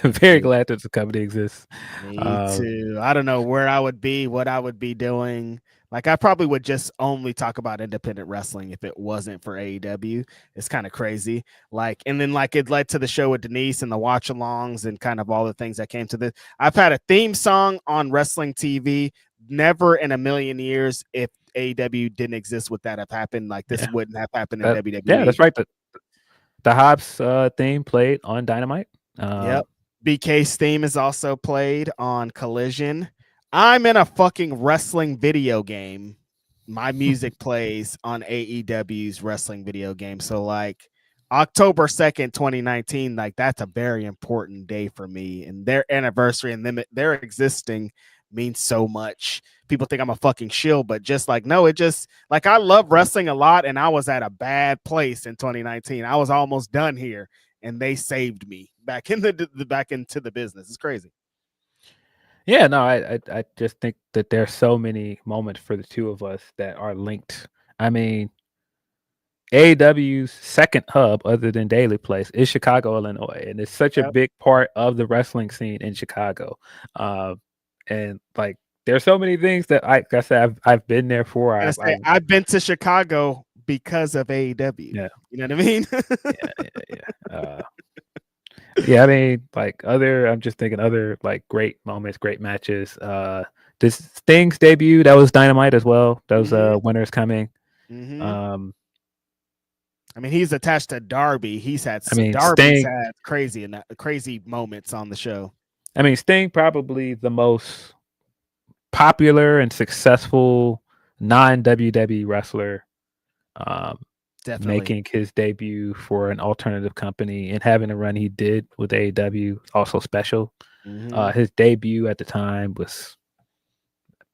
Very glad that the company exists. Me too. I don't know where I would be, what I would be doing. Like, I probably would just only talk about independent wrestling if it wasn't for AEW. It's kind of crazy. Like, and then like it led to the show with Denise and the watch alongs and kind of all the things that came to this. I've had a theme song on wrestling TV. Never in a million years, if AEW didn't exist, would that have happened? Like this wouldn't have happened in WWE. Yeah, that's right. The Hobbs theme played on Dynamite. Yep. BK's theme is also played on Collision. I'm in a fucking wrestling video game. My music plays on AEW's wrestling video game. So like October 2nd, 2019, like that's a very important day for me, and their anniversary and them their existing means so much. People think I'm a fucking shill, but just like, no, it just like I love wrestling a lot, and I was at a bad place in 2019. I was almost done here, and they saved me back in back into the business. It's crazy. Yeah, no, I just think that there's so many moments for the two of us that are linked. I mean, AEW's second hub, other than Daily Place, is Chicago, Illinois, and it's such a big part of the wrestling scene in Chicago. And like, there's so many things that I said I've been there for. I've been to Chicago because of AEW. Yeah, you know what I mean. Yeah, I mean, like I'm just thinking other like great moments, great matches. This Sting's debut, that was Dynamite as well. Those Winners Coming. I mean, he's attached to Darby. Darby's had crazy moments on the show. I mean, Sting probably the most popular and successful non-WWE wrestler. Definitely. Making his debut for an alternative company and having a run he did with AEW, also special. His debut at the time was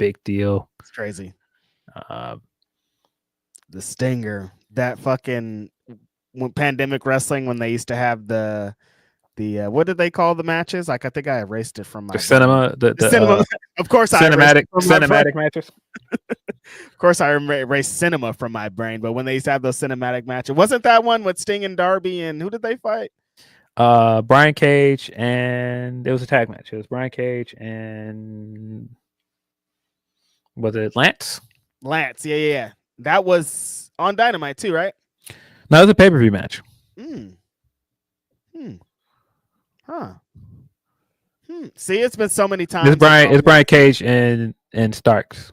big deal. It's crazy. Uh, The Stinger, that fucking when Pandemic Wrestling, when they used to have the what did they call the matches? Like, I think I erased it from my the cinema, brain. the cinema. Of course, cinematic matches. Of course, I erased cinema from my brain. But when they used to have those cinematic matches, wasn't that one with Sting and Darby? And who did they fight? Brian Cage, and it was a tag match. It was Brian Cage and was it Lance? Lance, yeah. That was on Dynamite too, right? No, it was a pay-per-view match. See, it's been so many times. It's Brian Cage and Starks.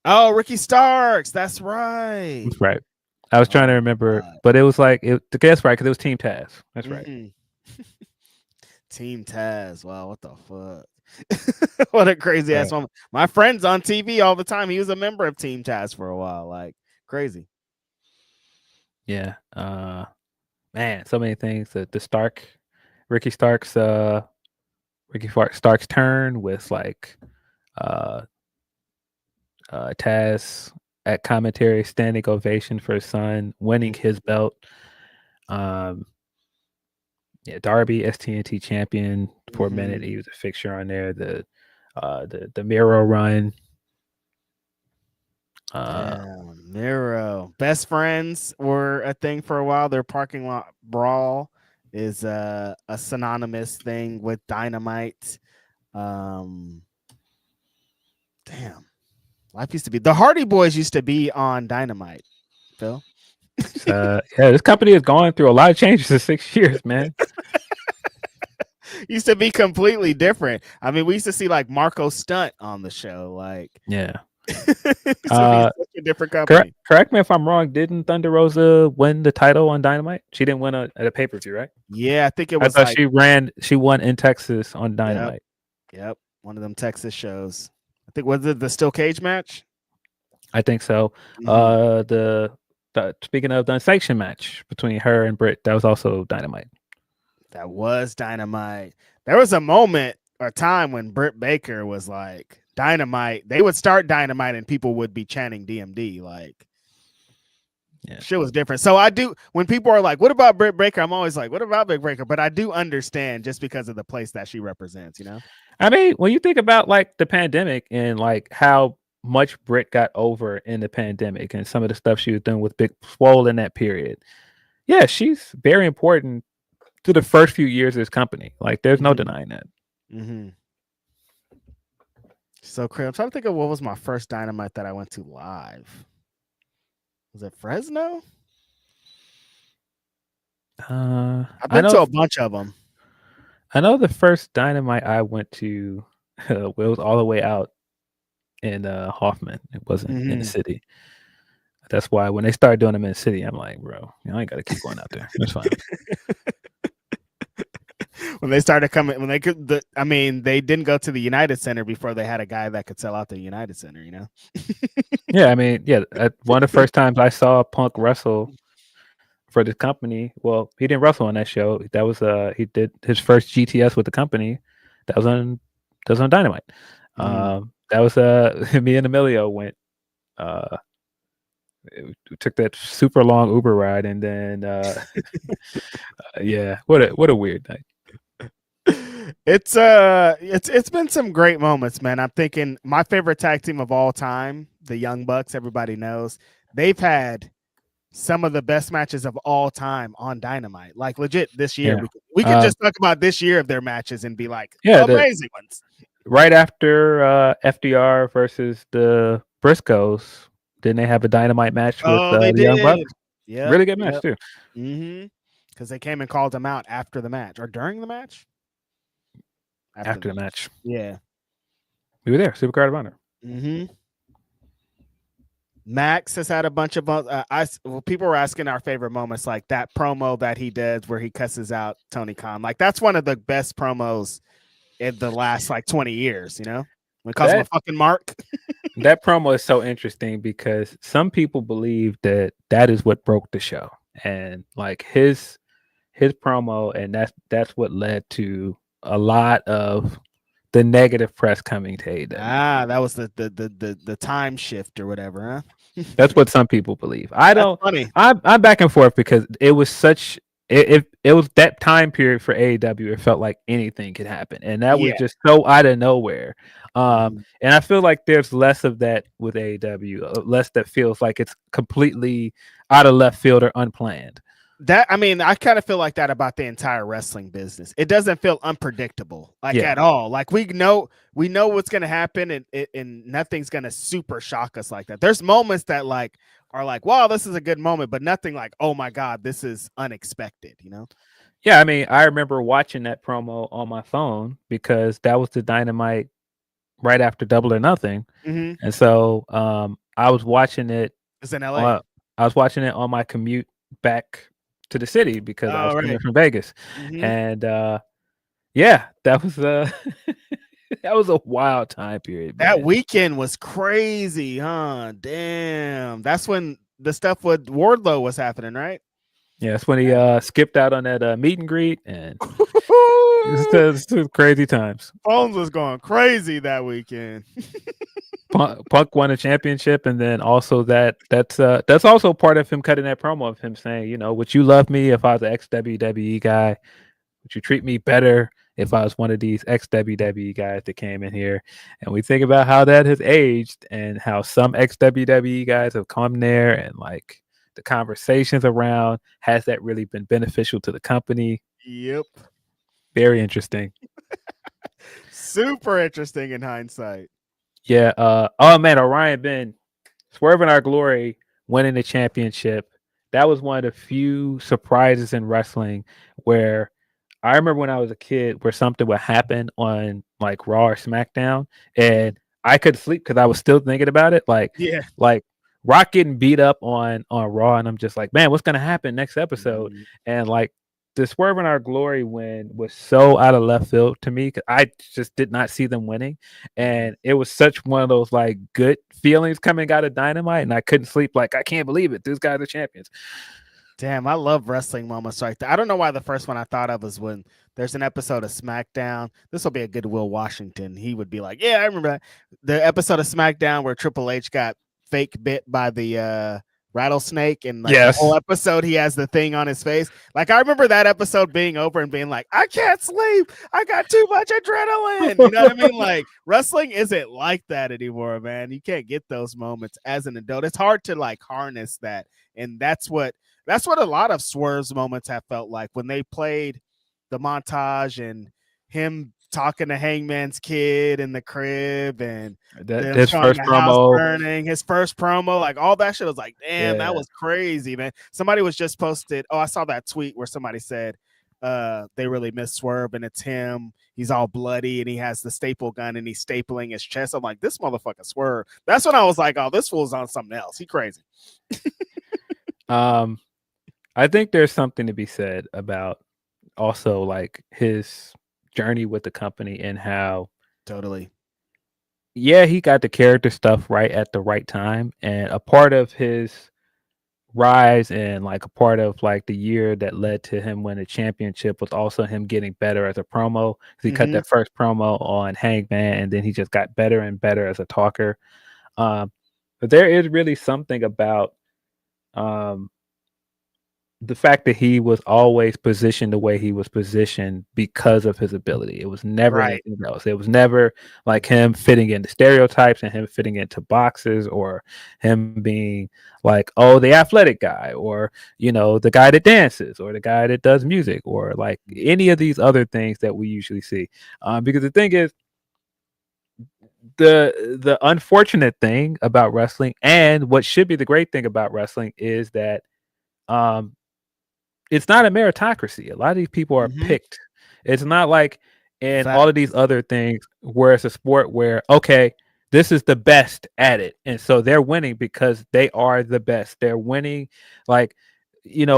Oh, Ricky Starks. That's right. That's right. I was trying to remember, but it was like that's right because it was Team Taz. That's right. Team Taz. Wow, what the fuck? What a crazy ass moment. My friend's on TV all the time. He was a member of Team Taz for a while. Like, crazy. Yeah. Man, so many things. The Ricky Starks turn with like Taz at commentary, standing ovation for his son, winning his belt. Darby, STNT champion for a minute. He was a fixture on there. The Miro run. Miro. Best friends were a thing for a while. Their parking lot brawl is a synonymous thing with Dynamite. Damn. Life used to be. The Hardy Boys used to be on Dynamite, Phil. This company has gone through a lot of changes in 6 years, man. Used to be completely different. I mean, we used to see like Marco Stunt on the show. Like, yeah. Such a different company. Correct me if I'm wrong. Didn't Thunder Rosa win the title on Dynamite? She didn't win at a pay-per-view, right? Yeah, I think it was. I thought she won in Texas on Dynamite. Yep. One of them Texas shows. I think was it the steel cage match? I think so. The speaking of the unsanctioned match between her and Britt, that was also Dynamite. That was Dynamite. There was a moment or time when Britt Baker was like Dynamite. They would start Dynamite and people would be chanting DMD. Like, shit was different. So I do, when people are like, what about Britt Baker? I'm always like, what about Britt Baker? But I do understand just because of the place that she represents, you know? I mean, when you think about like the pandemic and like how much Britt got over in the pandemic and some of the stuff she was doing with Big Swole in that period. Yeah, she's very important to the first few years of this company. Like, there's no denying that. So, Chris, I'm trying to think of what was my first Dynamite that I went to live. Was it Fresno? I've been to a bunch of them. I know the first Dynamite I went to it was all the way out in Hoffman. It wasn't in the city. That's why when they started doing them in the city, I'm like, bro, I ain't got to keep going out there. That's fine. When they started coming, when they could, they didn't go to the United Center before they had a guy that could sell out the United Center, you know? Yeah, I mean, one of the first times I saw Punk wrestle for the company. Well, he didn't wrestle on that show. That was he did his first GTS with the company. That was on Dynamite. That was me and Emilio went. We took that super long Uber ride, and then what a weird night. It's been some great moments, man. I'm thinking my favorite tag team of all time, the Young Bucks. Everybody knows they've had some of the best matches of all time on Dynamite. Like, legit, this year we could just talk about this year of their matches and be like, amazing ones. Right after FDR versus the Briscoes, didn't they have a Dynamite match with the Young Bucks? Yeah, really good match too. Because they came and called them out after the match or during the match. After the match. Yeah, we were there. Supercard of Honor. Max has had a bunch of people were asking our favorite moments, like that promo that he did where he cusses out Tony Khan. Like, that's one of the best promos in the last like 20 years, you know, when it calls him a fucking mark. That promo is so interesting because some people believe that is what broke the show, and like his promo, and that's what led to a lot of the negative press coming to AEW. That was the time shift or whatever, huh? That's what some people believe. I That's don't. funny. I'm back and forth because it was such. It was that time period for AEW. It felt like anything could happen, and that was just so out of nowhere. And I feel like there's less of that with AEW. Less that feels like it's completely out of left field or unplanned. I kind of feel like that about the entire wrestling business. It doesn't feel unpredictable, at all. Like we know what's gonna happen, and nothing's gonna super shock us like that. There's moments that are like, wow, this is a good moment, but nothing like, oh my god, this is unexpected. Yeah, I mean, I remember watching that promo on my phone because that was the Dynamite right after Double or Nothing, and so I was watching it. It's in LA. I was watching it on my commute back to the city because I was coming from Vegas, and that was that was a wild time period. That weekend was crazy, huh? Damn, that's when the stuff with Wardlow was happening, right? Yeah, that's when he skipped out on that meet and greet, and it's crazy times. Phones was going crazy that weekend. Punk won a championship, and then also that's also part of him cutting that promo of him saying, would you love me if I was an ex-WWE guy? Would you treat me better if I was one of these ex-WWE guys that came in here? And we think about how that has aged and how some ex-WWE guys have come there, and like the conversations around, has that really been beneficial to the company? Yep. Very interesting. Super interesting in hindsight. Yeah. Oh man, Orion Ben, Swerving Our Glory, winning the championship. That was one of the few surprises in wrestling where I remember when I was a kid where something would happen on like Raw or SmackDown and I could sleep because I was still thinking about it. Like Rock getting beat up on Raw, and I'm just like, man, what's gonna happen next episode? And like the Swerving Our Glory win was so out of left field to me because I just did not see them winning, and it was such one of those like good feelings coming out of Dynamite, and I couldn't sleep. Like, I can't believe it. These guys are champions. Damn, I love wrestling moments like that. I don't know why the first one I thought of was when there's an episode of SmackDown. This will be a good Will Washington. He would be like, yeah, I remember that. The episode of SmackDown where Triple H got fake bit by the rattlesnake, and like the whole episode he has the thing on his face. Like, I remember that episode being over and being like, I can't sleep, I got too much adrenaline. You know what I mean? Like, wrestling isn't like that anymore, man. You can't get those moments as an adult. It's hard to like harness that, and that's what a lot of Swerve's moments have felt like when they played the montage and him talking to Hangman's kid in the crib, and his first promo, burning, his first promo, like all that shit was like, damn, that was crazy, man. Somebody was just posted. Oh, I saw that tweet where somebody said they really miss Swerve, and it's him. He's all bloody and he has the staple gun and he's stapling his chest. I'm like, this motherfucker Swerve. That's when I was like, oh, this fool's on something else. He crazy. I think there's something to be said about also like his journey with the company and how he got the character stuff right at the right time, and a part of his rise and like a part of like the year that led to him winning a championship was also him getting better as a promo. He cut that first promo on Hangman, and then he just got better and better as a talker. But there is really something about the fact that he was always positioned the way he was positioned because of his ability. It was never anything else. It was never like him fitting into stereotypes and him fitting into boxes, or him being like, oh, the athletic guy, or, the guy that dances, or the guy that does music, or like any of these other things that we usually see. Because the thing is, the unfortunate thing about wrestling, and what should be the great thing about wrestling, is that it's not a meritocracy. A lot of these people are picked. It's not like in all of these other things where it's a sport where, okay, this is the best at it, and so they're winning because they are the best. They're winning. Like,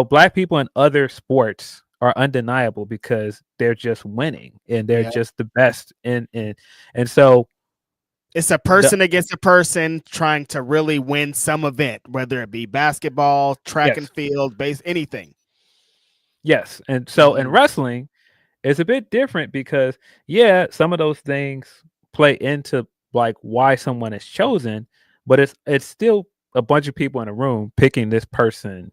black people in other sports are undeniable because they're just winning and they're just the best. And so it's a person against a person trying to really win some event, whether it be basketball, track and field, base, anything. Yes. And so in wrestling, it's a bit different because yeah, some of those things play into like why someone is chosen, but it's still a bunch of people in a room picking this person.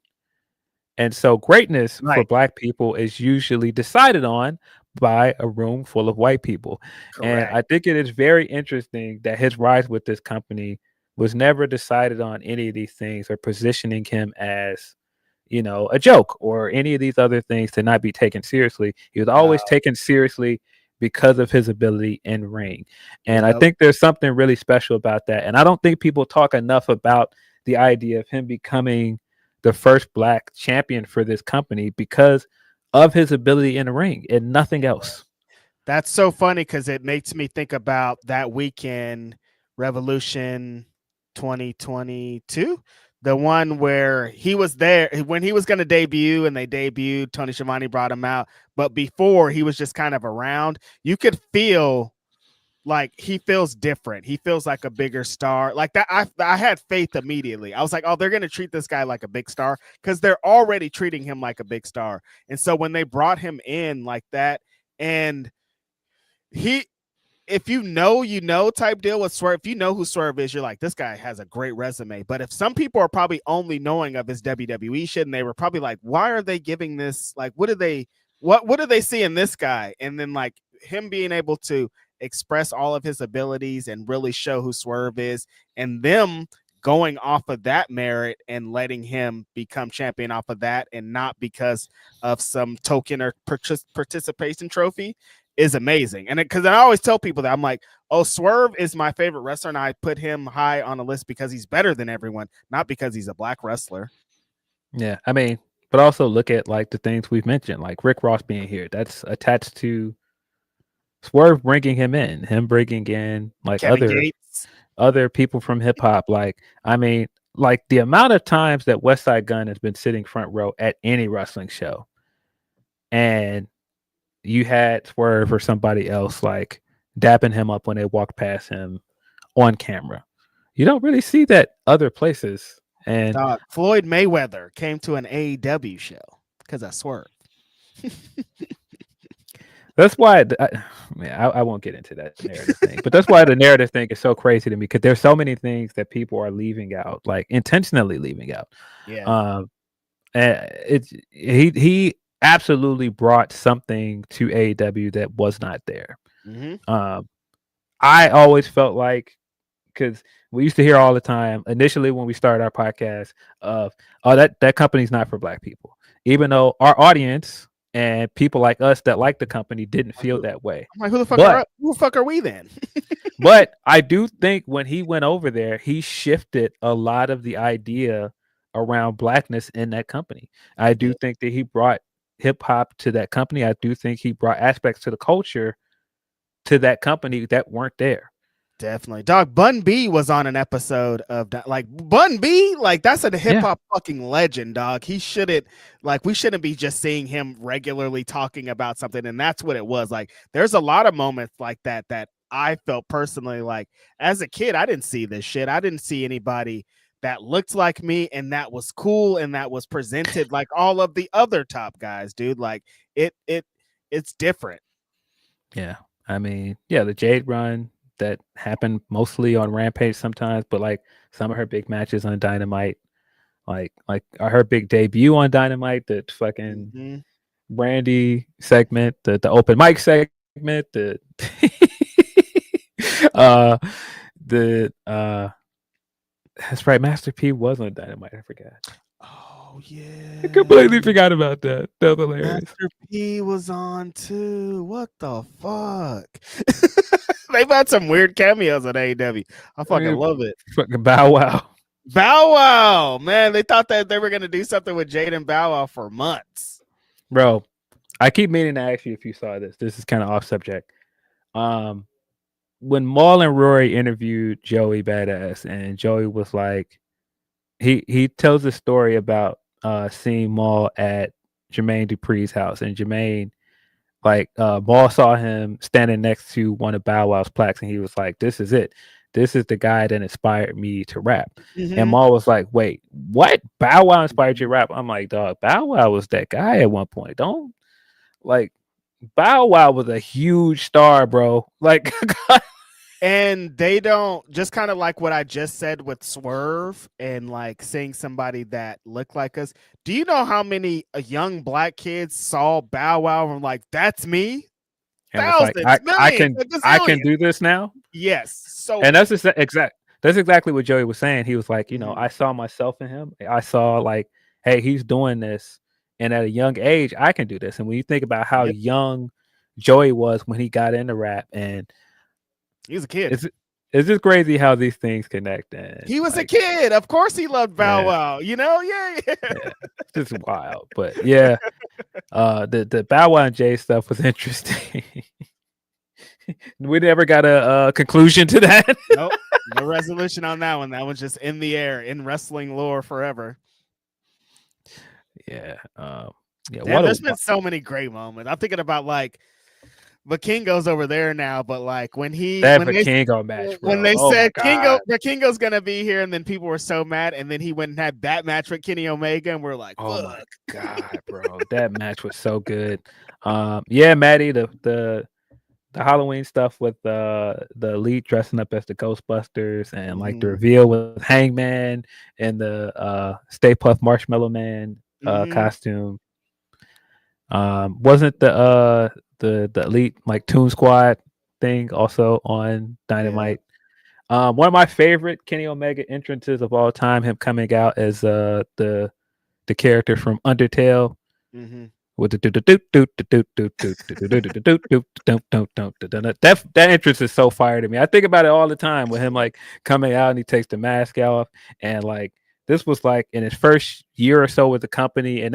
And so greatness for Right. black people is usually decided on by a room full of white people. And Correct. I think it is very interesting that his rise with this company was never decided on any of these things or positioning him as, you know, a joke or any of these other things to not be taken seriously. He was No. always taken seriously because of his ability in ring. And I Yep. think there's something really special about that. And I don't think people talk enough about the idea of him becoming the first black champion for this company because of his ability in the ring and nothing else. That's so funny because it makes me think about that weekend, Revolution 2022, the one where he was there when he was going to debut and they debuted. Tony Schiavone brought him out, but before he was just kind of around. You could feel like he feels different. He feels like a bigger star. Like that, I had faith immediately. I was like, oh, they're gonna treat this guy like a big star because they're already treating him like a big star. And so when they brought him in like that, and he, if you know type deal with Swerve, if you know who Swerve is, you're like, this guy has a great resume. But if some people are probably only knowing of his WWE shit, and they were probably like, why are they giving this? Like, what do they see in this guy? And then like him being able to express all of his abilities and really show who Swerve is, and them going off of that merit and letting him become champion off of that, and not because of some token or participation trophy, is amazing. And because I always tell people that I'm like, oh, Swerve is my favorite wrestler, and I put him high on the list because he's better than everyone, not because he's a black wrestler. Yeah, I mean, but also look at like the things we've mentioned, like Rick Ross being here. That's attached to Swerve bringing him in, him bringing in like Kevin Gates. other people from hip hop. Like, I mean, like the amount of times that West Side Gun has been sitting front row at any wrestling show, and you had Swerve or somebody else like dapping him up when they walked past him on camera. You don't really see that other places. And Floyd Mayweather came to an AEW show because I Swerve. that's why I won't get into that narrative thing, but that's why the narrative thing is so crazy to me because there's so many things that people are leaving out, like intentionally leaving out. Yeah. And it's he absolutely brought something to AEW that was not there. Mm-hmm. I always felt like because we used to hear all the time initially when we started our podcast of, oh, that company's not for black people, even though our audience and people like us that like the company didn't feel that way. I'm like, who the fuck are we then? But I do think when he went over there, he shifted a lot of the idea around blackness in that company. I do think that he brought hip hop to that company. I do think he brought aspects to the culture to that company that weren't there. Definitely. Dog, Bun B was on an episode of like Bun B, like that's a hip hop fucking legend, dog. He shouldn't, like, we shouldn't be just seeing him regularly talking about something. And that's what it was. Like, there's a lot of moments like that I felt personally like as a kid, I didn't see this shit. I didn't see anybody that looked like me and that was cool and that was presented like all of the other top guys, dude. Like it's different. Yeah. I mean, yeah, the Jade run that happened mostly on Rampage sometimes, but like some of her big matches on Dynamite, like her big debut on Dynamite, the fucking Brandy segment, the open mic segment, the that's right, Master P was on Dynamite. I forgot. Oh yeah, I completely forgot about that. That was hilarious. Master P was on too. What the fuck? They've had some weird cameos on AEW. I fucking love it. Fucking Bow Wow. Bow Wow, man. They thought that they were gonna do something with Jade and Bow Wow for months. Bro, I keep meaning to ask you if you saw this. This is kind of off subject. When Maul and Rory interviewed Joey Badass, and Joey was like, he tells a story about seeing Maul at Jermaine Dupri's house, and Jermaine, like, Maul saw him standing next to one of Bow Wow's plaques, and he was like, "This is it. This is the guy that inspired me to rap." And Maul was like, "Wait, what? Bow Wow inspired you to rap?" I'm like, "Dog, Bow Wow was that guy at one point. Don't like." Bow Wow was a huge star, bro. Like, And they don't, just kind of like what I just said with Swerve and like seeing somebody that looked like us. Do you know how many young black kids saw Bow Wow and like, that's me? and was like, Thousands, I millions, can do this now. Yes. So And that's that's exactly what Joey was saying. He was like, you know, Mhm. I saw myself in him. I saw like, hey, he's doing this, and at a young age, I can do this. And when you think about how Yep. young Joey was when he got into rap, and he was a kid. it's just crazy how these things connect. And He was like, a kid. Of course he loved Bow Yeah. Wow. You know, yeah. it's just wild. But yeah, the Bow Wow and Jay stuff was interesting. We never got a conclusion to that. Nope. No resolution on that one. That was just in the air in wrestling lore forever. Yeah. Yeah. Damn, there's been so many great moments. I'm thinking about like Vikingo's over there now, but like when Vikingo match, bro. when they Oh said my God. Vikingo's gonna be here, and then people were so mad, and then he went and had that match with Kenny Omega, and we're like, Oh fuck. my God, bro. That match was so good. Yeah, Maddie, the Halloween stuff with the Elite dressing up as the Ghostbusters and like the reveal with Hangman and the Stay Puft Marshmallow Man costume. Wasn't the Elite like Toon Squad thing also on Dynamite? Yeah. One of my favorite Kenny Omega entrances of all time, him coming out as the character from Undertale with the that entrance is so fire to me. I think about it all the time with him like coming out and he takes the mask off, and like this was like in his first year or so with the company, and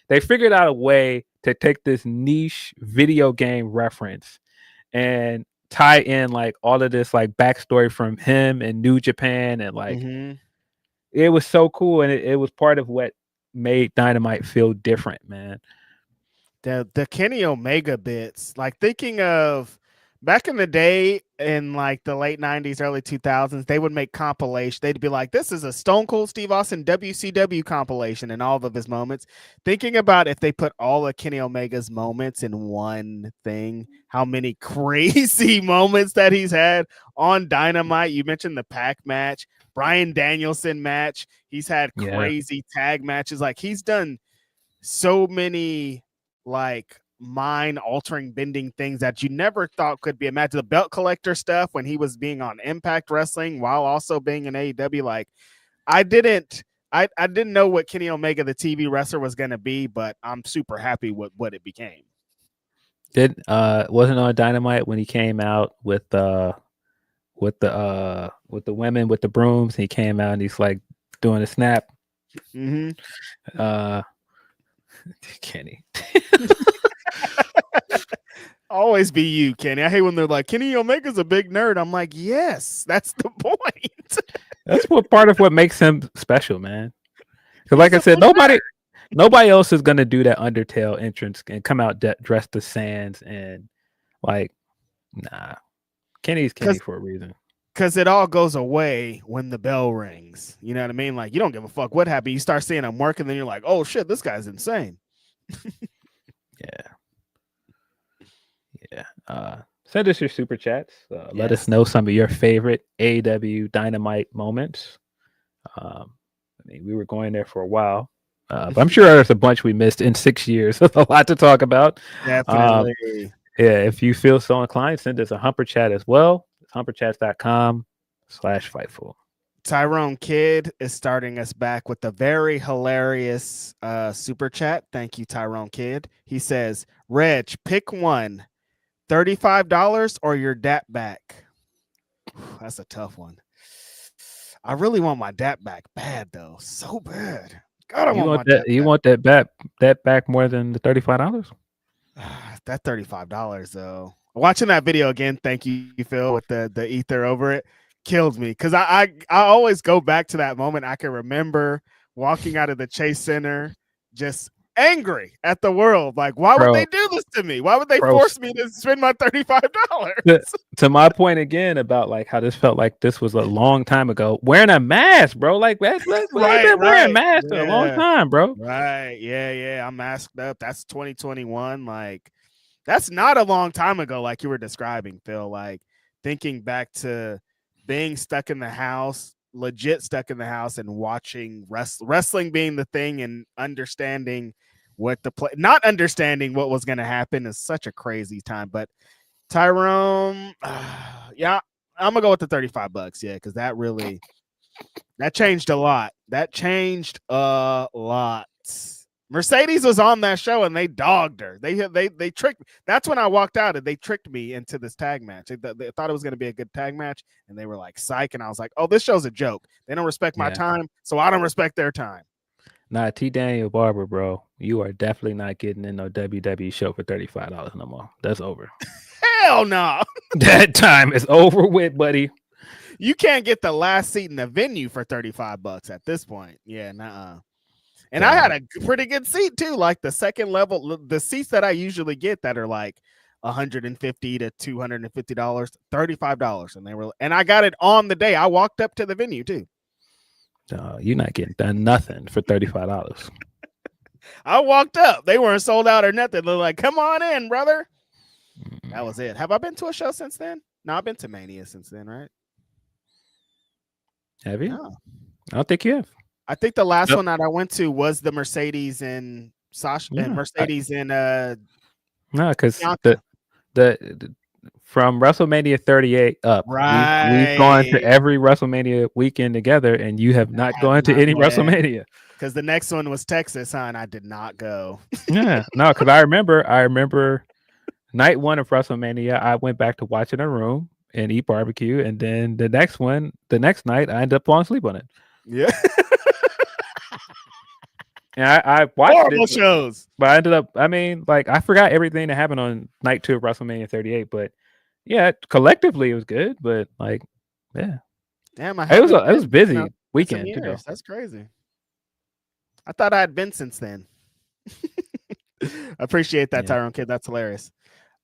they figured out a way to take this niche video game reference and tie in like all of this like backstory from him and New Japan, and like it was so cool, and it was part of what made Dynamite feel different, man. The Kenny Omega bits, like thinking of back in the day in like the late 90s, early 2000s, they would make compilation. They'd be like, this is a Stone Cold Steve Austin WCW compilation and all of his moments. Thinking about if they put all of Kenny Omega's moments in one thing, how many crazy moments that he's had on Dynamite. You mentioned the Pac match, Bryan Danielson match. He's had crazy tag matches. Like he's done so many like mind altering bending things that you never thought could be a match. The belt collector stuff when he was being on Impact Wrestling while also being in AEW. Like I didn't know what Kenny Omega, the TV wrestler, was going to be, but I'm super happy with what it became. Wasn't on Dynamite when he came out with the women with the brooms. He came out and he's like doing a snap. Kenny. Always be you, Kenny. I hate when they're like, Kenny Omega's a big nerd. I'm like, yes, that's the point. That's what part of what makes him special, man. Because like I said, nobody else is gonna do that Undertale entrance and come out dressed as Sans and like, nah. Kenny's Kenny for a reason. Because it all goes away when the bell rings. You know what I mean? Like, you don't give a fuck what happened. You start seeing him work, and then you're like, oh, shit, this guy's insane. Yeah. Send us your super chats. Let us know some of your favorite AEW Dynamite moments. I mean, we were going there for a while. But I'm sure there's a bunch we missed in 6 years. There's a lot to talk about. Definitely. If you feel so inclined, send us a Humper Chat as well. humperchats.com/Fightful. Tyrone Kidd is starting us back with a very hilarious super chat. Thank you, Tyrone Kidd. He says, Reg, pick one, $35 or your DAP back. That's a tough one. I really want my DAP back bad, though. So bad. God, I want my DAP you back. want that back more than the $35? That $35, though. Watching that video again, thank you, Phil, with the ether over it, killed me. Because I always go back to that moment. I can remember walking out of the Chase Center just angry at the world. Like, why would they do this to me? Why would they force me to spend my $35? To my point again about like how this felt like this was a long time ago. Wearing a mask, bro. Like we've been wearing masks for a long time, bro. Right. Yeah. I'm masked up. That's 2021. Like, That's not a long time ago, like you were describing, Phil. Like thinking back to being stuck in the house, legit stuck in the house, and watching wrestling being the thing, and understanding what the play, not understanding what was going to happen, is such a crazy time. But Tyrone, yeah, I'm gonna go with the $35. Yeah, because that changed a lot. That changed a lot. Mercedes was on that show and they dogged her. They tricked me. That's when I walked out and they tricked me into this tag match. They thought it was going to be a good tag match and they were like psych. And I was like, oh, this show's a joke. They don't respect my time, so I don't respect their time. Nah, T. Daniel Barber, bro, you are definitely not getting in no WWE show for $35 no more. That's over. Hell no. That time is over with, buddy. You can't get the last seat in the venue for $35 at this point. Yeah, nah. And I had a pretty good seat too, like the second level, the seats that I usually get that are like $150 to $250, $35, and I got it on the day. I walked up to the venue too. You're not getting done nothing for $35. I walked up. They weren't sold out or nothing. They're like, "Come on in, brother." That was it. Have I been to a show since then? No, I've been to Mania since then, right? Have you? No. I don't think you have. I think the last one that I went to was the Mercedes and Sasha and Mercedes no, because the from WrestleMania 38 up, right? We've gone to every WrestleMania weekend together, and you have not gone to any WrestleMania. Because the next one was Texas, huh? And I did not go. Yeah, no, because I remember night one of WrestleMania, I went back to watch in a room and eat barbecue, and then the next night, I ended up falling asleep on it. Yeah. And I watched horrible shows, but I ended up. I mean, like I forgot everything that happened on night 2 of WrestleMania 38. But yeah, collectively it was good. But like, yeah, damn, it was busy weekend to go. That's crazy. I thought I had been since then. Appreciate that, Tyrone Kid. That's hilarious.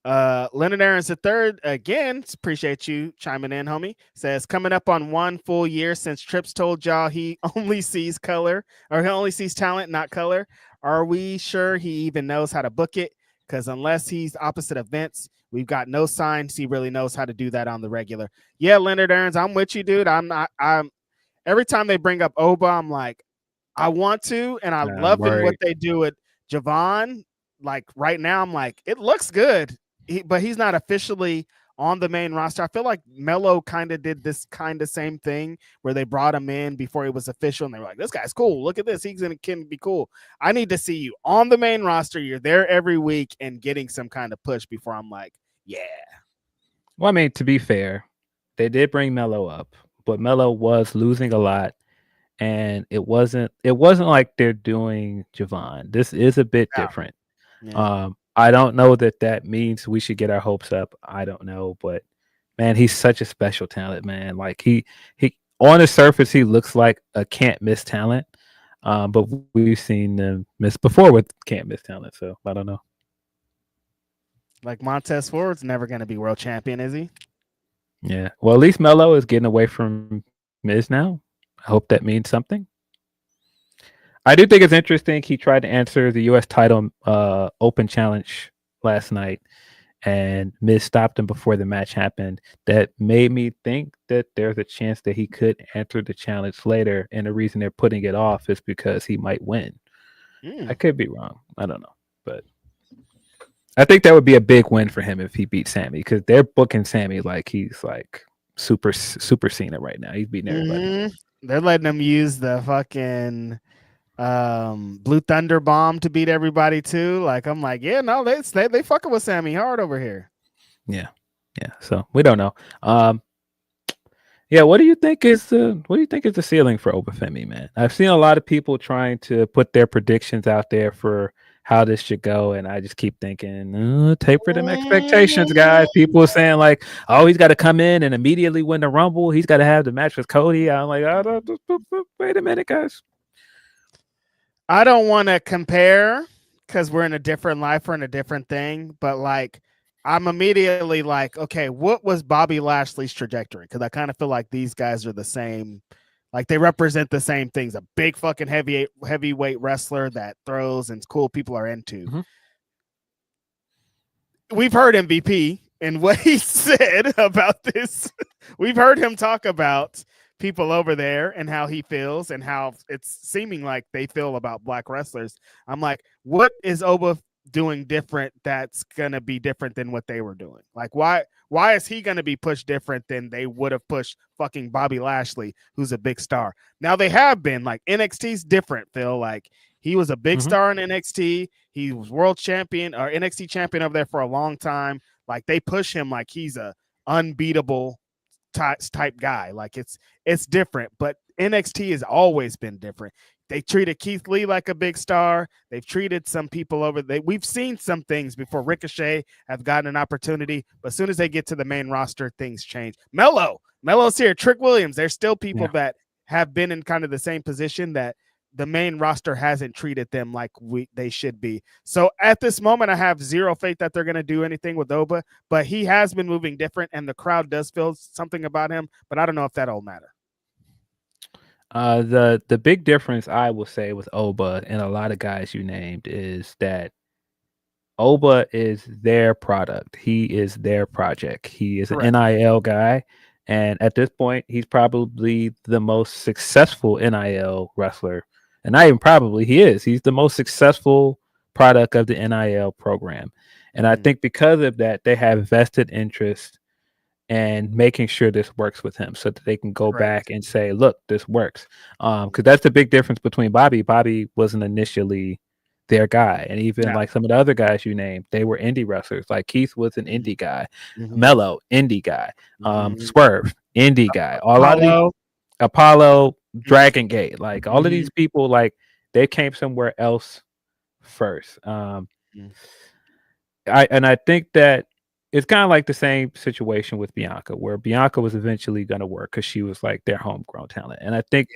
Leonard Aarons III, again, appreciate you chiming in, homie. Says, coming up on 1 full year since Trips told y'all he only sees color, or he only sees talent, not color. Are we sure he even knows how to book it? Because unless he's opposite of Vince, we've got no signs he really knows how to do that on the regular. Yeah, Leonard Aarons, I'm with you, dude. I'm every time they bring up Oba, I'm like, I want to, and I love what they do with Javon. Like right now, I'm like, it looks good. But he's not officially on the main roster. I feel like Melo kind of did this kind of same thing where they brought him in before he was official, and they were like, this guy's cool. Look at this. Can be cool. I need to see you on the main roster. You're there every week and getting some kind of push before I'm like, yeah. Well, I mean, to be fair, they did bring Melo up, but Melo was losing a lot, and it wasn't like they're doing Javon. This is a bit different. Yeah. I don't know that means we should get our hopes up. I don't know, but man, he's such a special talent, man. Like he on the surface, he looks like a can't miss talent. But we've seen them miss before with can't miss talent. So I don't know. Like Montez Ford's never going to be world champion, is he? Yeah. Well, at least Melo is getting away from Miz now. I hope that means something. I do think it's interesting. He tried to answer the U.S. title open challenge last night, and Miz stopped him before the match happened. That made me think that there's a chance that he could answer the challenge later, and the reason they're putting it off is because he might win. I could be wrong. I don't know, but I think that would be a big win for him if he beat Sammy, because they're booking Sammy like he's like super Cena right now. He's beating everybody. They're letting him use the fucking Blue Thunder bomb to beat everybody too. Like I'm like, yeah, no, they fucking with Sammy hard over here. Yeah. So we don't know. Yeah, what do you think is the ceiling for Obafemi, man? I've seen a lot of people trying to put their predictions out there for how this should go, and I just keep thinking, taper them expectations, guys. People are saying like, oh, he's got to come in and immediately win the Rumble. He's got to have the match with Cody. I'm like, wait a minute, guys. I don't want to compare because we're in a different life, we're in a different thing, but like I'm immediately like, okay, what was Bobby Lashley's trajectory? Because I kind of feel like these guys are the same. Like they represent the same things. A big fucking heavyweight wrestler that throws and cool people are into. we've heard MVP and what he said about this. We've heard him talk about people over there and how he feels and how it's seeming like they feel about black wrestlers. I'm like, what is Oba doing different that's gonna be different than what they were doing? Like, why is he gonna be pushed different than they would have pushed fucking Bobby Lashley, who's a big star? Now they have been like NXT's different, Phil. Like he was a big star in NXT. He was world champion or NXT champion over there for a long time. Like they push him like he's a unbeatable type guy. Like it's different, but NXT has always been different. They treated Keith Lee like a big star. They've treated some people over there. We've seen some things before. Ricochet have gotten an opportunity, but as soon as they get to the main roster, things change. Melo's here. Trick Williams. There's still people that have been in kind of the same position that the main roster hasn't treated them like they should be. So at this moment, I have zero faith that they're going to do anything with Oba, but he has been moving different, and the crowd does feel something about him, but I don't know if that'll matter. The big difference I will say with Oba and a lot of guys you named is that Oba is their product. He is their project. He is an NIL guy. And at this point, he's probably the most successful NIL wrestler. And not even probably, he is. He's the most successful product of the NIL program. And I think because of that, they have vested interest and making sure this works with him so that they can go back and say, look, this works. Because that's the big difference between Bobby. Bobby wasn't initially their guy. And even like some of the other guys you named, they were indie wrestlers. Like Keith was an indie guy. Mello, indie guy. Swerve, indie guy. Apollo, Dragon Gate. Like all of these people, like they came somewhere else first. I think that it's kind of like the same situation with Bianca, where Bianca was eventually going to work because she was like their homegrown talent. And I think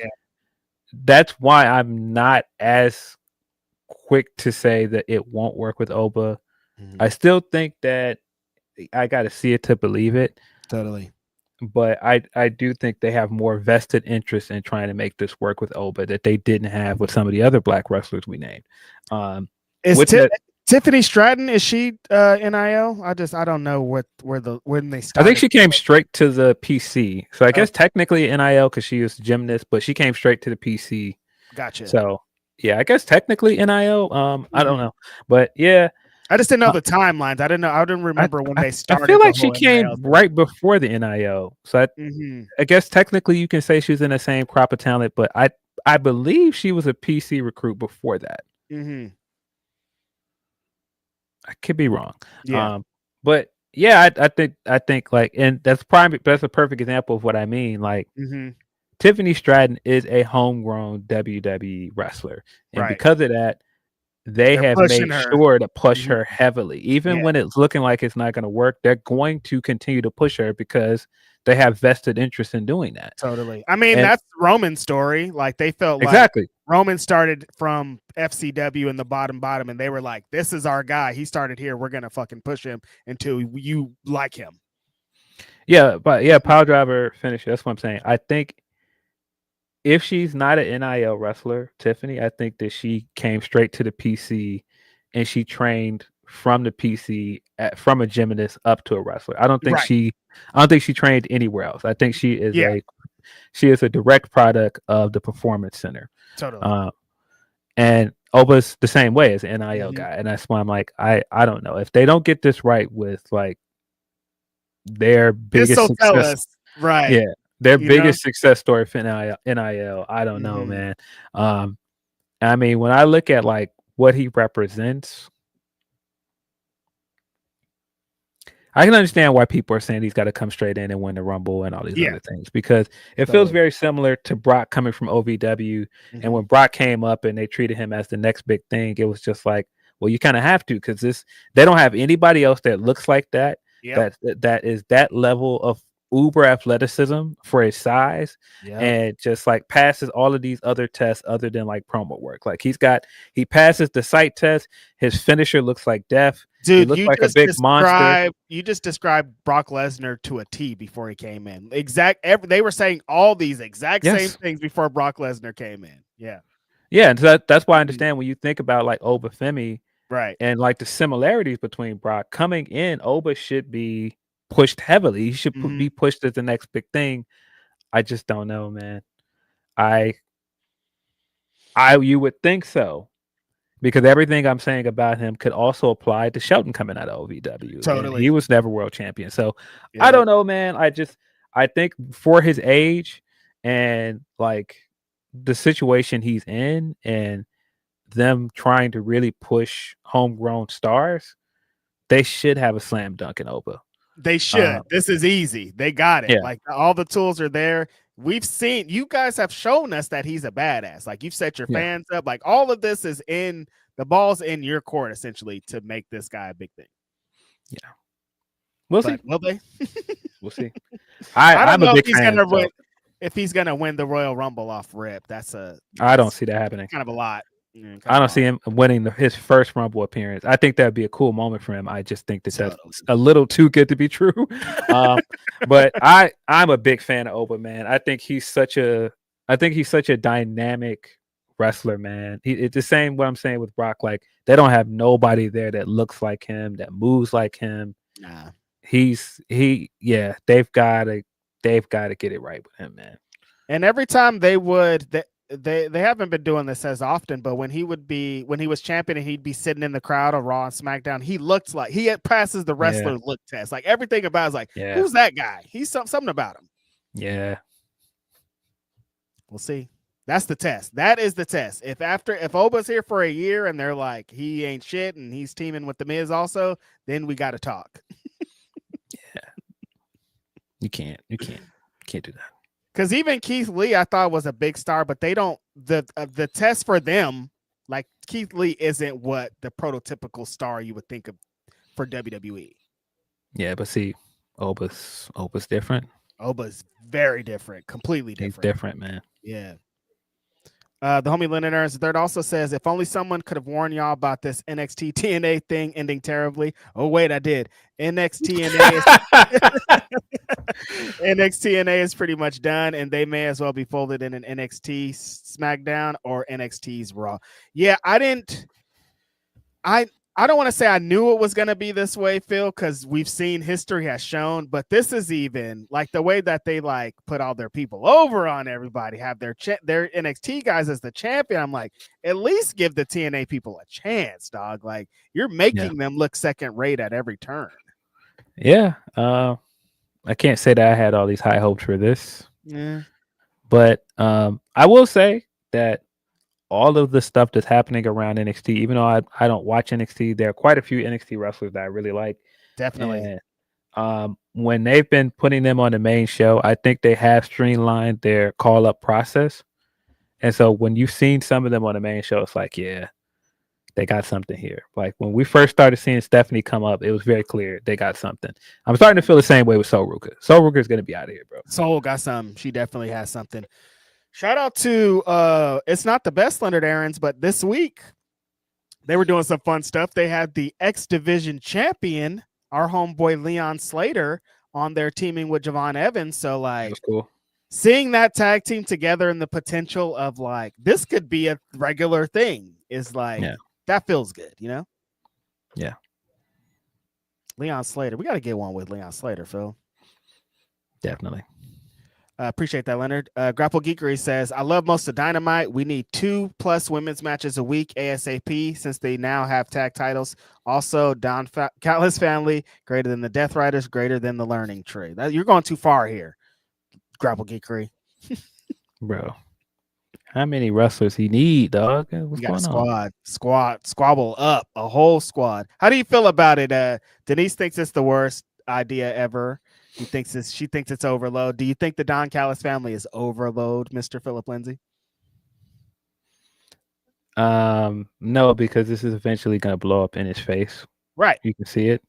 that's why I'm not as quick to say that it won't work with Oba. I still think that I got to see it to believe it. Totally. But I do think they have more vested interest in trying to make this work with Oba that they didn't have with some of the other black wrestlers we named. Tiffany Stratton, is she NIL? I don't know when they started. I think she came straight to the PC. So I guess technically NIL because she was a gymnast, but she came straight to the PC. Gotcha. So yeah, I guess technically NIL. I don't know, but yeah, I just didn't know the timelines. I didn't remember when they started. I feel like she came right before the NIL. So I guess technically you can say she was in the same crop of talent, but I believe she was a PC recruit before that. I could be wrong. But yeah, I think like, and that's a perfect example of what I mean. Like Tiffany Stratton is a homegrown WWE wrestler. And because of that, they're have made sure to push her heavily. Even when it's looking like it's not going to work, they're going to continue to push her because they have vested interest in doing that. Totally. I mean, that's Roman's story. Like they felt like Roman started from FCW in the bottom, and they were like, this is our guy. He started here. We're going to fucking push him until you like him. Yeah, but yeah, Power Driver finisher. That's what I'm saying. I think if she's not an NIL wrestler, Tiffany, I think that she came straight to the PC and she trained from the PC from a gymnast up to a wrestler. I don't think she trained anywhere else. I think she is a direct product of the Performance Center. Totally. And Oba's the same way as an NIL guy. And that's why I'm like, I don't know. If they don't get this right with like their biggest success. Yeah. Their biggest success story for NIL, I don't know, man. I mean, when I look at like what he represents, I can understand why people are saying he's got to come straight in and win the Rumble and all these other things, because it feels very similar to Brock coming from OVW. And when Brock came up and they treated him as the next big thing, it was just like, well, you kind of have to, because they don't have anybody else that looks like that. That is that level of uber athleticism for his size and just like passes all of these other tests other than like promo work. Like he passes the sight test. His finisher looks like death. Dude, he looks like a big monster. You just described Brock Lesnar to a T before he came in. They were saying all these exact same things before Brock Lesnar came in. Yeah. And so that's why I understand when you think about like Oba Femi, Right. And like the similarities between Brock coming in, Oba should be pushed heavily. He should be pushed as the next big thing. I just don't know, man. You would think so, because everything I'm saying about him could also apply to Shelton coming out of OVW. Totally. And he was never world champion. So I don't know, man. I think for his age and like the situation he's in and them trying to really push homegrown stars, they should have a slam dunk in Oba. They should. This is easy. They got it. Yeah. Like all the tools are there. We've seen, you guys have shown us that he's a badass. Like you've set your fans up. Like all of this is in the ball's in your court essentially to make this guy a big thing. Yeah. We'll see. Will they? We'll see. I don't know a big if he's fan, gonna win. If he's gonna win the Royal Rumble off rip, I don't see that happening. Kind of a lot. I don't see him winning his first Rumble appearance. I think that'd be a cool moment for him. I just think that's a little too good to be true. But I'm a big fan of Oba, man. I think he's such a dynamic wrestler, man. It's the same what I'm saying with Brock. Like they don't have nobody there that looks like him, that moves like him. Nah. They've got to get it right with him, man. And every time they haven't been doing this as often, but when he was champion and he'd be sitting in the crowd of Raw and SmackDown, he looked like he passes the wrestler look test. Like everything about is like, who's that guy? He's something about him. Yeah. We'll see. That's the test. That is the test. If Oba's here for a year and they're like, he ain't shit and he's teaming with the Miz also, then we got to talk. Yeah. You can't do that. Because even Keith Lee, I thought was a big star, but they don't. The test for them, like Keith Lee, isn't what the prototypical star you would think of for WWE. Yeah, but see, Oba's different. Oba's very different, completely different. He's different, man. Yeah. The homie Lennon Ernst III says, if only someone could have warned y'all about this NXT TNA thing ending terribly. Oh, wait, I did. NXT TNA is pretty much done, and they may as well be folded in an NXT SmackDown or NXT's Raw. Yeah, I don't want to say I knew it was going to be this way, Phil, because we've seen history has shown, but this is even like the way that they like put all their people over on everybody, have their NXT guys as the champion. I'm like, at least give the TNA people a chance, dog. Like you're making them look second rate at every turn. Yeah. I can't say that I had all these high hopes for this. Yeah. But I will say that all of the stuff that's happening around NXT, even though I don't watch NXT, there are quite a few NXT wrestlers that I really like. Definitely. And, when they've been putting them on the main show, I think they have streamlined their call-up process. And so when you've seen some of them on the main show, it's like, yeah, they got something here. Like when we first started seeing Stephanie come up, it was very clear they got something. I'm starting to feel the same way with Soul Ruka. Soul Ruka is going to be out of here, bro. Soul got something. She definitely has something. Shout out to it's not the best Leonard Aarons, but this week they were doing some fun stuff. They had the X Division champion, our homeboy Leon Slater, on there teaming with Javon Evans. So like, that's cool. Seeing that tag team together and the potential of like this could be a regular thing is like that feels good, you know? Yeah. Leon Slater, we got to get one with Leon Slater, Phil. Definitely. Appreciate that, Leonard. Grapple Geekery says, I love most of Dynamite. We need 2+ women's matches a week ASAP since they now have tag titles. Also, Don Callis family, greater than the Death Riders, greater than the Learning Tree. You're going too far here, Grapple Geekery. Bro, how many wrestlers he need, dog? What's got going a squabble up, a whole squad. How do you feel about it? Denise thinks it's the worst idea ever. She thinks it's overload. Do you think the Don Callis family is overload, Mr. Philip Lindsey? No, because this is eventually going to blow up in his face. Right. You can see it.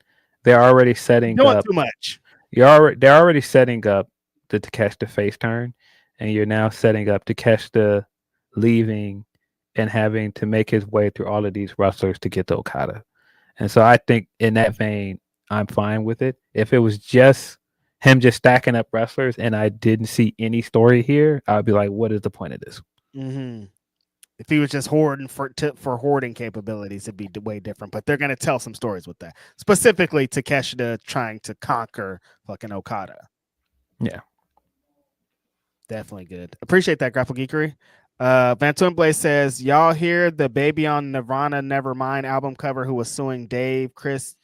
They're already setting up too much. They're already setting up to catch the face turn, and you're now setting up to catch the leaving and having to make his way through all of these wrestlers to get to Okada. And so I think in that vein, I'm fine with it. If it was just him just stacking up wrestlers and I didn't see any story here, I'd be like, what is the point of this? Mm-hmm. If he was just hoarding for hoarding capabilities, it'd be way different. But they're gonna tell some stories with that, specifically Takeshita trying to conquer fucking Okada. Yeah, definitely good. Appreciate that, Grapple Geekery. Van Twinblade says, y'all hear the Baby on Nirvana Nevermind album cover who was suing Dave, Chris,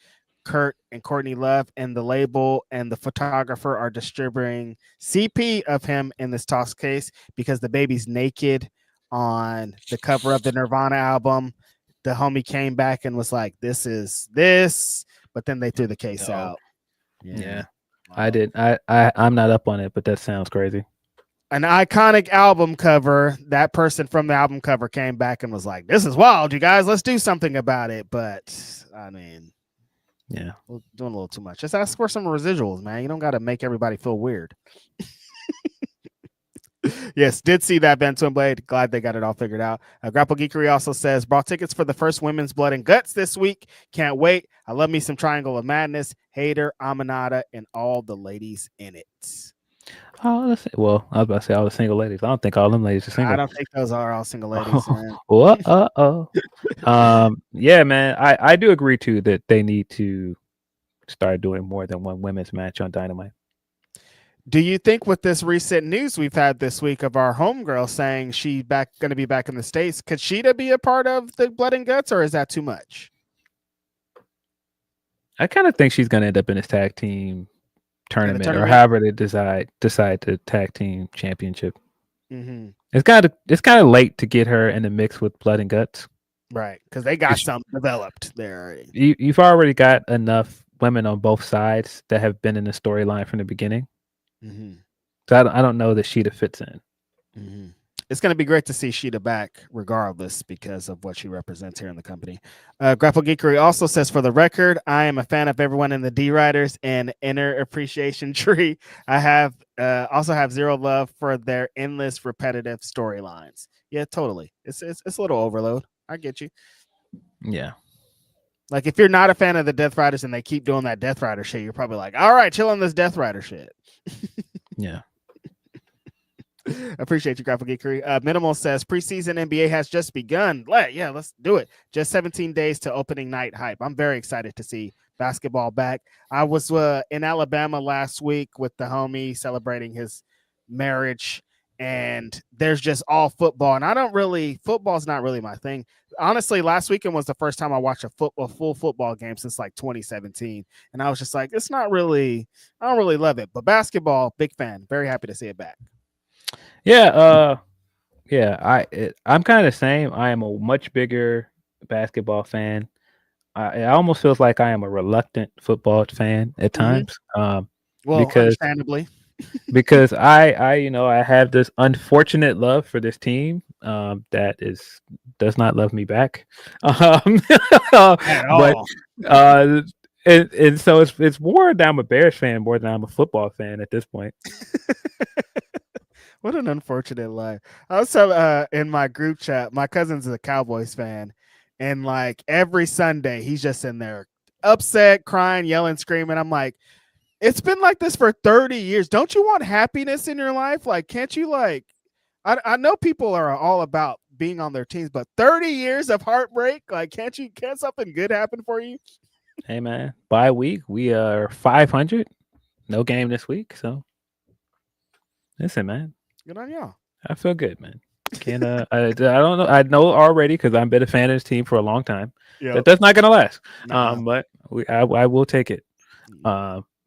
Kurt, and Courtney Love, and the label and the photographer are distributing CP of him in this toss case because the baby's naked on the cover of the Nirvana album. The homie came back and was like, this is this, but then they threw the case out. Yeah. Wow. I'm not up on it, but that sounds crazy. An iconic album cover. That person from the album cover came back and was like, this is wild, you guys, let's do something about it. But I mean, yeah, we're doing a little too much. Just ask for some residuals, man. You don't got to make everybody feel weird. Yes, did see that, Ben Twinblade. Glad they got it all figured out. Grapple Geekery also says, bought tickets for the first Women's Blood and Guts this week. Can't wait. I love me some Triangle of Madness, Hater, Aminata, and all the ladies in it. Oh, I was about to say all the single ladies. I don't think all them ladies are single. I don't think those are all single ladies. Yeah, man. I do agree too that they need to start doing more than one women's match on Dynamite. Do you think with this recent news we've had this week of our homegirl saying she's going to be back in the States, could Sheeta be a part of the Blood and Guts, or is that too much? I kind of think she's going to end up in this tag team tournament or however they decide to tag team championship. Mm-hmm. It's kind of late to get her in the mix with Blood and Guts, right? Because they got something developed there already. You've already got enough women on both sides that have been in the storyline from the beginning. Mm-hmm. So I don't know that Sheeta fits in. Mm-hmm. It's going to be great to see Sheeta back regardless because of what she represents here in the company. Grapple Geekery also says, for the record, I am a fan of everyone in the D-Riders and Inner Appreciation Tree. I also have zero love for their endless repetitive storylines. Yeah, totally. It's a little overload. I get you. Yeah. Like if you're not a fan of the Death Riders and they keep doing that Death Rider shit, you're probably like, all right, chill on this Death Rider shit. Yeah. Appreciate you, Grapple Geekery. Minimal says preseason NBA has just begun. Yeah, let's do it. Just 17 days to opening night hype. I'm very excited to see basketball back. I was in Alabama last week with the homie celebrating his marriage, and there's just all football. And football's not really my thing. Honestly, last weekend was the first time I watched a full football game since like 2017. And I was just like, I don't really love it. But basketball, big fan. Very happy to see it back. Yeah, I'm kind of the same. I am a much bigger basketball fan. It almost feels like I am a reluctant football fan at times. Understandably. Because I have this unfortunate love for this team that does not love me back. And so it's more that I'm a Bears fan more than I'm a football fan at this point. What an unfortunate life. I was in my group chat, my cousin's a Cowboys fan, and like every Sunday he's just in there upset, crying, yelling, screaming. I'm like, it's been like this for 30 years. Don't you want happiness in your life? Like, can't you I know people are all about being on their teams, but 30 years of heartbreak, like, can't something good happen for you? Hey man, bye week. We are 500. No game this week. So listen, man. Good on y'all. I feel good, man. I don't know. I know already because I've been a fan of this team for a long time. Yep. That's not gonna last. Nah. But I will take it.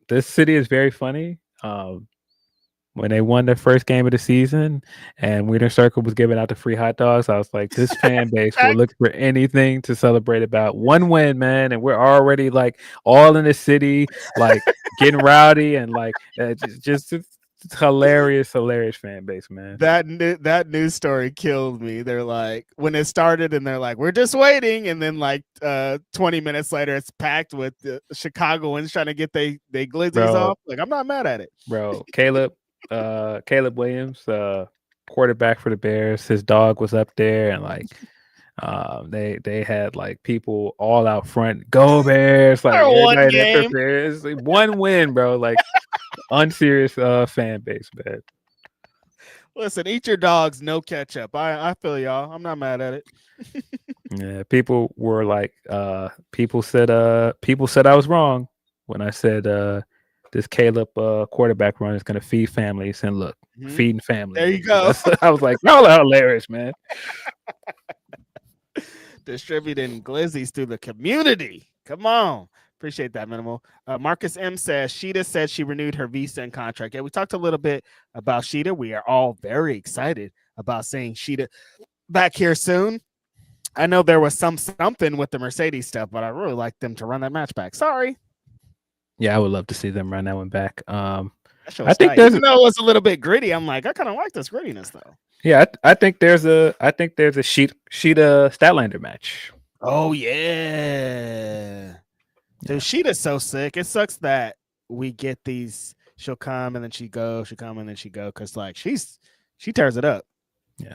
This city is very funny. When they won their first game of the season and Wiener Circle was giving out the free hot dogs, I was like, this fan base will look for anything to celebrate about one win, man. And we're already like all in the city, like getting rowdy and like just it's hilarious fan base, man. That news story killed me. They're like, when it started and they're like, we're just waiting. And then like 20 minutes later, it's packed with Chicagoans trying to get they glizzies off. Like, I'm not mad at it. Bro, Caleb Williams, quarterback for the Bears, his dog was up there and like they had like people all out front, go Bears, like one game. One win, bro. Like unserious fan base, man. Listen, eat your dogs, no ketchup. I feel y'all. I'm not mad at it. Yeah, people were like, people said I was wrong when I said this Caleb quarterback run is going to feed families. And look, feeding families. There you go. I was like, y'all are hilarious, man. Distributing glizzies through the community. Come on. Appreciate that, Minimal. Marcus M says, Sheeta said she renewed her visa and contract. Yeah, we talked a little bit about Sheeta. We are all very excited about seeing Sheeta back here soon. I know there was something with the Mercedes stuff, but I really like them to run that match back. Sorry. Yeah, I would love to see them run that one back. I think think there's, even though it was a little bit gritty, I'm like, I kind of like this grittiness though. Yeah, I think there's a Sheeta Statlander match. Oh yeah. Dude, Sheeta's so sick. It sucks that we get these. She'll come and then she go. She'll come and then she go. Because like she tears it up. Yeah.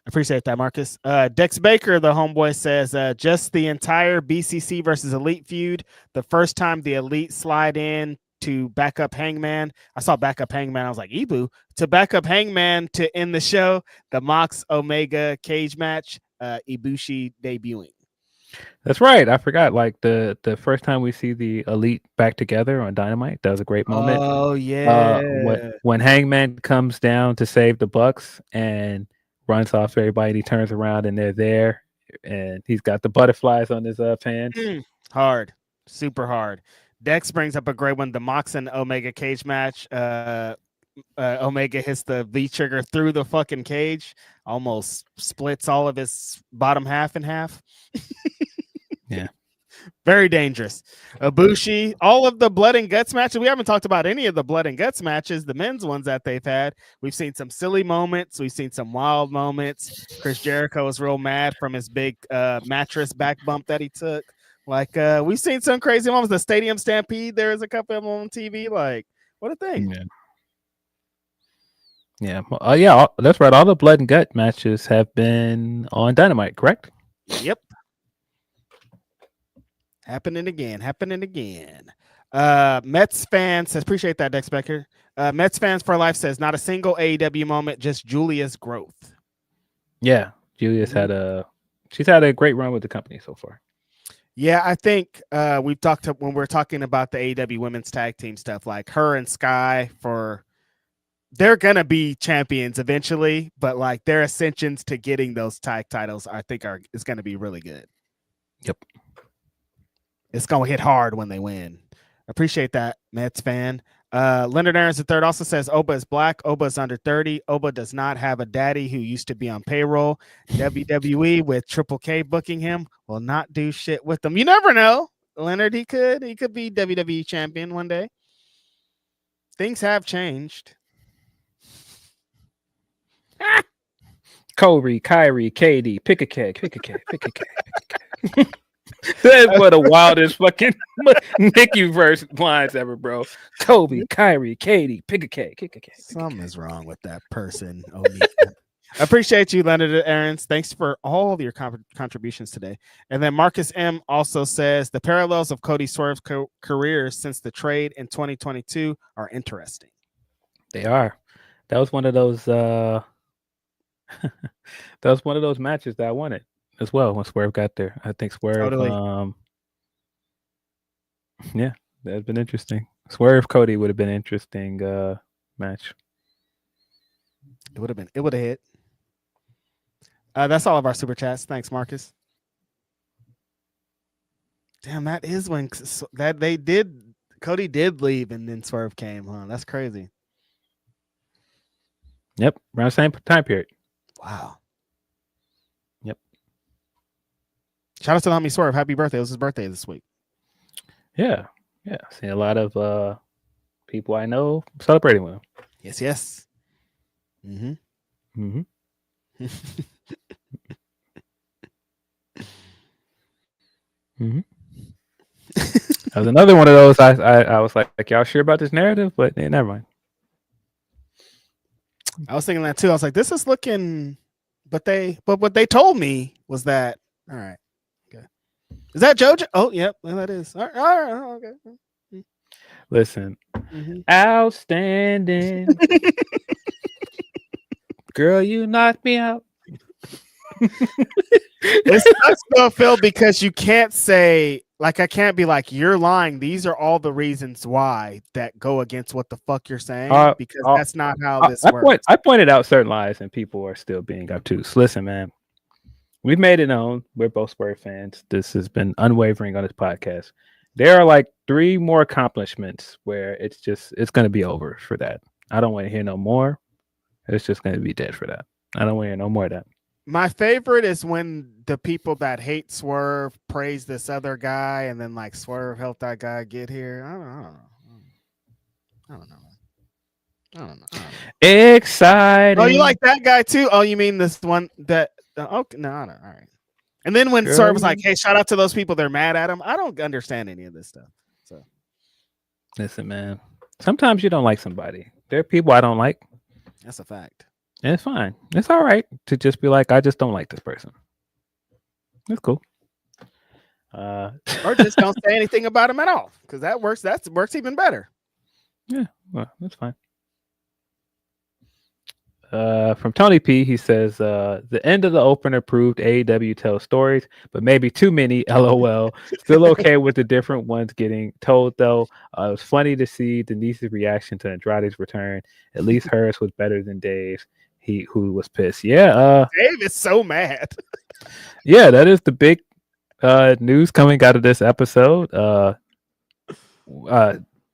Appreciate that, Marcus. Dex Baker, the homeboy, says just the entire BCC versus Elite feud. The first time the Elite slide in to back up Hangman. I saw backup Hangman. I was like, Ibu. To back up Hangman to end the show. The Mox Omega cage match. Ibushi debuting. That's right. I forgot. Like the first time we see the Elite back together on Dynamite, that was a great moment. Oh yeah. When Hangman comes down to save the Bucks and runs off everybody, he turns around and they're there, and he's got the butterflies on his pants. Hard, super hard. Dex brings up a great one: the Mox and Omega cage match. Omega hits the V trigger through the fucking cage, almost splits all of his bottom half in half. Yeah. Very dangerous. Ibushi, all of the blood and guts matches. We haven't talked about any of the blood and guts matches, the men's ones that they've had. We've seen some silly moments. We've seen some wild moments. Chris Jericho was real mad from his big mattress back bump that he took. Like, we've seen some crazy moments. The Stadium Stampede, there is a couple of them on TV. Like, what a thing. Yeah. That's right. All the blood and gut matches have been on Dynamite, correct? Yep. Happening again. Mets fans says, appreciate that, Dex Becker. Mets fans for life says, not a single AEW moment, just Julia's growth. Yeah. Julia's she's had a great run with the company so far. Yeah, I think we've talked when we're talking about the AEW women's tag team stuff, like her and Sky they're gonna be champions eventually, but like their ascensions to getting those tag titles, I think is gonna be really good. Yep. It's going to hit hard when they win. Appreciate that, Mets fan. Leonard Aarons III also says Oba is black. Oba is under 30. Oba does not have a daddy who used to be on payroll. WWE with Triple K booking him will not do shit with him. You never know, Leonard. He could be WWE champion one day. Things have changed. Corey, Kyrie, Katie, pick a cake. That's one of the wildest fucking Nikki verse lines ever, bro. Kobe, Kyrie, Katie, pick a cake. Something is wrong with that person. I appreciate you, Leonard Aarons. Thanks for all of your contributions today. And then Marcus M also says the parallels of Cody Swerve's career since the trade in 2022 are interesting. They are. That was one of those. That was one of those matches that I wanted as well when Swerve got there. I think Swerve. Totally. Yeah, that'd been interesting. Swerve Cody would have been an interesting match. It would have been. It would have hit. That's all of our super chats. Thanks, Marcus. Damn, that is when Cody did leave and then Swerve came, huh? That's crazy. Yep, around the same time period. Wow. Yep. Shout out to the homie Swerve. Happy birthday. It was his birthday this week. Yeah. Seen a lot of people I know celebrating with him. Yes. Mm-hmm. That was another one of those. I was like, y'all sure about this narrative? But never mind. I was thinking that too. I was like, this is looking, but what they told me was that. All right, okay. Is that JoJo? Oh, yep, well, that is. All right, okay. Listen, outstanding. Girl, you knocked me out. It sucks though, Phil, because you can't say, like, I can't be like, you're lying. These are all the reasons why that go against what the fuck you're saying, because that's not how this works. I pointed out certain lies and people are still being obtuse. Listen, man, we've made it known. We're both Spurs fans. This has been unwavering on this podcast. There are like 3 more accomplishments where it's going to be over for that. I don't want to hear no more. It's just going to be dead for that. I don't want to hear no more of that. My favorite is when the people that hate Swerve praise this other guy, and then like Swerve helped that guy get here. I don't know. Exciting. Oh, you like that guy too? Oh, you mean this one that? Okay, no, all right. And then when Swerve was like, "Hey, shout out to those people," they're mad at him. I don't understand any of this stuff. So, listen, man. Sometimes you don't like somebody. There are people I don't like. That's a fact. And it's fine. It's all right to just be like, I just don't like this person. It's cool. Or just don't say anything about him at all, because that works. That works even better. Yeah, well, that's fine. From Tony P, he says, the end of the opener proved AEW tells stories, but maybe too many, LOL. Still okay with the different ones getting told, though. It was funny to see Denise's reaction to Andrade's return. At least hers was better than Dave's. Who was pissed. Yeah. Dave is so mad. Yeah, that is the big news coming out of this episode.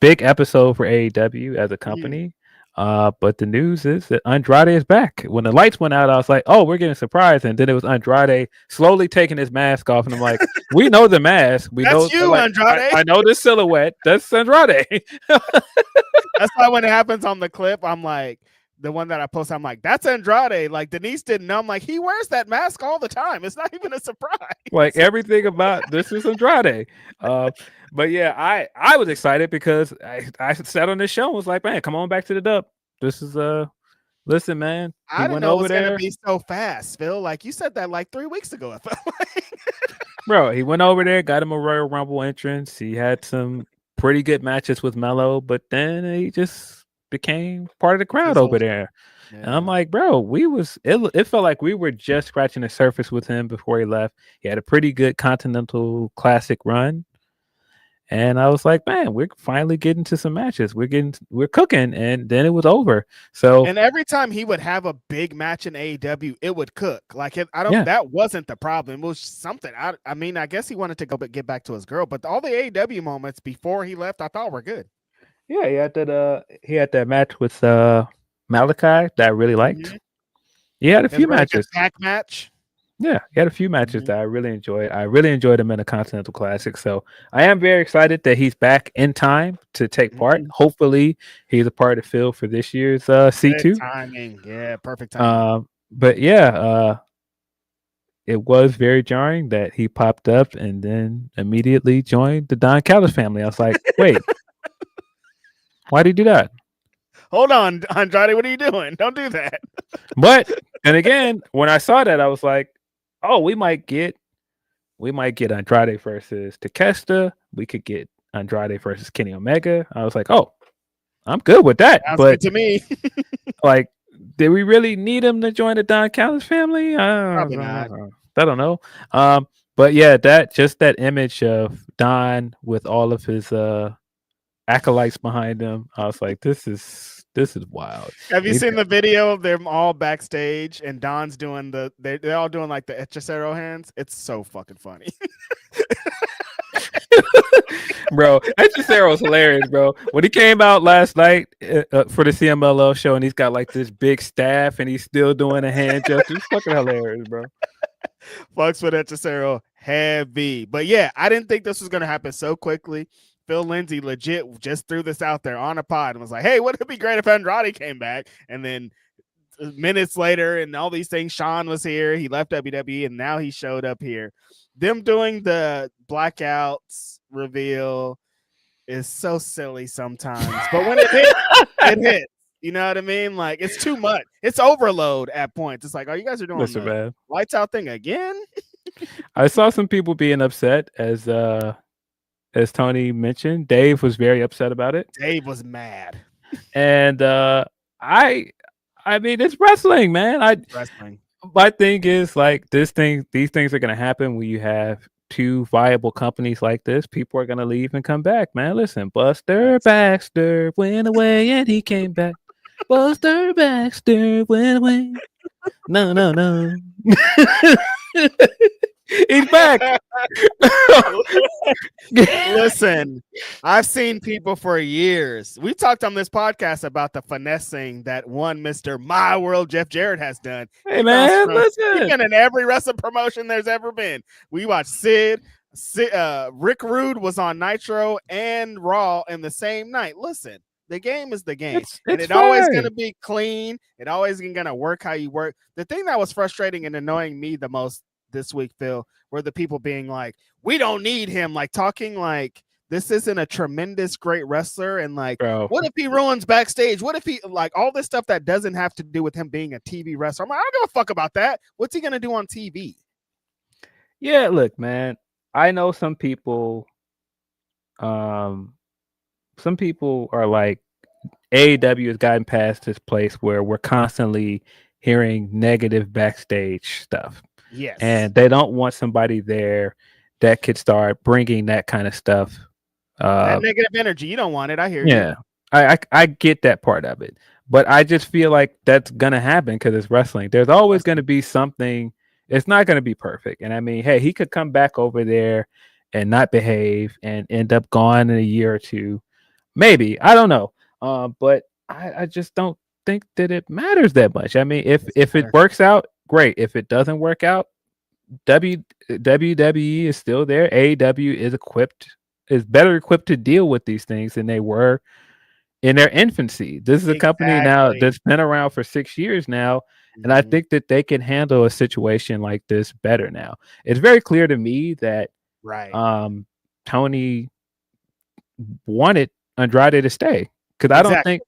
Big episode for AEW as a company. But the news is that Andrade is back. When the lights went out, I was like, oh, we're getting surprised. And then it was Andrade slowly taking his mask off. And I'm like, we know the mask. That's you, like, Andrade. I know the silhouette. That's Andrade. That's why when it happens on the clip, I'm like, the one that I posted, I'm like, that's Andrade. Like, Denise didn't know. I'm like, he wears that mask all the time. It's not even a surprise. Like, everything about this is Andrade. But yeah, I was excited because I sat on this show and was like, man, come on back to the dub. This is listen, man. I didn't know it was gonna be so fast, Phil. Like, you said that like 3 weeks ago. I felt like. Bro, he went over there, got him a Royal Rumble entrance. He had some pretty good matches with Melo, but then he just became part of the crowd over there. Yeah. And I'm like, bro, it felt like we were just scratching the surface with him before he left. He had a pretty good Continental Classic run. And I was like, man, we're finally getting to some matches. We're cooking, and then it was over. So, and every time he would have a big match in AEW, it would cook. Like, that wasn't the problem. It was something. I mean, I guess he wanted to get back to his girl, but all the AEW moments before he left, I thought were good. Yeah, he had that match with Malachi that I really liked. Mm-hmm. He had a few matches. Tag match. Yeah, he had a few matches that I really enjoyed. I really enjoyed him in the Continental Classic. So I am very excited that he's back in time to take part. Hopefully, he's a part of the field for this year's C2. Good timing. Yeah, perfect timing. But yeah, it was very jarring that he popped up and then immediately joined the Don Callis family. I was like, wait. Why did you do that? Hold on, Andrade. What are you doing? Don't do that. But and again, when I saw that, I was like, "Oh, we might get Andrade versus Takeshita. We could get Andrade versus Kenny Omega." I was like, "Oh, I'm good with that." Sounds but good to me, like, did we really need him to join the Don Callis family? Probably not. I don't know. But yeah, that image of Don with all of his acolytes behind him, I was like, this is wild. Have you seen the video of them all backstage and Don's doing they're all doing like the Hechicero hands? It's so fucking funny. Bro, Hechicero's hilarious, bro. When he came out last night for the CMLL show and he's got like this big staff and he's still doing a hand gesture, it's fucking hilarious, bro. Fucks with Hechicero heavy. But yeah, I didn't think this was gonna happen so quickly. Phil Lindsey legit just threw this out there on a pod and was like, hey, wouldn't it be great if Andrade came back? And then minutes later and all these things, Sean was here. He left WWE and now he showed up here. Them doing the blackouts reveal is so silly sometimes. But when it hits, it hits. You know what I mean? Like, it's too much. It's overload at points. It's like, oh, you guys are doing the lights out thing again? I saw some people being upset as Tony mentioned. Dave was very upset about it. Dave was mad. And I I mean, it's wrestling, man. Wrestling. My thing is like these things are gonna happen when you have two viable companies like this. People are gonna leave and come back, man. Listen, Buster Baxter went away and he came back. Buster Baxter went away. No. He's back. Listen, I've seen people for years. We talked on this podcast about the finessing that one Mr. My World Jeff Jarrett has done. Hey man, He's listen. been in every wrestling promotion there's ever been. We watched Sid, Rick Rude was on Nitro and Raw in the same night. Listen, the game is the game. And it's always going to be clean. It always going to work how you work. The thing that was frustrating and annoying me the most this week, Phil, were the people being like, we don't need him, like talking like this isn't a tremendous great wrestler, and like, bro, what if he ruins backstage? What if he like all this stuff that doesn't have to do with him being a TV wrestler? I'm like, I don't give a fuck about that. What's he gonna do on TV? Yeah, look, man, I know some people are like, AEW has gotten past this place where we're constantly hearing negative backstage stuff. Yes. And they don't want somebody there that could start bringing that kind of stuff. That negative energy, you don't want it. I hear you. Yeah, I get that part of it. But I just feel like that's going to happen because it's wrestling. There's always going to be something. It's not going to be perfect. And I mean, hey, he could come back over there and not behave and end up gone in a year or two. Maybe. I don't know. But I just don't think that it matters that much. I mean, if it works out, great. If it doesn't work out, WWE is still there. AEW is better equipped to deal with these things than they were in their infancy. This is a company now that's been around for 6 years now, and I think that they can handle a situation like this better now. It's very clear to me that Tony wanted Andrade to stay, because I don't think.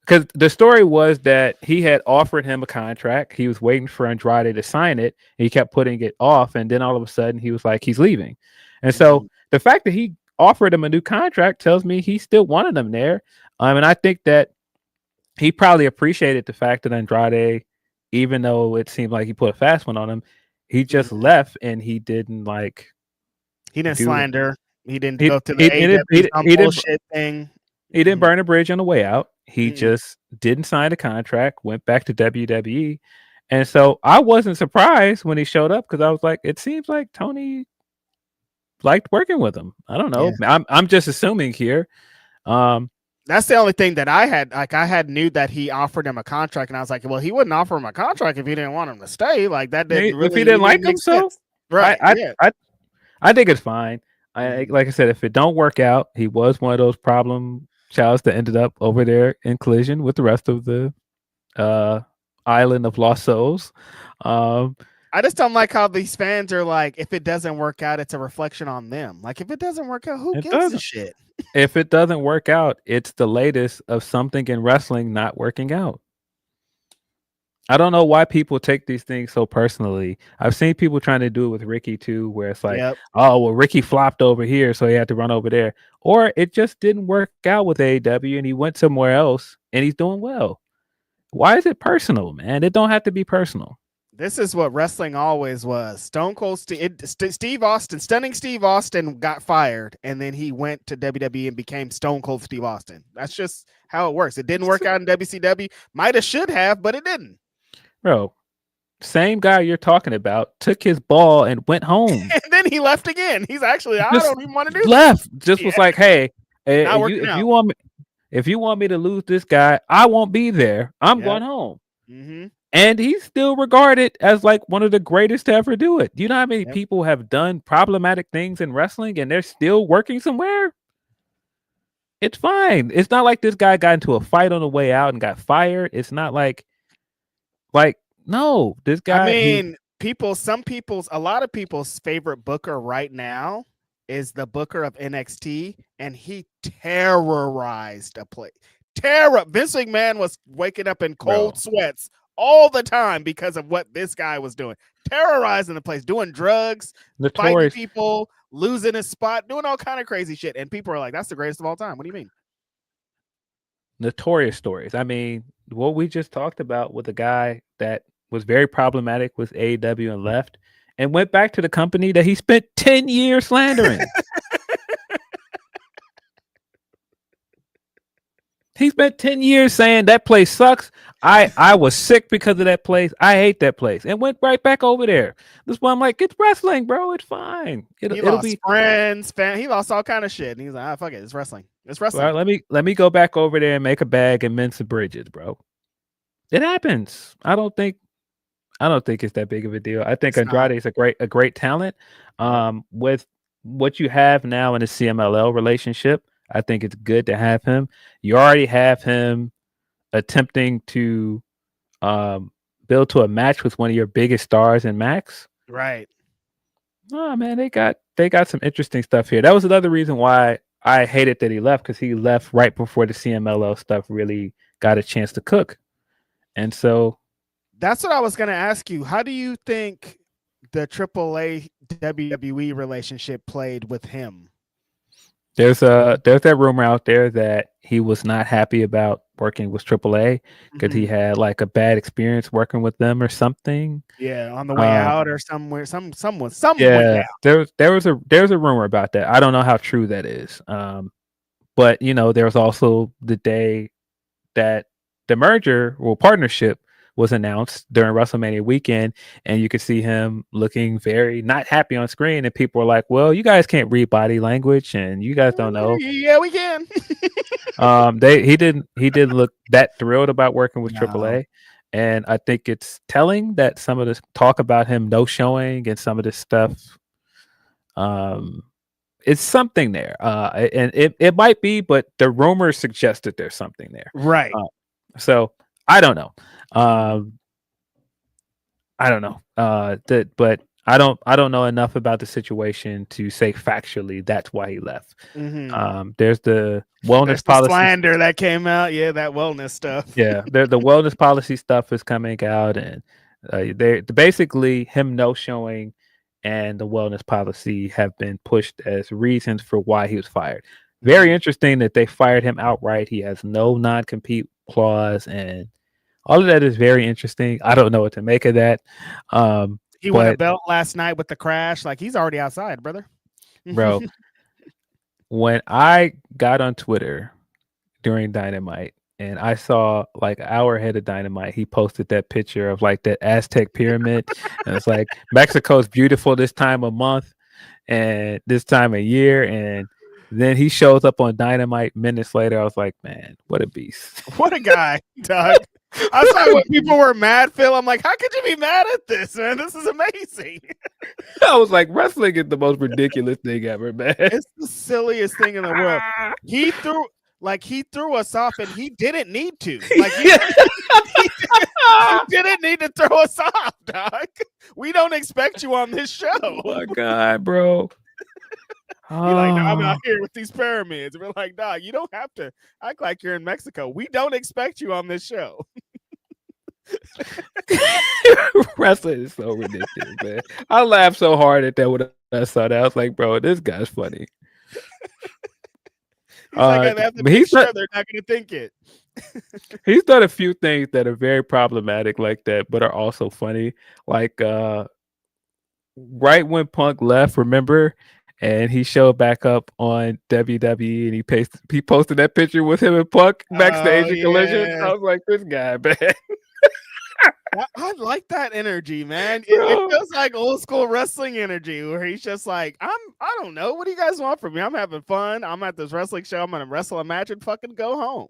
Because the story was that he had offered him a contract. He was waiting for Andrade to sign it. And he kept putting it off. And then all of a sudden he was like, he's leaving. And so the fact that he offered him a new contract tells me he still wanted him there. And I think that he probably appreciated the fact that Andrade, even though it seemed like he put a fast one on him, he just left and he didn't like. He didn't slander. He didn't go to the bullshit thing. He didn't burn a bridge on the way out. He just didn't sign a contract, went back to WWE. And so I wasn't surprised when he showed up, because I was like, it seems like Tony liked working with him. I don't know. Yeah. I'm just assuming here. That's the only thing that I had. Like, I had knew that he offered him a contract, and I was like, well, he wouldn't offer him a contract if he didn't want him to stay. Like, that didn't really, if he didn't like him, so right. I think it's fine. Like I said, if it don't work out, he was one of those problem childs that ended up over there in collision with the rest of the island of lost souls. I just don't like how these fans are like, if it doesn't work out, it's a reflection on them. Like, if it doesn't work out, who gives a shit? If it doesn't work out, it's the latest of something in wrestling not working out. I don't know why people take these things so personally. I've seen people trying to do it with Ricky too, where it's like, oh, well, Ricky flopped over here, so he had to run over there. Or it just didn't work out with AEW and he went somewhere else and he's doing well. Why is it personal, man? It don't have to be personal. This is what wrestling always was. Stone Cold Steve Austin, stunning Steve Austin got fired, and then he went to WWE and became Stone Cold Steve Austin. That's just how it works. It didn't work out in WCW. Might have, should have, but it didn't. Bro, same guy you're talking about took his ball and went home. And then he left again. He's actually, I don't even want to do left. Just was like, hey, if you want me to lose this guy, I won't be there. I'm going home. Mm-hmm. And he's still regarded as like one of the greatest to ever do it. Do you know how many people have done problematic things in wrestling and they're still working somewhere? It's fine. It's not like this guy got into a fight on the way out and got fired. It's not like no, this guy. I mean, a lot of people's favorite booker right now is the booker of NXT, and he terrorized a place. Vince McMahon was waking up in cold sweats all the time because of what this guy was doing, terrorizing the place, doing drugs, fighting people, losing his spot, doing all kind of crazy shit. And people are like, that's the greatest of all time. What do you mean? notorious stories. I mean, what we just talked about with a guy that was very problematic with AEW and left and went back to the company that he spent 10 years slandering. He spent 10 years saying that place sucks. I was sick because of that place. I hate that place. And went right back over there. That's why I'm like, it's wrestling, bro. It's fine. It'll lost be friends, he lost all kind of shit. And he's like, fuck it, it's wrestling. It's wrestling. Well, let me go back over there and make a bag and mend some bridges, bro. It happens. I don't think it's that big of a deal. I think Andrade is a great talent. With what you have now in the CMLL relationship, I think it's good to have him. You already have him attempting to build to a match with one of your biggest stars in Max. Right. Oh man, they got some interesting stuff here. That was another reason why I hated that he left, because he left right before the CMLL stuff really got a chance to cook. And so that's what I was going to ask you. How do you think the AAA WWE relationship played with him? There's that rumor out there that he was not happy about working with AAA because he had like a bad experience working with them or something. Yeah, on the way out or somewhere, someone. Yeah, there's a rumor about that. I don't know how true that is. But you know, there was also the day that the merger or partnership was announced during WrestleMania weekend, and you could see him looking very not happy on screen, and people were like, well, you guys can't read body language and you guys don't know. Yeah, we can. He didn't look that thrilled about working with AAA, and I think it's telling that some of this talk about him no showing and some of this stuff it's something there, and it might be, but the rumors suggest that there's something there, right? So I don't know. I don't know. But I don't know enough about the situation to say factually that's why he left. There's the wellness policy slander that came out. Yeah, that wellness stuff. Yeah, the wellness policy stuff is coming out, and they basically him no showing and the wellness policy have been pushed as reasons for why he was fired. Very interesting that they fired him outright. He has no non-compete clause, and all of that is very interesting. I don't know what to make of that. He won a belt last night with the crash. Like, he's already outside, brother. Bro, when I got on Twitter during Dynamite and I saw like an hour ahead of Dynamite, he posted that picture of like that Aztec pyramid. And it's like, Mexico's beautiful this time of month and this time of year. And then he shows up on Dynamite minutes later. I was like, man, what a beast. What a guy, Doug. I saw when people were mad, Phil. I'm like, how could you be mad at this, man? This is amazing. I was like, wrestling is the most ridiculous thing ever, man. It's the silliest thing in the world. He threw us off, and he didn't need to. Like, he didn't need to throw us off, dog. We don't expect you on this show. Oh my God, bro. You're like, no, I'm out here with these pyramids. We're like, dog, you don't have to act like you're in Mexico. We don't expect you on this show. Wrestling is so ridiculous, man. I laughed so hard at that when I saw that. I was like, bro, this guy's funny. They're not going to think it. He's done a few things that are very problematic like that, but are also funny. Like right when Punk left, remember? And he showed back up on WWE, and he posted that picture with him and Punk backstage in Collision. I was like, this guy, man. I like that energy, man. It feels like old school wrestling energy, where he's just like, I don't know, what do you guys want from me? I'm having fun. I'm at this wrestling show. I'm gonna wrestle a match and fucking go home.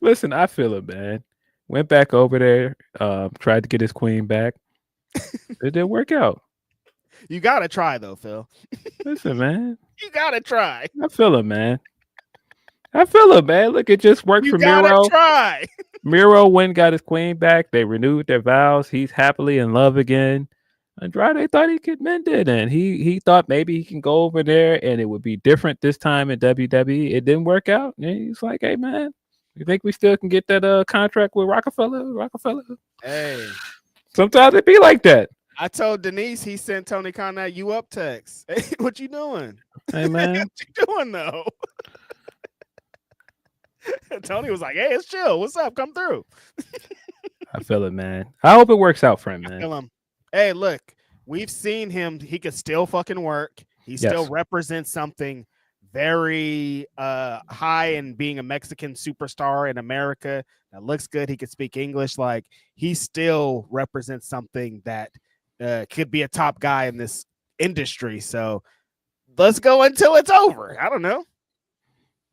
Listen, I feel it, man. Went back over there, tried to get his queen back. It didn't work out. You gotta try though, Phil. Listen, man. You gotta try. I feel it, man. Look, it just worked for Miro. You gotta try. Miro went, got his queen back. They renewed their vows. He's happily in love again. Andrade thought he could mend it, and he thought maybe he can go over there and it would be different this time in WWE. It didn't work out. And he's like, hey, man, you think we still can get that contract with Rockefeller? Hey. Sometimes it be like that. I told Denise, he sent Tony Khan that "you up" text. Hey, what you doing? Hey, man. What you doing though? Tony was like, "Hey, it's chill. What's up? Come through." I feel it, man. I hope it works out for him, man. Feel him. Hey, look, we've seen him. He could still fucking work. He still represents something very high in being a Mexican superstar in America that looks good. He could speak English. Like, he still represents something that could be a top guy in this industry. So let's go until it's over. I don't know.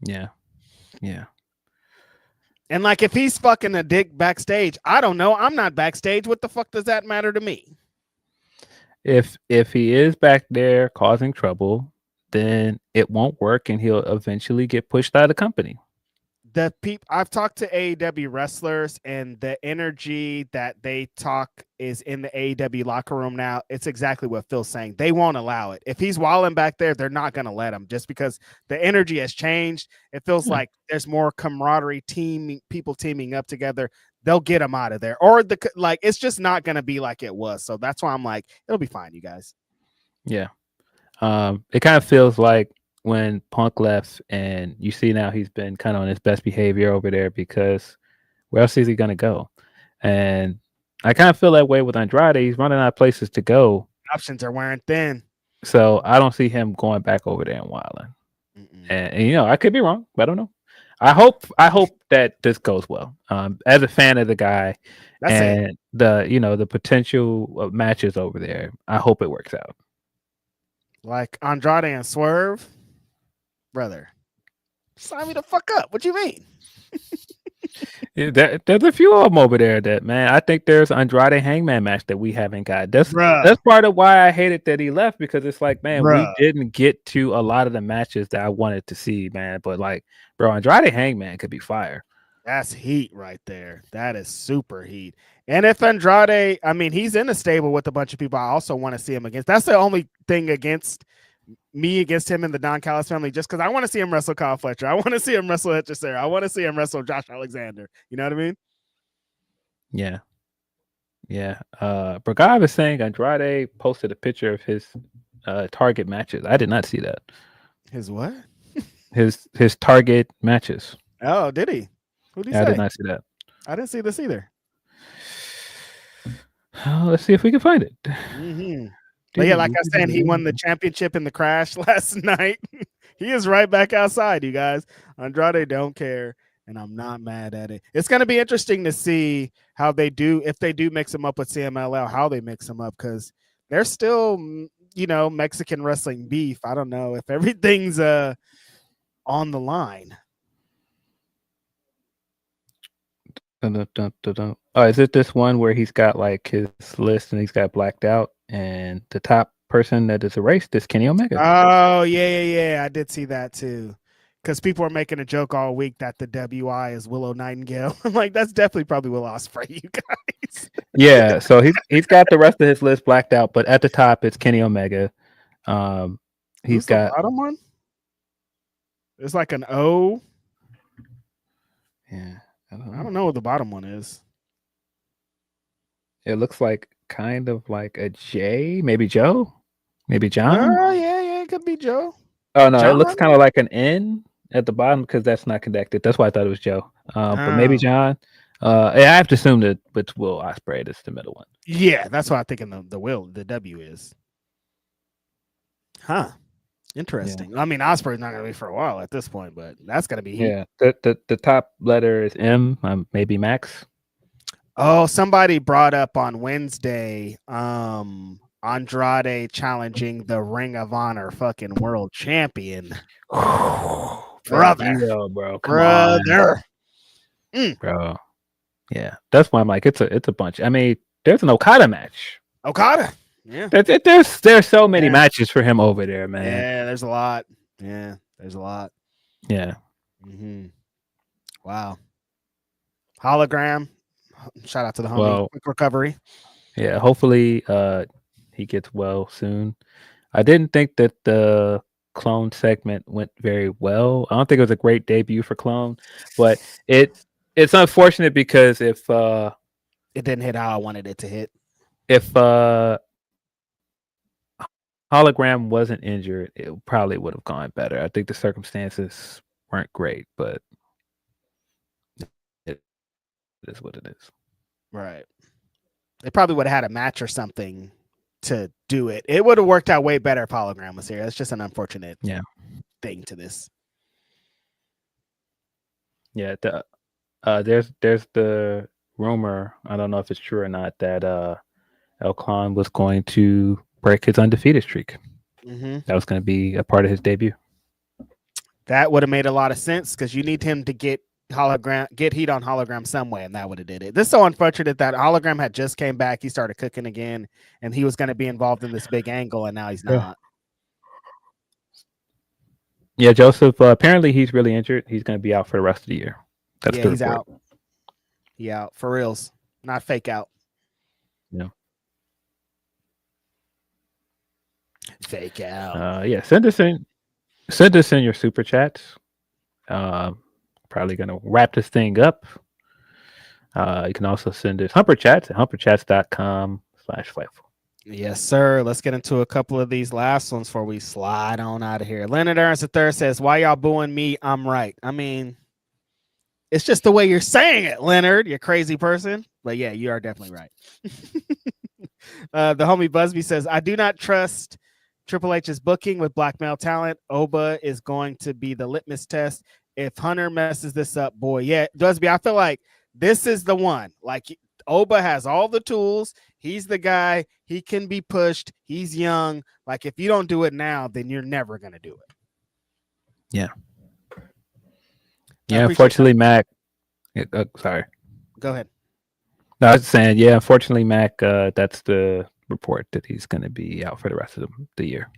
Yeah. And like, if he's fucking a dick backstage, I don't know. I'm not backstage. What the fuck does that matter to me? If he is back there causing trouble, then it won't work, and he'll eventually get pushed out of the company. I've talked to AEW wrestlers, and the energy that they talk is in the AEW locker room now. It's exactly what Phil's saying. They won't allow it. If he's wilding back there, they're not going to let him, just because the energy has changed. It feels like there's more camaraderie, people teaming up together. They'll get him out of there, or it's just not going to be like it was. So that's why I'm like, it'll be fine, you guys. Yeah. It kind of feels like when Punk left, and you see now he's been kind of on his best behavior over there, because where else is he going to go? And I kind of feel that way with Andrade. He's running out of places to go. Options are wearing thin. So I don't see him going back over there and wilding. And I could be wrong, but I don't know. I hope that this goes well. As a fan of the guy, the potential of matches over there, I hope it works out. Like Andrade and Swerve, brother, sign me the fuck up. What you mean? There's a few of them over there that, man, I think there's Andrade Hangman match that we haven't got. That's part of why I hated that he left, because it's like, man, we didn't get to a lot of the matches that I wanted to see, man. But like, bro, Andrade Hangman could be fire. That's heat right there. That is super heat. And if Andrade, I mean, he's in a stable with a bunch of people I also want to see him against. That's the only thing against him in the Don Callis family, just because I want to see him wrestle Kyle Fletcher. I want to see him wrestle Hector Sarah. I want to see him wrestle Josh Alexander. You know what I mean? Yeah. Bragav is saying Andrade posted a picture of his target matches. I did not see that. His what? his target matches. Oh, did he? What did he say? I did not see that. I didn't see this either. Let's see if we can find it. But yeah, like I said, he won the championship in the crash last night. He is right back outside, you guys. Andrade don't care, and I'm not mad at it. It's going to be interesting to see how they do, if they do mix him up with CMLL, how they mix him up, because they're still, Mexican wrestling beef. I don't know if everything's on the line. Oh, is it this one where he's got like his list and he's got blacked out, and the top person that is erased is Kenny Omega? Oh, yeah. I did see that too. Because people are making a joke all week that the WI is Willow Nightingale. I'm like, that's definitely probably Will Ospreay, you guys. Yeah, so he's got the rest of his list blacked out, but at the top it's Kenny Omega. He's got the bottom one. It's like an O. Yeah. I don't know what the bottom one is. It looks like kind of like a J, maybe Joe, maybe John. Oh, yeah, it could be Joe. Oh no, John? It looks kind of like an N at the bottom because that's not connected. That's why I thought it was Joe. But maybe John. I have to assume that it's Will Ospreay. That's the middle one. Yeah, that's what I'm thinking. The W is. Huh. Interesting. Yeah. I mean, Ospreay's not going to be for a while at this point, but that's going to be heat. Yeah. The top letter is M, maybe Max. Oh, somebody brought up on Wednesday, Andrade challenging the Ring of Honor fucking world champion. Brother. Bro. Brother. Bro. Yeah. That's why I'm like, it's a bunch. I mean, there's an Okada match. Okada. Yeah. There's so many matches for him over there, man. Yeah, there's a lot. Yeah. Mm-hmm. Wow. Hologram. Shout out to the homie. Well, quick recovery. Yeah, hopefully he gets well soon. I didn't think that the Clone segment went very well. I don't think it was a great debut for Clone, but it's unfortunate because if it didn't hit how I wanted it to hit. If Hologram wasn't injured, it probably would have gone better. I think the circumstances weren't great, but it is what it is. Right. They probably would have had a match or something to do it. It would have worked out way better if Hologram was here. That's just an unfortunate thing to this. Yeah, there's the rumor, I don't know if it's true or not, that El Khan was going to break his undefeated streak. Mm-hmm. That was going to be a part of his debut. That would have made a lot of sense because you need him to get heat on Hologram some way, and that would have did it. This is so unfortunate that Hologram had just came back. He started cooking again, and he was going to be involved in this big angle, and now he's not. Yeah, Joseph, apparently he's really injured. He's going to be out for the rest of the year. That's the he's report. out. Yeah, out for reals, not fake out. Yeah. Fake out. Yeah, send us in your super chats. Probably gonna wrap this thing up. You can also send us humper chats at humperchats.com/Fightful. Yes, sir. Let's get into a couple of these last ones before we slide on out of here. Leonard Ernst III says, "Why y'all booing me? I'm right." I mean, it's just the way you're saying it, Leonard. You crazy person. But yeah, you are definitely right. The homie Busby says, "I do not trust Triple H's booking with black male talent. Oba is going to be the litmus test. If Hunter messes this up, boy, yeah, Busby, I feel like this is the one. Like Oba has all the tools. He's the guy. He can be pushed. He's young. Like if you don't do it now, then you're never gonna do it." Yeah. Yeah. Unfortunately, Mac. Sorry. Go ahead. No, I was saying, yeah. Unfortunately, Mac. That's the report that he's going to be out for the rest of the year.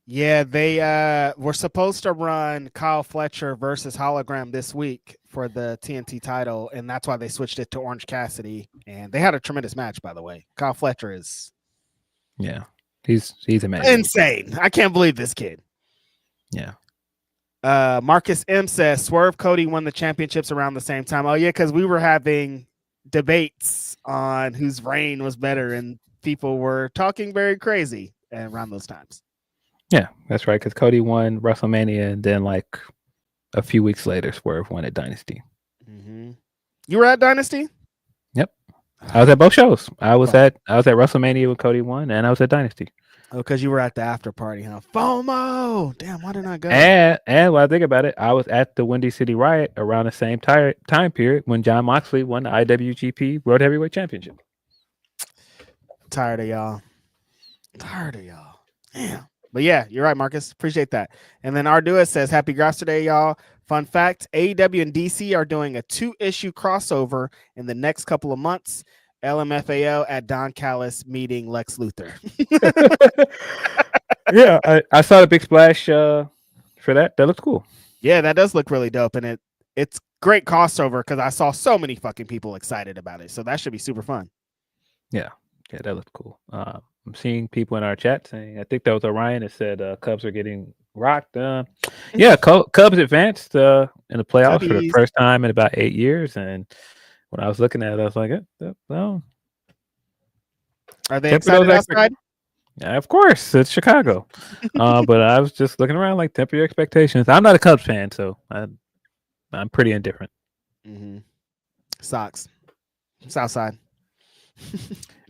Yeah, they were supposed to run Kyle Fletcher versus Hologram this week for the TNT title, and that's why they switched it to Orange Cassidy. And they had a tremendous match, by the way. Kyle Fletcher is he's amazing. Insane. I can't believe this kid. Yeah. Marcus M says Swerve Cody won the championships around the same time. Oh yeah, because we were having debates on whose reign was better, and people were talking very crazy around those times. Yeah, that's right. Because Cody won WrestleMania, and then like a few weeks later, Swerve won at Dynasty. Mm-hmm. You were at Dynasty? Yep, I was at both shows. I was at WrestleMania when Cody won, and I was at Dynasty. Oh, because you were at the after party, huh? FOMO. Damn, why didn't I go? And when I think about it, I was at the Windy City Riot around the same time period when Jon Moxley won the IWGP World Heavyweight Championship. Tired of y'all. Damn. But yeah, you're right, Marcus. Appreciate that. And then Arduous says, "Happy GRAPSODY, y'all. Fun fact, AEW and DC are doing a 2-issue crossover in the next couple of months. LMFAO at Don Callis meeting Lex Luthor." Yeah, I saw the big splash for that. That looks cool. Yeah, that does look really dope. And it's great crossover because I saw so many fucking people excited about it. So that should be super fun. Yeah, that looks cool. I'm seeing people in our chat saying, I think that was Orion that said Cubs are getting rocked. Yeah, Cubs advanced in the playoffs for the first time in about 8 years. And when I was looking at it, I was like, well. Are they excited outside? Yeah, of course. It's Chicago. But I was just looking around like temper your expectations. I'm not a Cubs fan, so I'm pretty indifferent. Mm-hmm. Sox. Southside.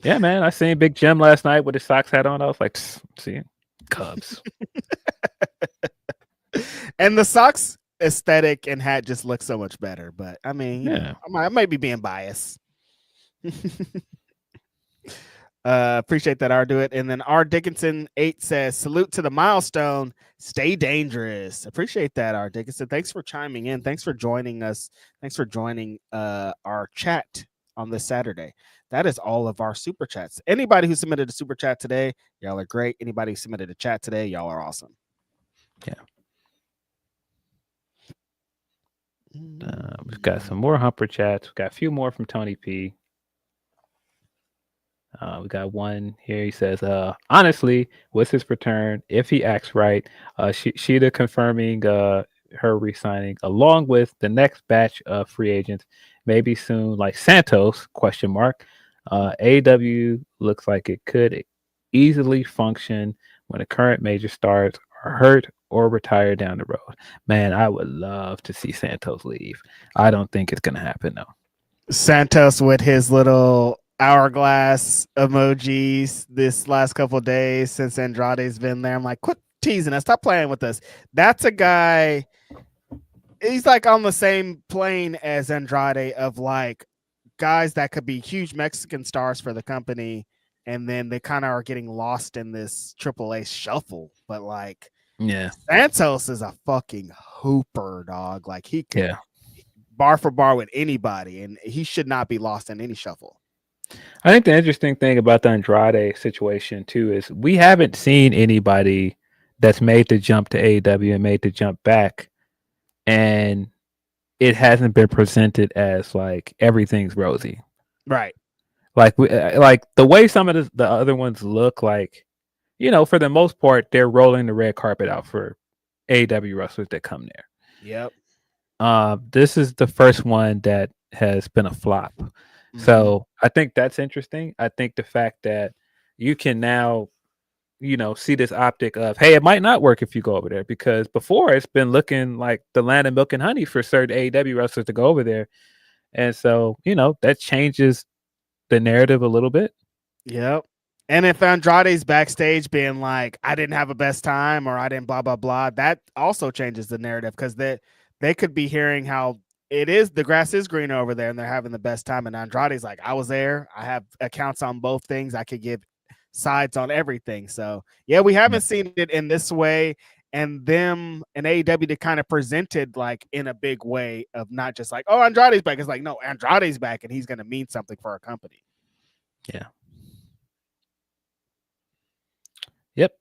Yeah, man. I seen Big Jim last night with his Sox hat on. I was like, see, Cubs. And the Sox aesthetic and hat just looks so much better. But I mean, yeah, I might be being biased. Appreciate that, R. Do it. And then R. Dickinson 8 says, "Salute to the milestone. Stay dangerous." Appreciate that, R. Dickinson. Thanks for chiming in. Thanks for joining us. Thanks for joining our chat on this Saturday. That is all of our super chats. Anybody who submitted a super chat today, y'all are great. Anybody who submitted a chat today, y'all are awesome. Yeah. We've got some more Humper chats. We've got a few more from Tony P. We got one here. He says, honestly, with his return, if he acts right, Sheeta confirming her re-signing along with the next batch of free agents, maybe soon, like Santos, ? AEW looks like it could easily function when the current major stars are hurt or retire down the road. Man, I would love to see Santos leave. I don't think it's going to happen, though. Santos with his little hourglass emojis this last couple of days since Andrade's been there. I'm like, quit teasing us. Stop playing with us. That's a guy. He's like on the same plane as Andrade of like guys that could be huge Mexican stars for the company. And then they kind of are getting lost in this AAA shuffle. But like, Yeah. Santos is a fucking hooper, dog. Like he could. Yeah. Bar for bar with anybody, and he should not be lost in any shuffle. I think the interesting thing about the Andrade situation too is we haven't seen anybody that's made the jump to AEW and made the jump back, and it hasn't been presented as like everything's rosy. Right. Like like the way some of the other ones look like, for the most part, they're rolling the red carpet out for AEW wrestlers that come there. Yep. This is the first one that has been a flop. Mm-hmm. So I think that's interesting. I think the fact that you can now, see this optic of, hey, it might not work if you go over there, because before it's been looking like the land of milk and honey for certain AEW wrestlers to go over there. And so, that changes the narrative a little bit. Yep. And if Andrade's backstage being like, I didn't have a best time or I didn't blah, blah, blah, that also changes the narrative, because they could be hearing how the grass is green over there and they're having the best time. And Andrade's like, I was there. I have accounts on both things. I could give sides on everything. So yeah, we haven't seen it in this way. And them and AEW to kind of presented like in a big way of not just like, oh, Andrade's back. It's like, no, Andrade's back and he's going to mean something for our company. Yeah. Yep.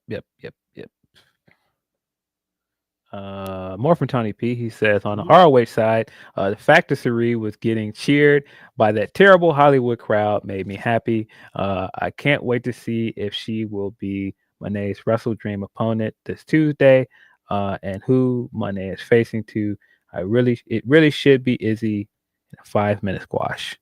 More from Tony P. He says, on the ROH side, the fact that Sari was getting cheered by that terrible Hollywood crowd made me happy. I can't wait to see if she will be Monet's WrestleDream opponent this Tuesday, and who Monet is facing to. It really should be Izzy in a 5-minute squash.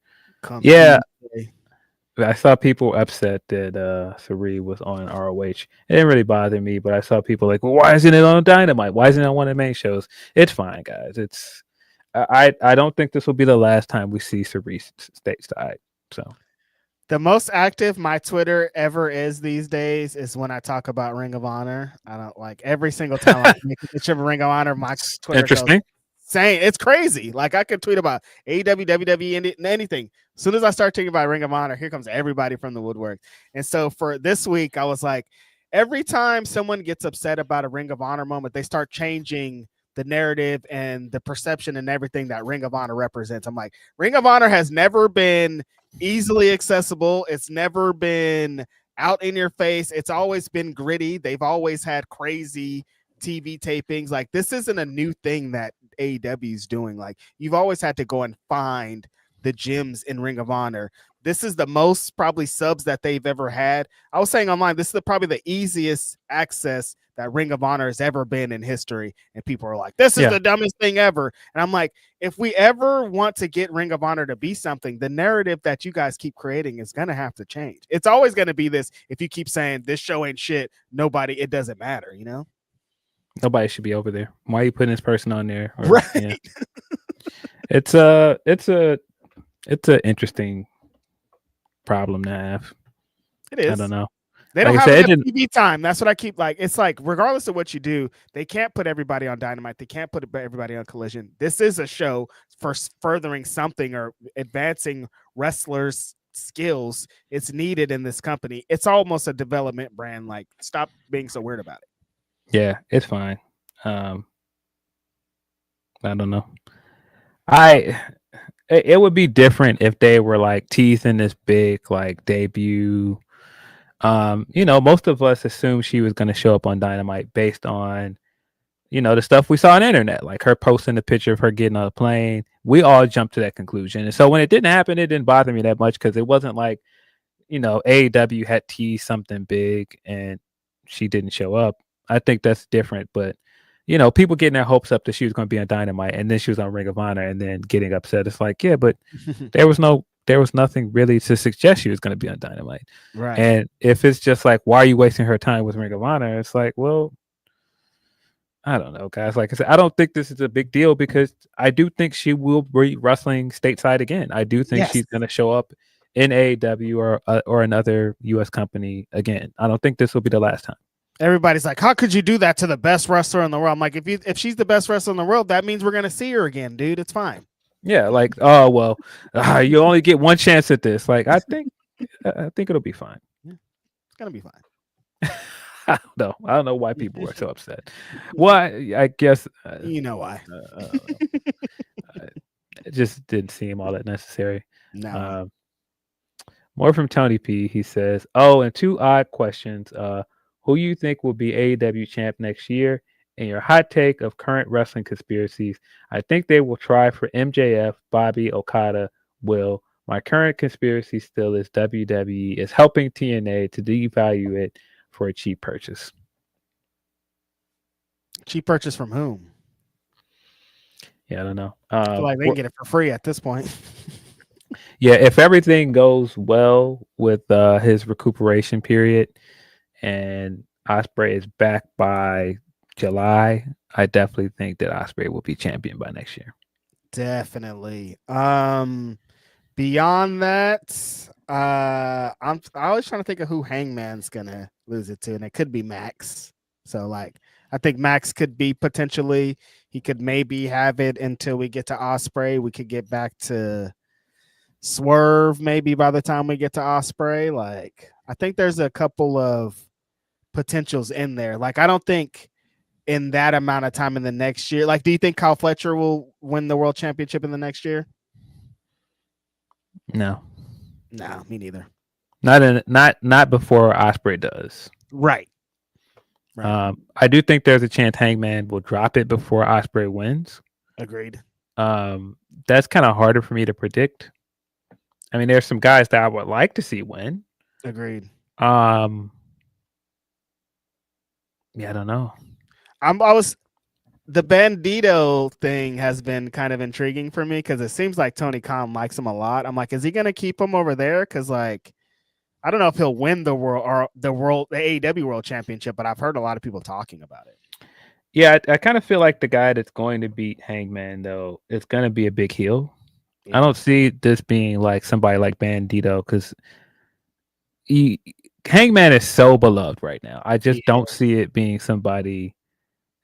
I saw people upset that Sari was on ROH. It didn't really bother me, but I saw people like, well, why isn't it on Dynamite? Why isn't it on one of the main shows? It's fine, guys. I don't think this will be the last time we see Sari stateside. So the most active my Twitter ever is these days is when I talk about Ring of Honor. I don't like every single time I make a picture of Ring of Honor, my Twitter interesting. Saying it's crazy. Like I could tweet about AEW, WWE, and anything. As soon as I start talking about Ring of Honor, here comes everybody from the woodwork. And so for this week, I was like, every time someone gets upset about a Ring of Honor moment, they start changing the narrative and the perception and everything that Ring of Honor represents. I'm like, Ring of Honor has never been easily accessible. It's never been out in your face. It's always been gritty. They've always had crazy TV tapings. Like this isn't a new thing that AEW is doing. Like you've always had to go and find the gyms in Ring of Honor. This is the most probably subs that they've ever had. I was saying online, this is probably the easiest access that Ring of Honor has ever been in history. And people are like, this is the dumbest thing ever. And I'm like, if we ever want to get Ring of Honor to be something, the narrative that you guys keep creating is going to have to change. It's always going to be this. If you keep saying this show ain't shit, it doesn't matter, Nobody should be over there. Why are you putting this person on there? Right. Yeah. It's an interesting problem to have. It is. I don't know. They don't have enough TV time. That's what I keep like. It's like, regardless of what you do, they can't put everybody on Dynamite. They can't put everybody on Collision. This is a show for furthering something or advancing wrestlers' skills. It's needed in this company. It's almost a development brand. Like, stop being so weird about it. Yeah, it's fine. I don't know. It would be different if they were like teasing this big like debut. Most of us assumed she was going to show up on Dynamite based on, the stuff we saw on the internet, like her posting a picture of her getting on a plane. We all jumped to that conclusion. And so when it didn't happen, it didn't bother me that much because it wasn't like, AEW had teased something big and she didn't show up. I think that's different, but people getting their hopes up that she was going to be on Dynamite and then she was on Ring of Honor and then getting upset. It's like, yeah, but there was nothing really to suggest she was going to be on Dynamite. Right. And if it's just like, why are you wasting her time with Ring of Honor? It's like, well, I don't know, guys. Like I said, I don't think this is a big deal because I do think she will be wrestling stateside again. I do think Yes. she's going to show up in AEW or another U.S. company again. I don't think this will be the last time. Everybody's like, how could you do that to the best wrestler in the world? I'm like, if she's the best wrestler in the world, that means we're gonna see her again, dude. It's fine. Yeah, like, oh well, you only get one chance at this. Like, I think it'll be fine. It's gonna be fine. I don't know why people are so upset. Well, I guess You know why? it just didn't seem all that necessary. No. More from Tony P. He says, "Oh, and two odd questions. Who you think will be AEW champ next year? And your hot take of current wrestling conspiracies. I think they will try for MJF, Bobby, Okada, Will. My current conspiracy still is WWE is helping TNA to devalue it for a cheap purchase." Cheap purchase from whom? Yeah, I don't know. I feel like they can get it for free at this point. Yeah, if everything goes well with his recuperation period and Osprey is back by July, I definitely think that Osprey will be champion by next year. Definitely. Beyond that, I was trying to think of who Hangman's gonna lose it to, and it could be Max. So like, I think Max could be potentially. He could maybe have it until we get to Osprey. We could get back to Swerve maybe by the time we get to Osprey. Like, I think there's a couple of potentials in there. Like, I don't think in that amount of time in the next year. Like, do you think Kyle Fletcher will win the world championship in the next year? No, me neither. Not before Osprey does. Right. I do think there's a chance Hangman will drop it before Osprey wins. Agreed. That's kind of harder for me to predict. I mean, there's some guys that I would like to see win. Agreed. Yeah, I don't know. The Bandito thing has been kind of intriguing for me because it seems like Tony Khan likes him a lot. I'm like, is he going to keep him over there? Because like, I don't know if he'll win the AEW World Championship, but I've heard a lot of people talking about it. Yeah, I kind of feel like the guy that's going to beat Hangman though is going to be a big heel. Yeah. I don't see this being like somebody like Bandito because Hangman is so beloved right now. I just don't see it being somebody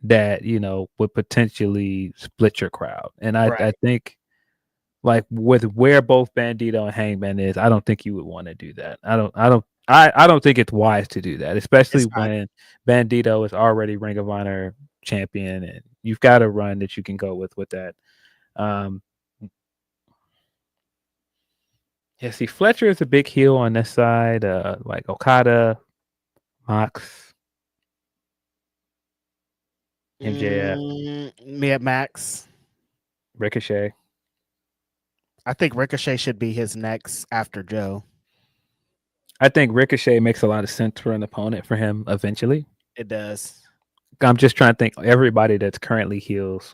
that, you know, would potentially split your crowd. And I think like with where both Bandito and Hangman is, I don't think you would want to do that. I don't think it's wise to do that, especially when Bandito is already Ring of Honor champion and you've got a run that you can go with that. Yeah, see, Fletcher is a big heel on this side, like Okada, Mox, MJF. Me at Max. Ricochet. I think Ricochet should be his next after Joe. I think Ricochet makes a lot of sense for an opponent for him eventually. It does. I'm just trying to think everybody that's currently heels.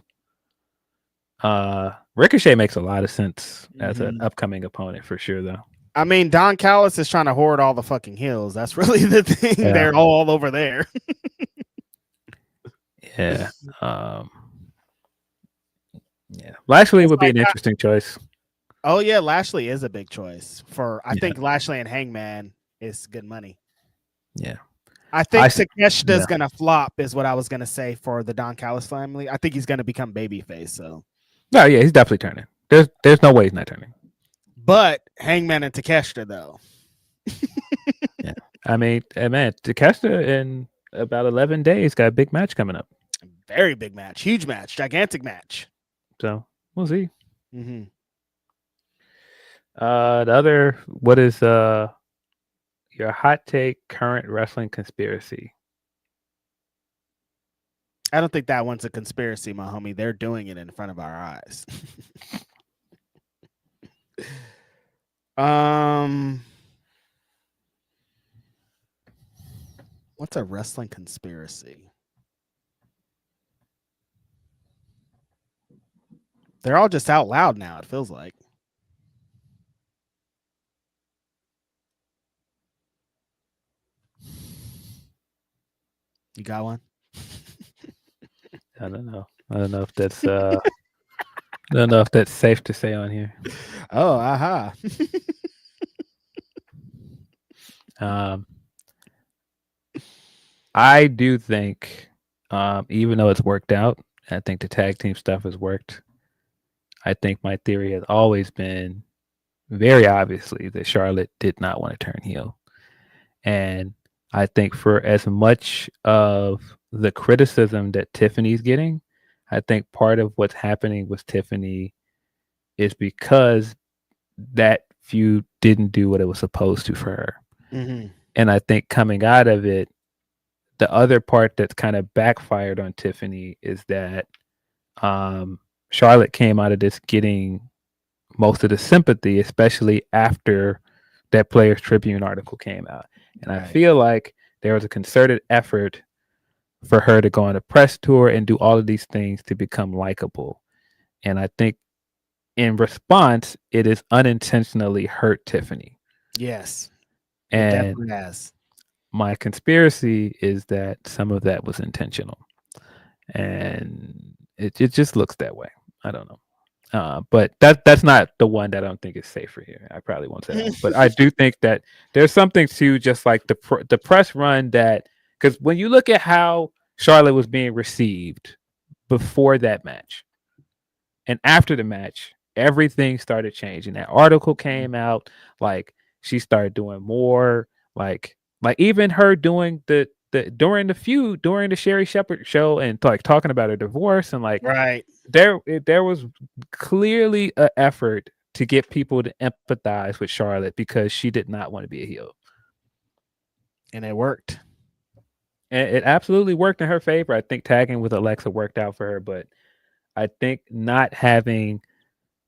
Ricochet makes a lot of sense as an upcoming opponent for sure, though. I mean, Don Callis is trying to hoard all the fucking heels. That's really the thing. Yeah. They're all over there. Yeah. Yeah. Lashley would be an interesting choice. Oh yeah, Lashley is a big choice for. I think Lashley and Hangman is good money. Yeah. I think Takeshita's gonna flop, is what I was gonna say for the Don Callis family. I think he's gonna become babyface. So. No, yeah, he's definitely turning. There's no way he's not turning. But Hangman and Takeshita though. Yeah, I mean, man, Takeshita in about 11 days got a big match coming up. Very big match, huge match, gigantic match. So we'll see. Mm-hmm. The other, what is your hot take current wrestling conspiracy? I don't think that one's a conspiracy, my homie. They're doing it in front of our eyes. What's a wrestling conspiracy? They're all just out loud now, it feels like. You got one? I don't know. I don't know if that's I don't know if that's safe to say on here. Oh, aha. I do think, even though it's worked out, I think the tag team stuff has worked. I think my theory has always been very obviously that Charlotte did not want to turn heel. And I think for as much of the criticism that Tiffany's getting, I think part of what's happening with Tiffany is because that feud didn't do what it was supposed to for her. Mm-hmm. And I think coming out of it, the other part that's kind of backfired on Tiffany is that Charlotte came out of this getting most of the sympathy, especially after that Players Tribune article came out. And I feel like there was a concerted effort for her to go on a press tour and do all of these things to become likable. And I think in response, it has unintentionally hurt Tiffany. Yes. And definitely has. My conspiracy is that some of that was intentional. And it just looks that way. I don't know. But that's not the one that I don't think is safer here. I probably won't say that. But I do think that there's something to just like the press run that, because when you look at how Charlotte was being received before that match and after the match, everything started changing. That article came out, like she started doing more, like even her doing the during the feud, during the Sherry Shepherd show, and like talking about her divorce, and like there was clearly an effort to get people to empathize with Charlotte because she did not want to be a heel, and it worked. And it absolutely worked in her favor. I think tagging with Alexa worked out for her, but I think not having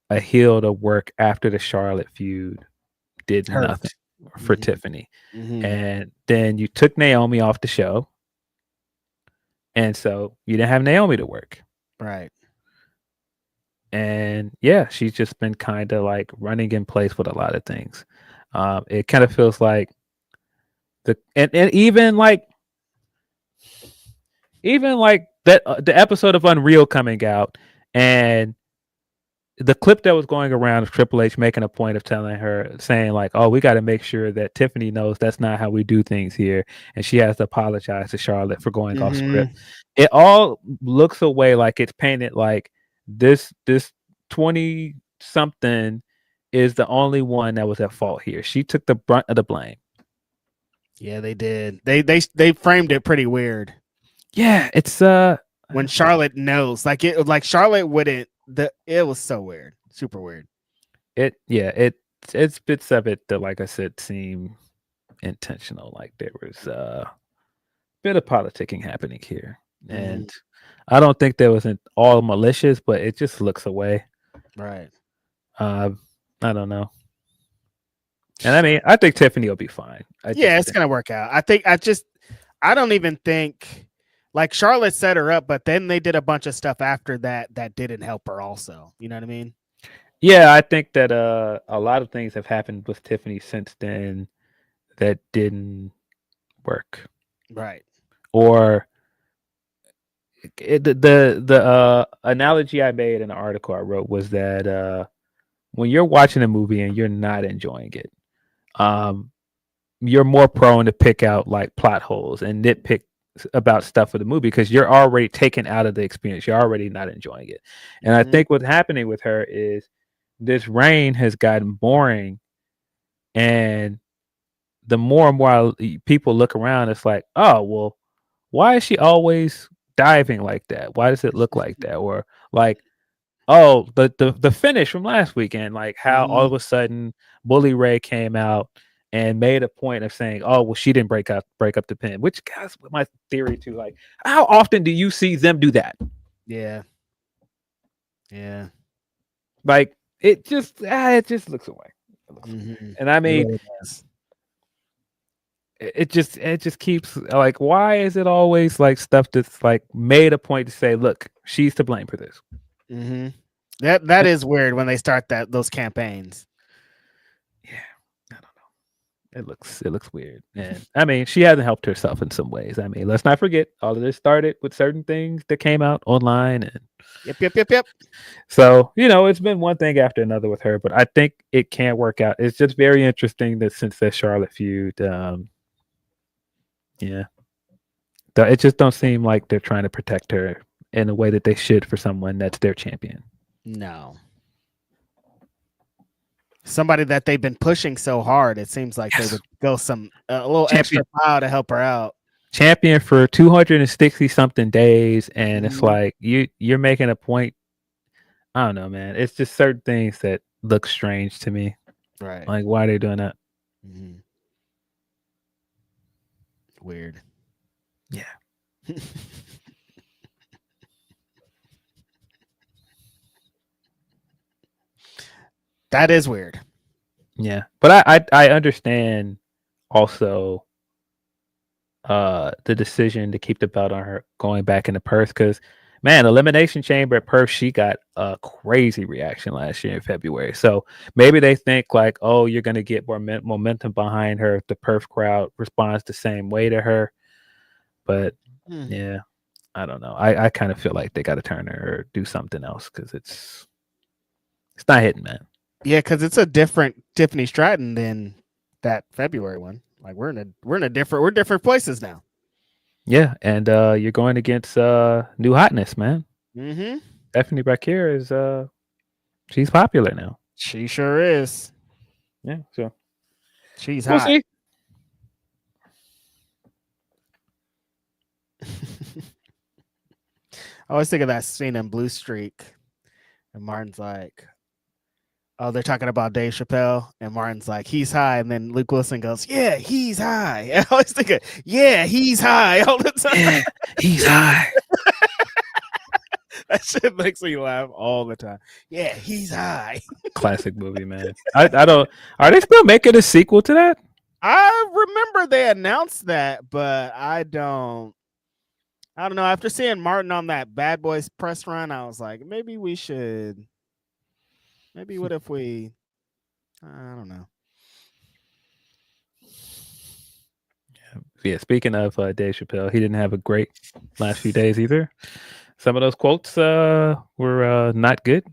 a heel to work after the Charlotte feud did nothing for Tiffany. Mm-hmm. And then you took Naomi off the show, and so you didn't have Naomi to work. Right. And yeah, she's just been kind of running in place with a lot of things. It kind of feels like and even like that the episode of Unreal coming out, and the clip that was going around of Triple H making a point of saying like, oh, we got to make sure that Tiffany knows that's not how we do things here. And she has to apologize to Charlotte for going off script. It all looks away like it's painted like this 20 something is the only one that was at fault here. She took the brunt of the blame. Yeah, they did. They framed it pretty weird. Yeah, it's when Charlotte knows, like Charlotte wouldn't. It was so weird, super weird. It's bits of it that, like I said, seem intentional. Like there was a bit of politicking happening here, and I don't think there was all malicious, but it just looks away. Right. I don't know. And I mean, I think Tiffany will be fine. It's gonna work out. I don't even think. Like Charlotte set her up, but then they did a bunch of stuff after that didn't help her also. You know what I mean? Yeah, I think that a lot of things have happened with Tiffany since then that didn't work. Right. Or the analogy I made in the article I wrote was that when you're watching a movie and you're not enjoying it, you're more prone to pick out like plot holes and nitpick about stuff of the movie because you're already taken out of the experience. You're already not enjoying it. And I think what's happening with her is this reign has gotten boring, and the more and more people look around, it's like, oh, well, why is she always diving like that? Why does it look like that? Or like, oh, the finish from last weekend, like how all of a sudden Bully Ray came out and made a point of saying, oh, well, she didn't break up the pin, which guys, my theory too, like how often do you see them do that? Yeah. Like it just looks away. And I mean, it just keeps like, why is it always like stuff that's like made a point to say, look, she's to blame for this? That is weird when they start those campaigns. Yeah, I don't know. It looks weird. And I mean, she hasn't helped herself in some ways. I mean, let's not forget all of this started with certain things that came out online, and Yep. so it's been one thing after another with her. But I think it can work out. It's just very interesting that since that Charlotte feud, yeah, it just don't seem like they're trying to protect her in a way that they should for someone that's their champion. No. Somebody that they've been pushing so hard, it seems like they would go a little extra mile to help her out. Champion for 260 something days, and it's like you're making a point. I don't know, man. It's just certain things that look strange to me. Right. Like, why are they doing that? Mm-hmm. Weird. Yeah. That is weird. Yeah, but I understand also the decision to keep the belt on her going back into Perth, because man, Elimination Chamber at Perth, she got a crazy reaction last year in February. So maybe they think like, oh, you're gonna get more momentum behind her if the Perth crowd responds the same way to her. But yeah, I don't know. I kind of feel like they got to turn her or do something else, because it's not hitting, man. Yeah, because it's a different Tiffany Stratton than that February one. Like we're different places now. Yeah, and you're going against new hotness, man. Mm-hmm. Stephanie Bakir is she's popular now. She sure is. Yeah, so she's we'll hot. see. I always think of that scene in Blue Streak, and Martin's like, oh, they're talking about Dave Chappelle, and Martin's like, he's high, and then Luke Wilson goes, yeah, he's high. And I always think of, yeah, he's high all the time. Yeah, he's high. That shit makes me laugh all the time. Yeah, he's high. Classic movie, man. I don't. Are they still making a sequel to that? I remember they announced that, but I don't know. After seeing Martin on that Bad Boys press run, I was like, maybe what if we, I don't know. Yeah, speaking of Dave Chappelle, he didn't have a great last few days either. Some of those quotes were not good.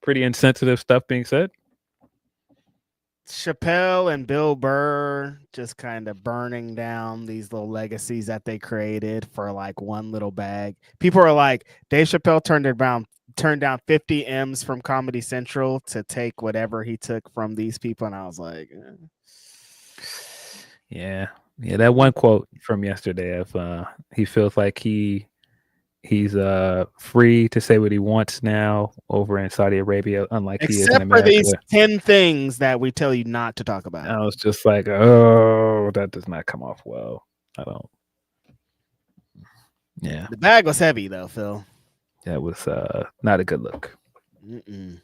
Pretty insensitive stuff being said. Chappelle and Bill Burr just kind of burning down these little legacies that they created for like one little bag. People are like, Dave Chappelle turned down 50 M's from Comedy Central to take whatever he took from these people, and I was like, yeah, that one quote from yesterday of he feels like he's free to say what he wants now over in Saudi Arabia, unlike he is in America. Except for these 10 things that we tell you not to talk about. I was just like, oh, that does not come off well. I don't. Yeah. The bag was heavy though, Phil. That was not a good look. Mm-mm.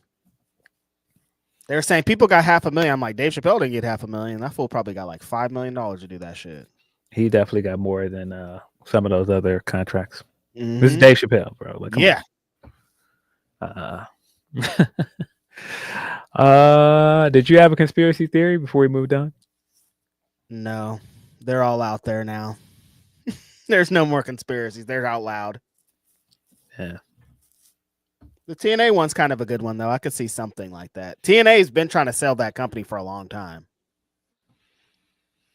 They were saying people got $500,000. I'm like, Dave Chappelle didn't get $500,000. That fool probably got like $5 million to do that shit. He definitely got more than some of those other contracts. Mm-hmm. This is Dave Chappelle, bro. Like, yeah. Did you have a conspiracy theory before we moved on? No, they're all out there now. There's no more conspiracies. They're out loud. Yeah. The TNA one's kind of a good one, though. I could see something like that. TNA's been trying to sell that company for a long time.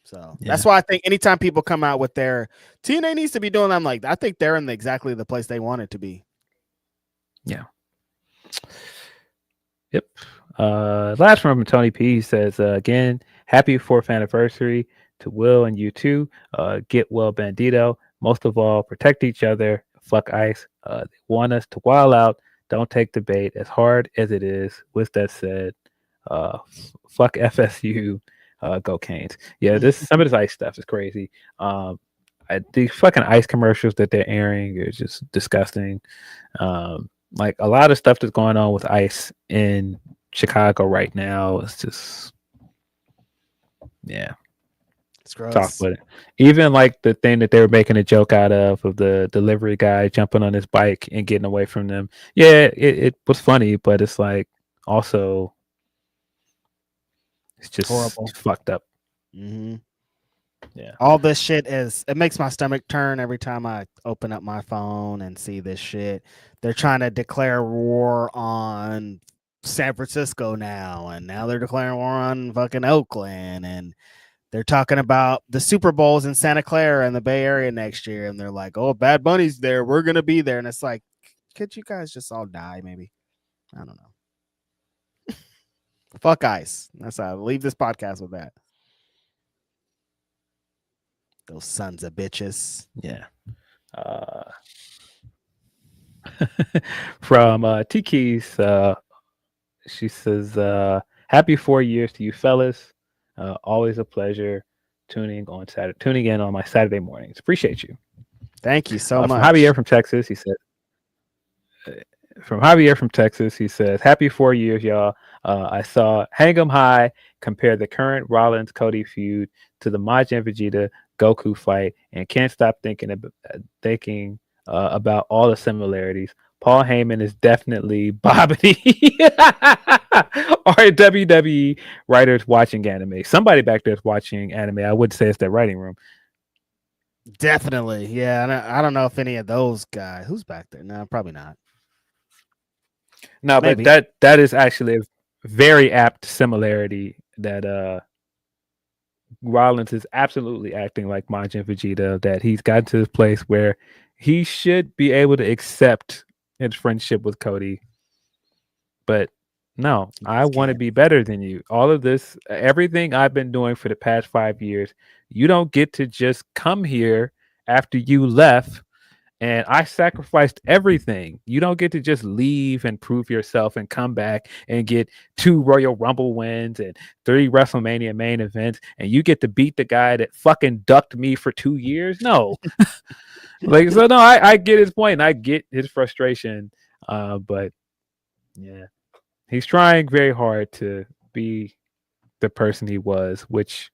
So that's why I think anytime people come out with their TNA needs to be doing, I'm like, I think they're in exactly the place they want it to be. Yeah. Yep. Last from Tony P says, again, happy 4th anniversary to Will and you too. Get well, Bandito. Most of all, protect each other. Fuck ICE. They want us to wild out. Don't take the bait as hard as it is. With that said, fuck FSU. Go Canes. Yeah, some of this ICE stuff is crazy. The fucking ICE commercials that they're airing are just disgusting. Like a lot of stuff that's going on with ICE in Chicago right now is just, it's gross. Talk with it. Even like the thing that they were making a joke out of the delivery guy jumping on his bike and getting away from them. Yeah, it was funny, but it's like also it's just horrible, fucked up. Mm-hmm. Yeah. All this shit it makes my stomach turn every time I open up my phone and see this shit. They're trying to declare war on San Francisco now, and now they're declaring war on fucking Oakland, and they're talking about the Super Bowls in Santa Clara in the Bay Area next year, and they're like, "Oh, Bad Bunny's there. We're gonna be there." And it's like, could you guys just all die? Maybe. I don't know. Fuck ice. That's how I leave this podcast with that. Those sons of bitches. Yeah. From Tiki's, she says, "Happy 4 years to you fellas. Always a pleasure tuning in on my Saturday mornings. Appreciate you." Thank you so From much. Javier from Texas, he said. He says, "Happy 4 years, y'all. I saw Hang 'em High compare the current Rollins Cody feud to the Majin Vegeta Goku fight, and can't stop thinking about all the similarities. Paul Heyman is definitely Bobbity." Or WWE writers watching anime. Somebody back there is watching anime. I would say it's that writing room. Definitely. Yeah. I don't know if any of those guys. Who's back there? No, probably not. No, Maybe. but that is actually a very apt similarity that Rollins is absolutely acting like Majin Vegeta, that he's gotten to this place where he should be able to accept his friendship with Cody. But no, I want to be better than you. All of this, everything I've been doing for the past 5 years, you don't get to just come here after you left. And I sacrificed everything. You don't get to just leave and prove yourself and come back and get 2 Royal Rumble wins and 3 WrestleMania main events, and you get to beat the guy that fucking ducked me for 2 years. No. No, I get his point. And I get his frustration. But yeah, he's trying very hard to be the person he was, which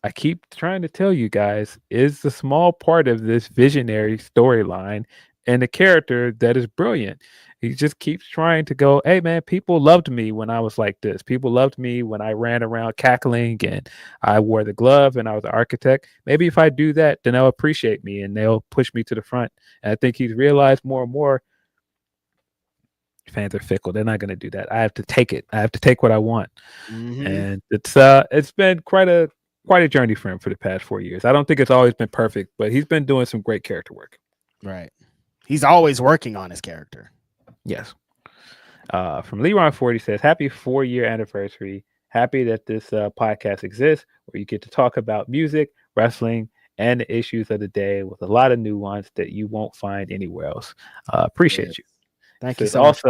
I keep trying to tell you guys is the small part of this visionary storyline and a character that is brilliant. He just keeps trying to go, hey man, people loved me when I was like this. People loved me when I ran around cackling and I wore the glove and I was the architect. Maybe if I do that, then they'll appreciate me and they'll push me to the front. And I think he's realized more and more fans are fickle. They're not going to do that. I have to take it. I have to take what I want. Mm-hmm. And it's been quite a journey for him for the past 4 years. I don't think it's always been perfect, but he's been doing some great character work. Right. He's always working on his character. Yes. From Leron 40 says, "Happy 4-year anniversary. Happy that this podcast exists where you get to talk about music, wrestling, and the issues of the day with a lot of nuance that you won't find anywhere else. Appreciate you." Thank you so much.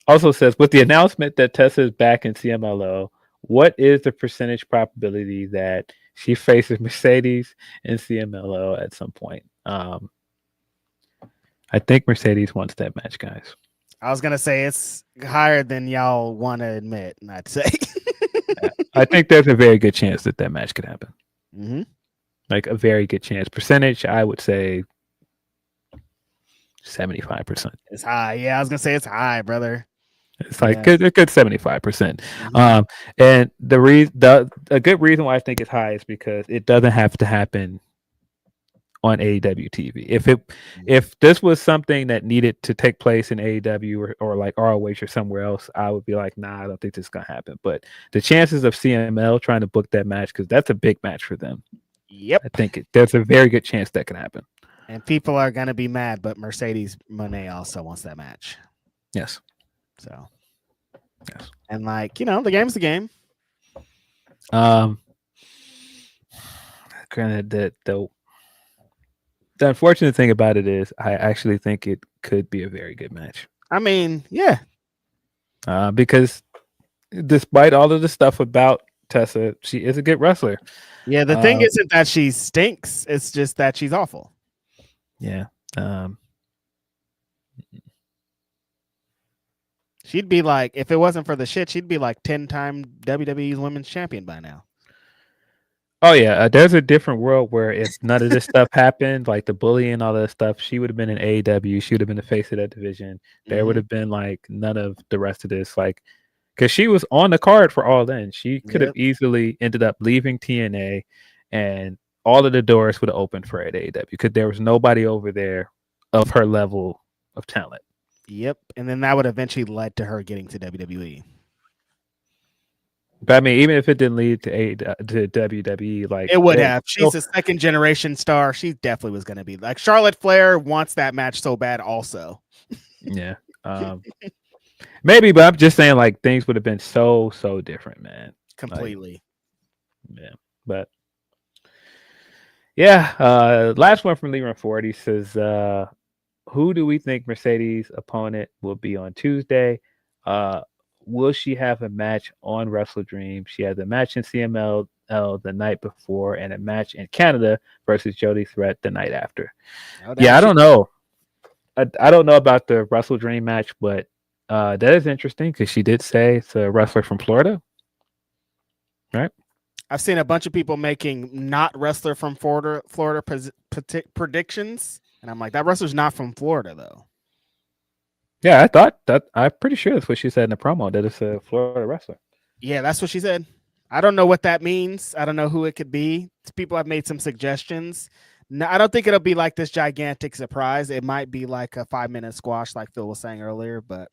Also says, with the announcement that Tessa is back in CMLL, what is the percentage probability that she faces Mercedes in CMLL at some point? I think Mercedes wants that match, guys. I was going to say it's higher than y'all want to admit, and I'd say. I think there's a very good chance that match could happen. Mm-hmm. Like a very good chance. Percentage, I would say 75%. It's high. Yeah, I was going to say it's high, brother. It's like a good 75%. Mm-hmm. And a good reason why I think it's high is because it doesn't have to happen on AEW TV. If this was something that needed to take place in AEW or like ROH or somewhere else, I would be like, nah, I don't think this is gonna happen. But the chances of CML trying to book that match, because that's a big match for them. Yep. I think there's a very good chance that can happen. And people are gonna be mad, but Mercedes Moné also wants that match. Yes. So yes. And the game's the game. Granted that though. The unfortunate thing about it is I actually think it could be a very good match. I mean, yeah. Because despite all of the stuff about Tessa, she is a good wrestler. Yeah, the thing isn't that she stinks. It's just that she's awful. Yeah. She'd be like, if it wasn't for the shit, she'd be like 10-time WWE's women's champion by now. Oh yeah, there's a different world where if none of this stuff happened, like the bullying and all that stuff, she would have been in AEW. She would have been the face of that division. There would have been like none of the rest of this. Like, because she was on the card for All In. She could have Yep. easily ended up leaving TNA, and all of the doors would have opened for her at AEW because there was nobody over there of her level of talent. Yep. And then that would eventually led to her getting to WWE. But I mean, even if it didn't lead to WWE, like It would have. She's a second generation star. She definitely was going to be like Charlotte Flair wants that match so bad. Also, yeah, maybe, but I'm just saying, like things would have been so different, man. completely. Like, yeah, but yeah. Last one from Leroy Ford. He says, "Who do we think Mercedes' opponent will be on Tuesday? Will she have a match on WrestleDream? She has a match in CMLL the night before and a match in Canada versus Jody Threat the night after." Yeah, I don't know. I don't know about the WrestleDream match, but that is interesting because she did say it's a wrestler from Florida, right? I've seen a bunch of people making not wrestler from Florida predictions, and I'm like, that wrestler's not from Florida though. Yeah, I thought that. I'm pretty sure that's what she said in the promo, that it's a Florida wrestler. Yeah, that's what she said. I don't know what that means. I don't know who it could be. People have made some suggestions. No, I don't think it'll be like this gigantic surprise. It might be like a 5-minute squash, like Phil was saying earlier. But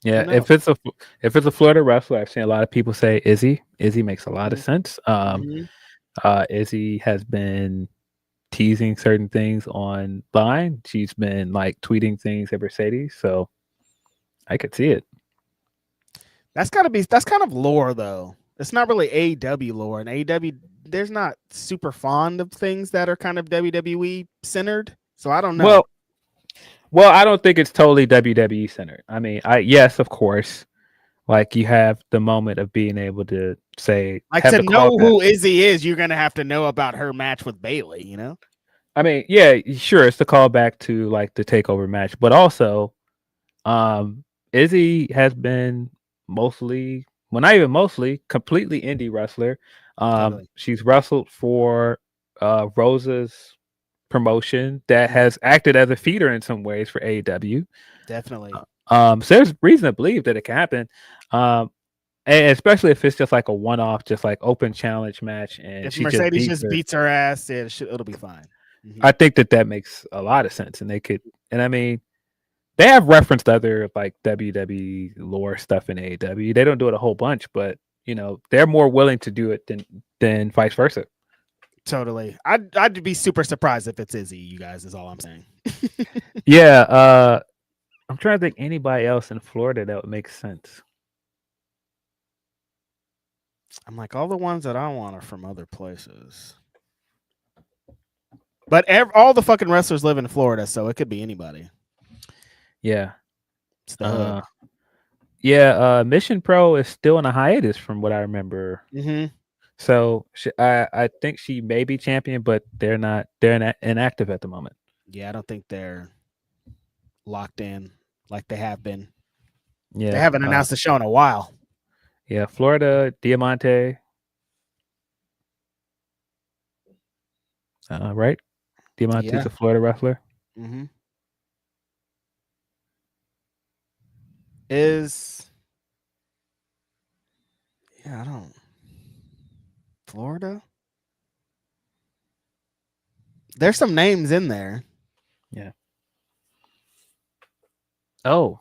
yeah, if it's a Florida wrestler, I've seen a lot of people say Izzy. Izzy makes a lot of sense. Izzy has been teasing certain things online. She's been like tweeting things at Mercedes, so I could see it. That's kind of lore though. It's not really AEW lore, and AEW there's not super fond of things that are kind of WWE centered. So I don't know. Well, I don't think it's totally WWE centered. I mean, yes, of course. Like you have the moment of being able to say, like to know who Izzy is, you're gonna have to know about her match with Bayley. You know. I mean, yeah, sure, it's the callback to like the takeover match, but also, Izzy has been mostly, well, not even mostly, completely indie wrestler. Totally. She's wrestled for Rosa's promotion that has acted as a feeder in some ways for AEW. Definitely. So there's reason to believe that it can happen. And especially if it's just like a one-off, just like open challenge match, and if she Mercedes just beats her ass, it'll be fine. Mm-hmm. I think that makes a lot of sense, and they could, and I mean, they have referenced other like WWE lore stuff in AEW. They don't do it a whole bunch, but you know, they're more willing to do it than vice versa. Totally. I'd be super surprised if it's Izzy, you guys, is all I'm saying. Yeah, I'm trying to think anybody else in Florida that would make sense. I'm like, all the ones that I want are from other places. But all the fucking wrestlers live in Florida, so it could be anybody. Yeah. It's the hood. Yeah, Mission Pro is still in a hiatus from what I remember. Mm-hmm. So I think she may be champion, but they're not. They're inactive at the moment. Yeah, I don't think they're locked in like they have been. Yeah, they haven't announced the show in a while. Yeah, Florida, Diamante. Right? Diamante's a Florida wrestler. Mm-hmm. I don't. Florida? There's some names in there. Yeah. Oh,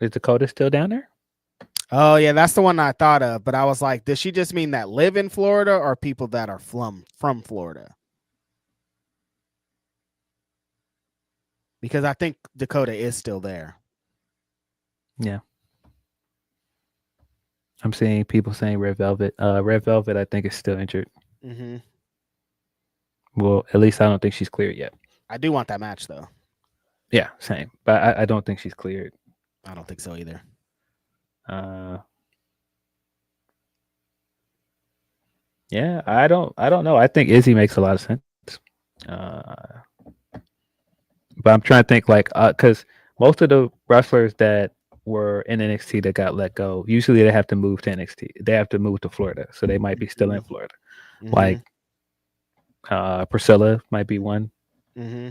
is Dakota still down there? Oh, yeah, that's the one I thought of. But I was like, does she just mean that live in Florida or people that are from Florida? Because I think Dakota is still there. Yeah. I'm seeing people saying Red Velvet. Red Velvet, I think, is still injured. Mm-hmm. Well, at least I don't think she's cleared yet. I do want that match, though. Yeah, same. But I don't think she's cleared. I don't think so either. Yeah, I don't know. I think Izzy makes a lot of sense. But I'm trying to think, like, because most of the wrestlers that were in NXT that got let go, usually they have to move to NXT. They have to move to Florida, so they might be still in Florida. Mm-hmm. Like Priscilla might be one. Mm-hmm.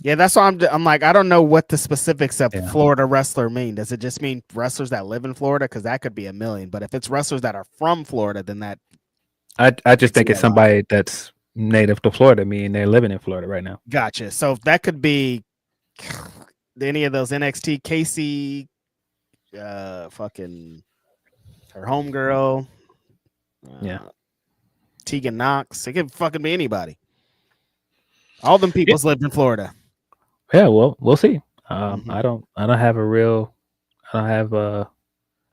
Yeah, that's why I'm like, I don't know what the specifics of Yeah. Florida wrestler mean. Does it just mean wrestlers that live in Florida? Because that could be a million. But if it's wrestlers that are from Florida, then that I just think me it's a lot. somebody that's native to Florida, meaning they're living in Florida right now. Gotcha. So that could be any of those NXT Casey, fucking her homegirl, Yeah. Tegan Knox. It could fucking be anybody. All them people's lived in Florida. Yeah, well, we'll see. Mhm. I don't have I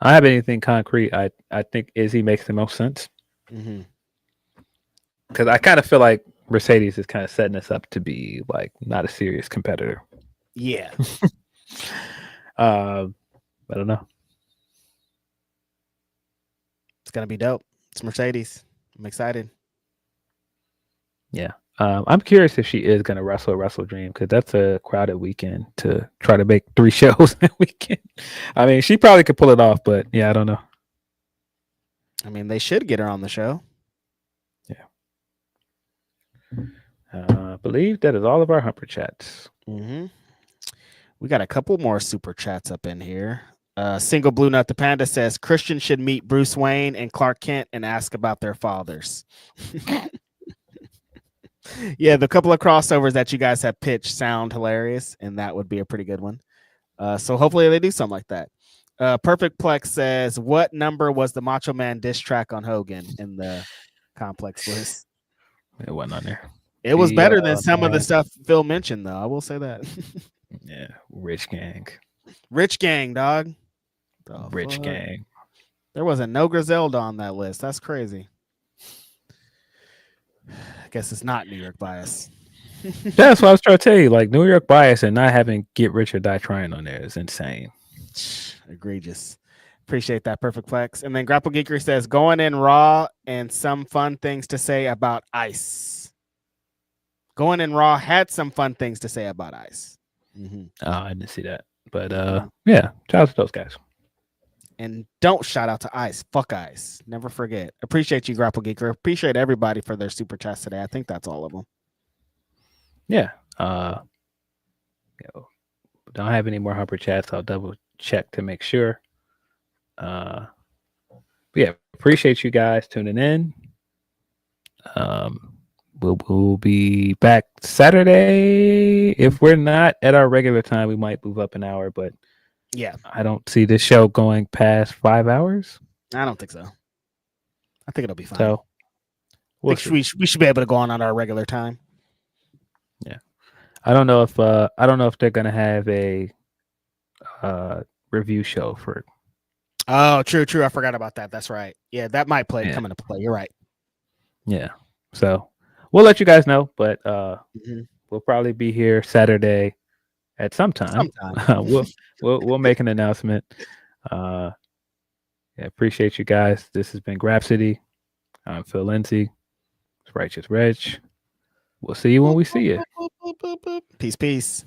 don't have anything concrete. I think Izzy makes the most sense Mm-hmm. because I kind of feel like Mercedes is kind of setting us up to be like not a serious competitor. Yeah. I don't know. It's gonna be dope. It's Mercedes. I'm excited. Yeah. I'm curious if she is going to wrestle WrestleDream because that's a crowded weekend to try to make 3 shows a weekend. I mean, she probably could pull it off, but yeah, I don't know. I mean, they should get her on the show. I believe that is all of our Humper chats. Mm-hmm. We got a couple more super chats up in here. Single Blue Nut the Panda says Christian should meet Bruce Wayne and Clark Kent and ask about their fathers. Yeah, the couple of crossovers that you guys have pitched sound hilarious, and that would be a pretty good one. So hopefully they do something like that. Perfect Plex says, what number was the Macho Man diss track on Hogan in the complex list? It wasn't on there. It was better than some of the stuff Phil mentioned, though. I will say that. Yeah, Rich Gang. Rich Gang, dog. Rich Gang. There wasn't no Griselda on that list. That's crazy. I guess it's not New York bias. That's what I was trying to tell you. Like New York bias and not having Get Rich or Die Trying on there is insane. Egregious. Appreciate that, Perfect Flex. And then Grapple Geekery says, going in Raw and some fun things to say about Ice. Going in Raw had some fun things to say about Ice. Mm-hmm. Oh, I didn't see that. But yeah, shout out to those guys. And don't shout out to Ice. Fuck Ice. Never forget. Appreciate you, Grapple Geeker. Appreciate everybody for their super chats today. I think that's all of them. Yeah. Don't have any more Humper chats. I'll double check to make sure. But yeah, appreciate you guys tuning in. We'll be back Saturday. If we're not at our regular time, we might move up an hour, but yeah, I don't see this show going past 5 hours. I don't think so. I think it'll be fine. So we should be able to go on our regular time. Yeah. I don't know if they're gonna have a review show for it. Oh, true. I forgot about that. That's right. Yeah, that might come into play. You're right. Yeah. So we'll let you guys know, but we'll probably be here Saturday at some time. We'll make an announcement. Yeah, appreciate you guys. This has been Grapsody. I'm Phil Lindsey. It's Righteous Reg. We'll see you when we see you. Peace.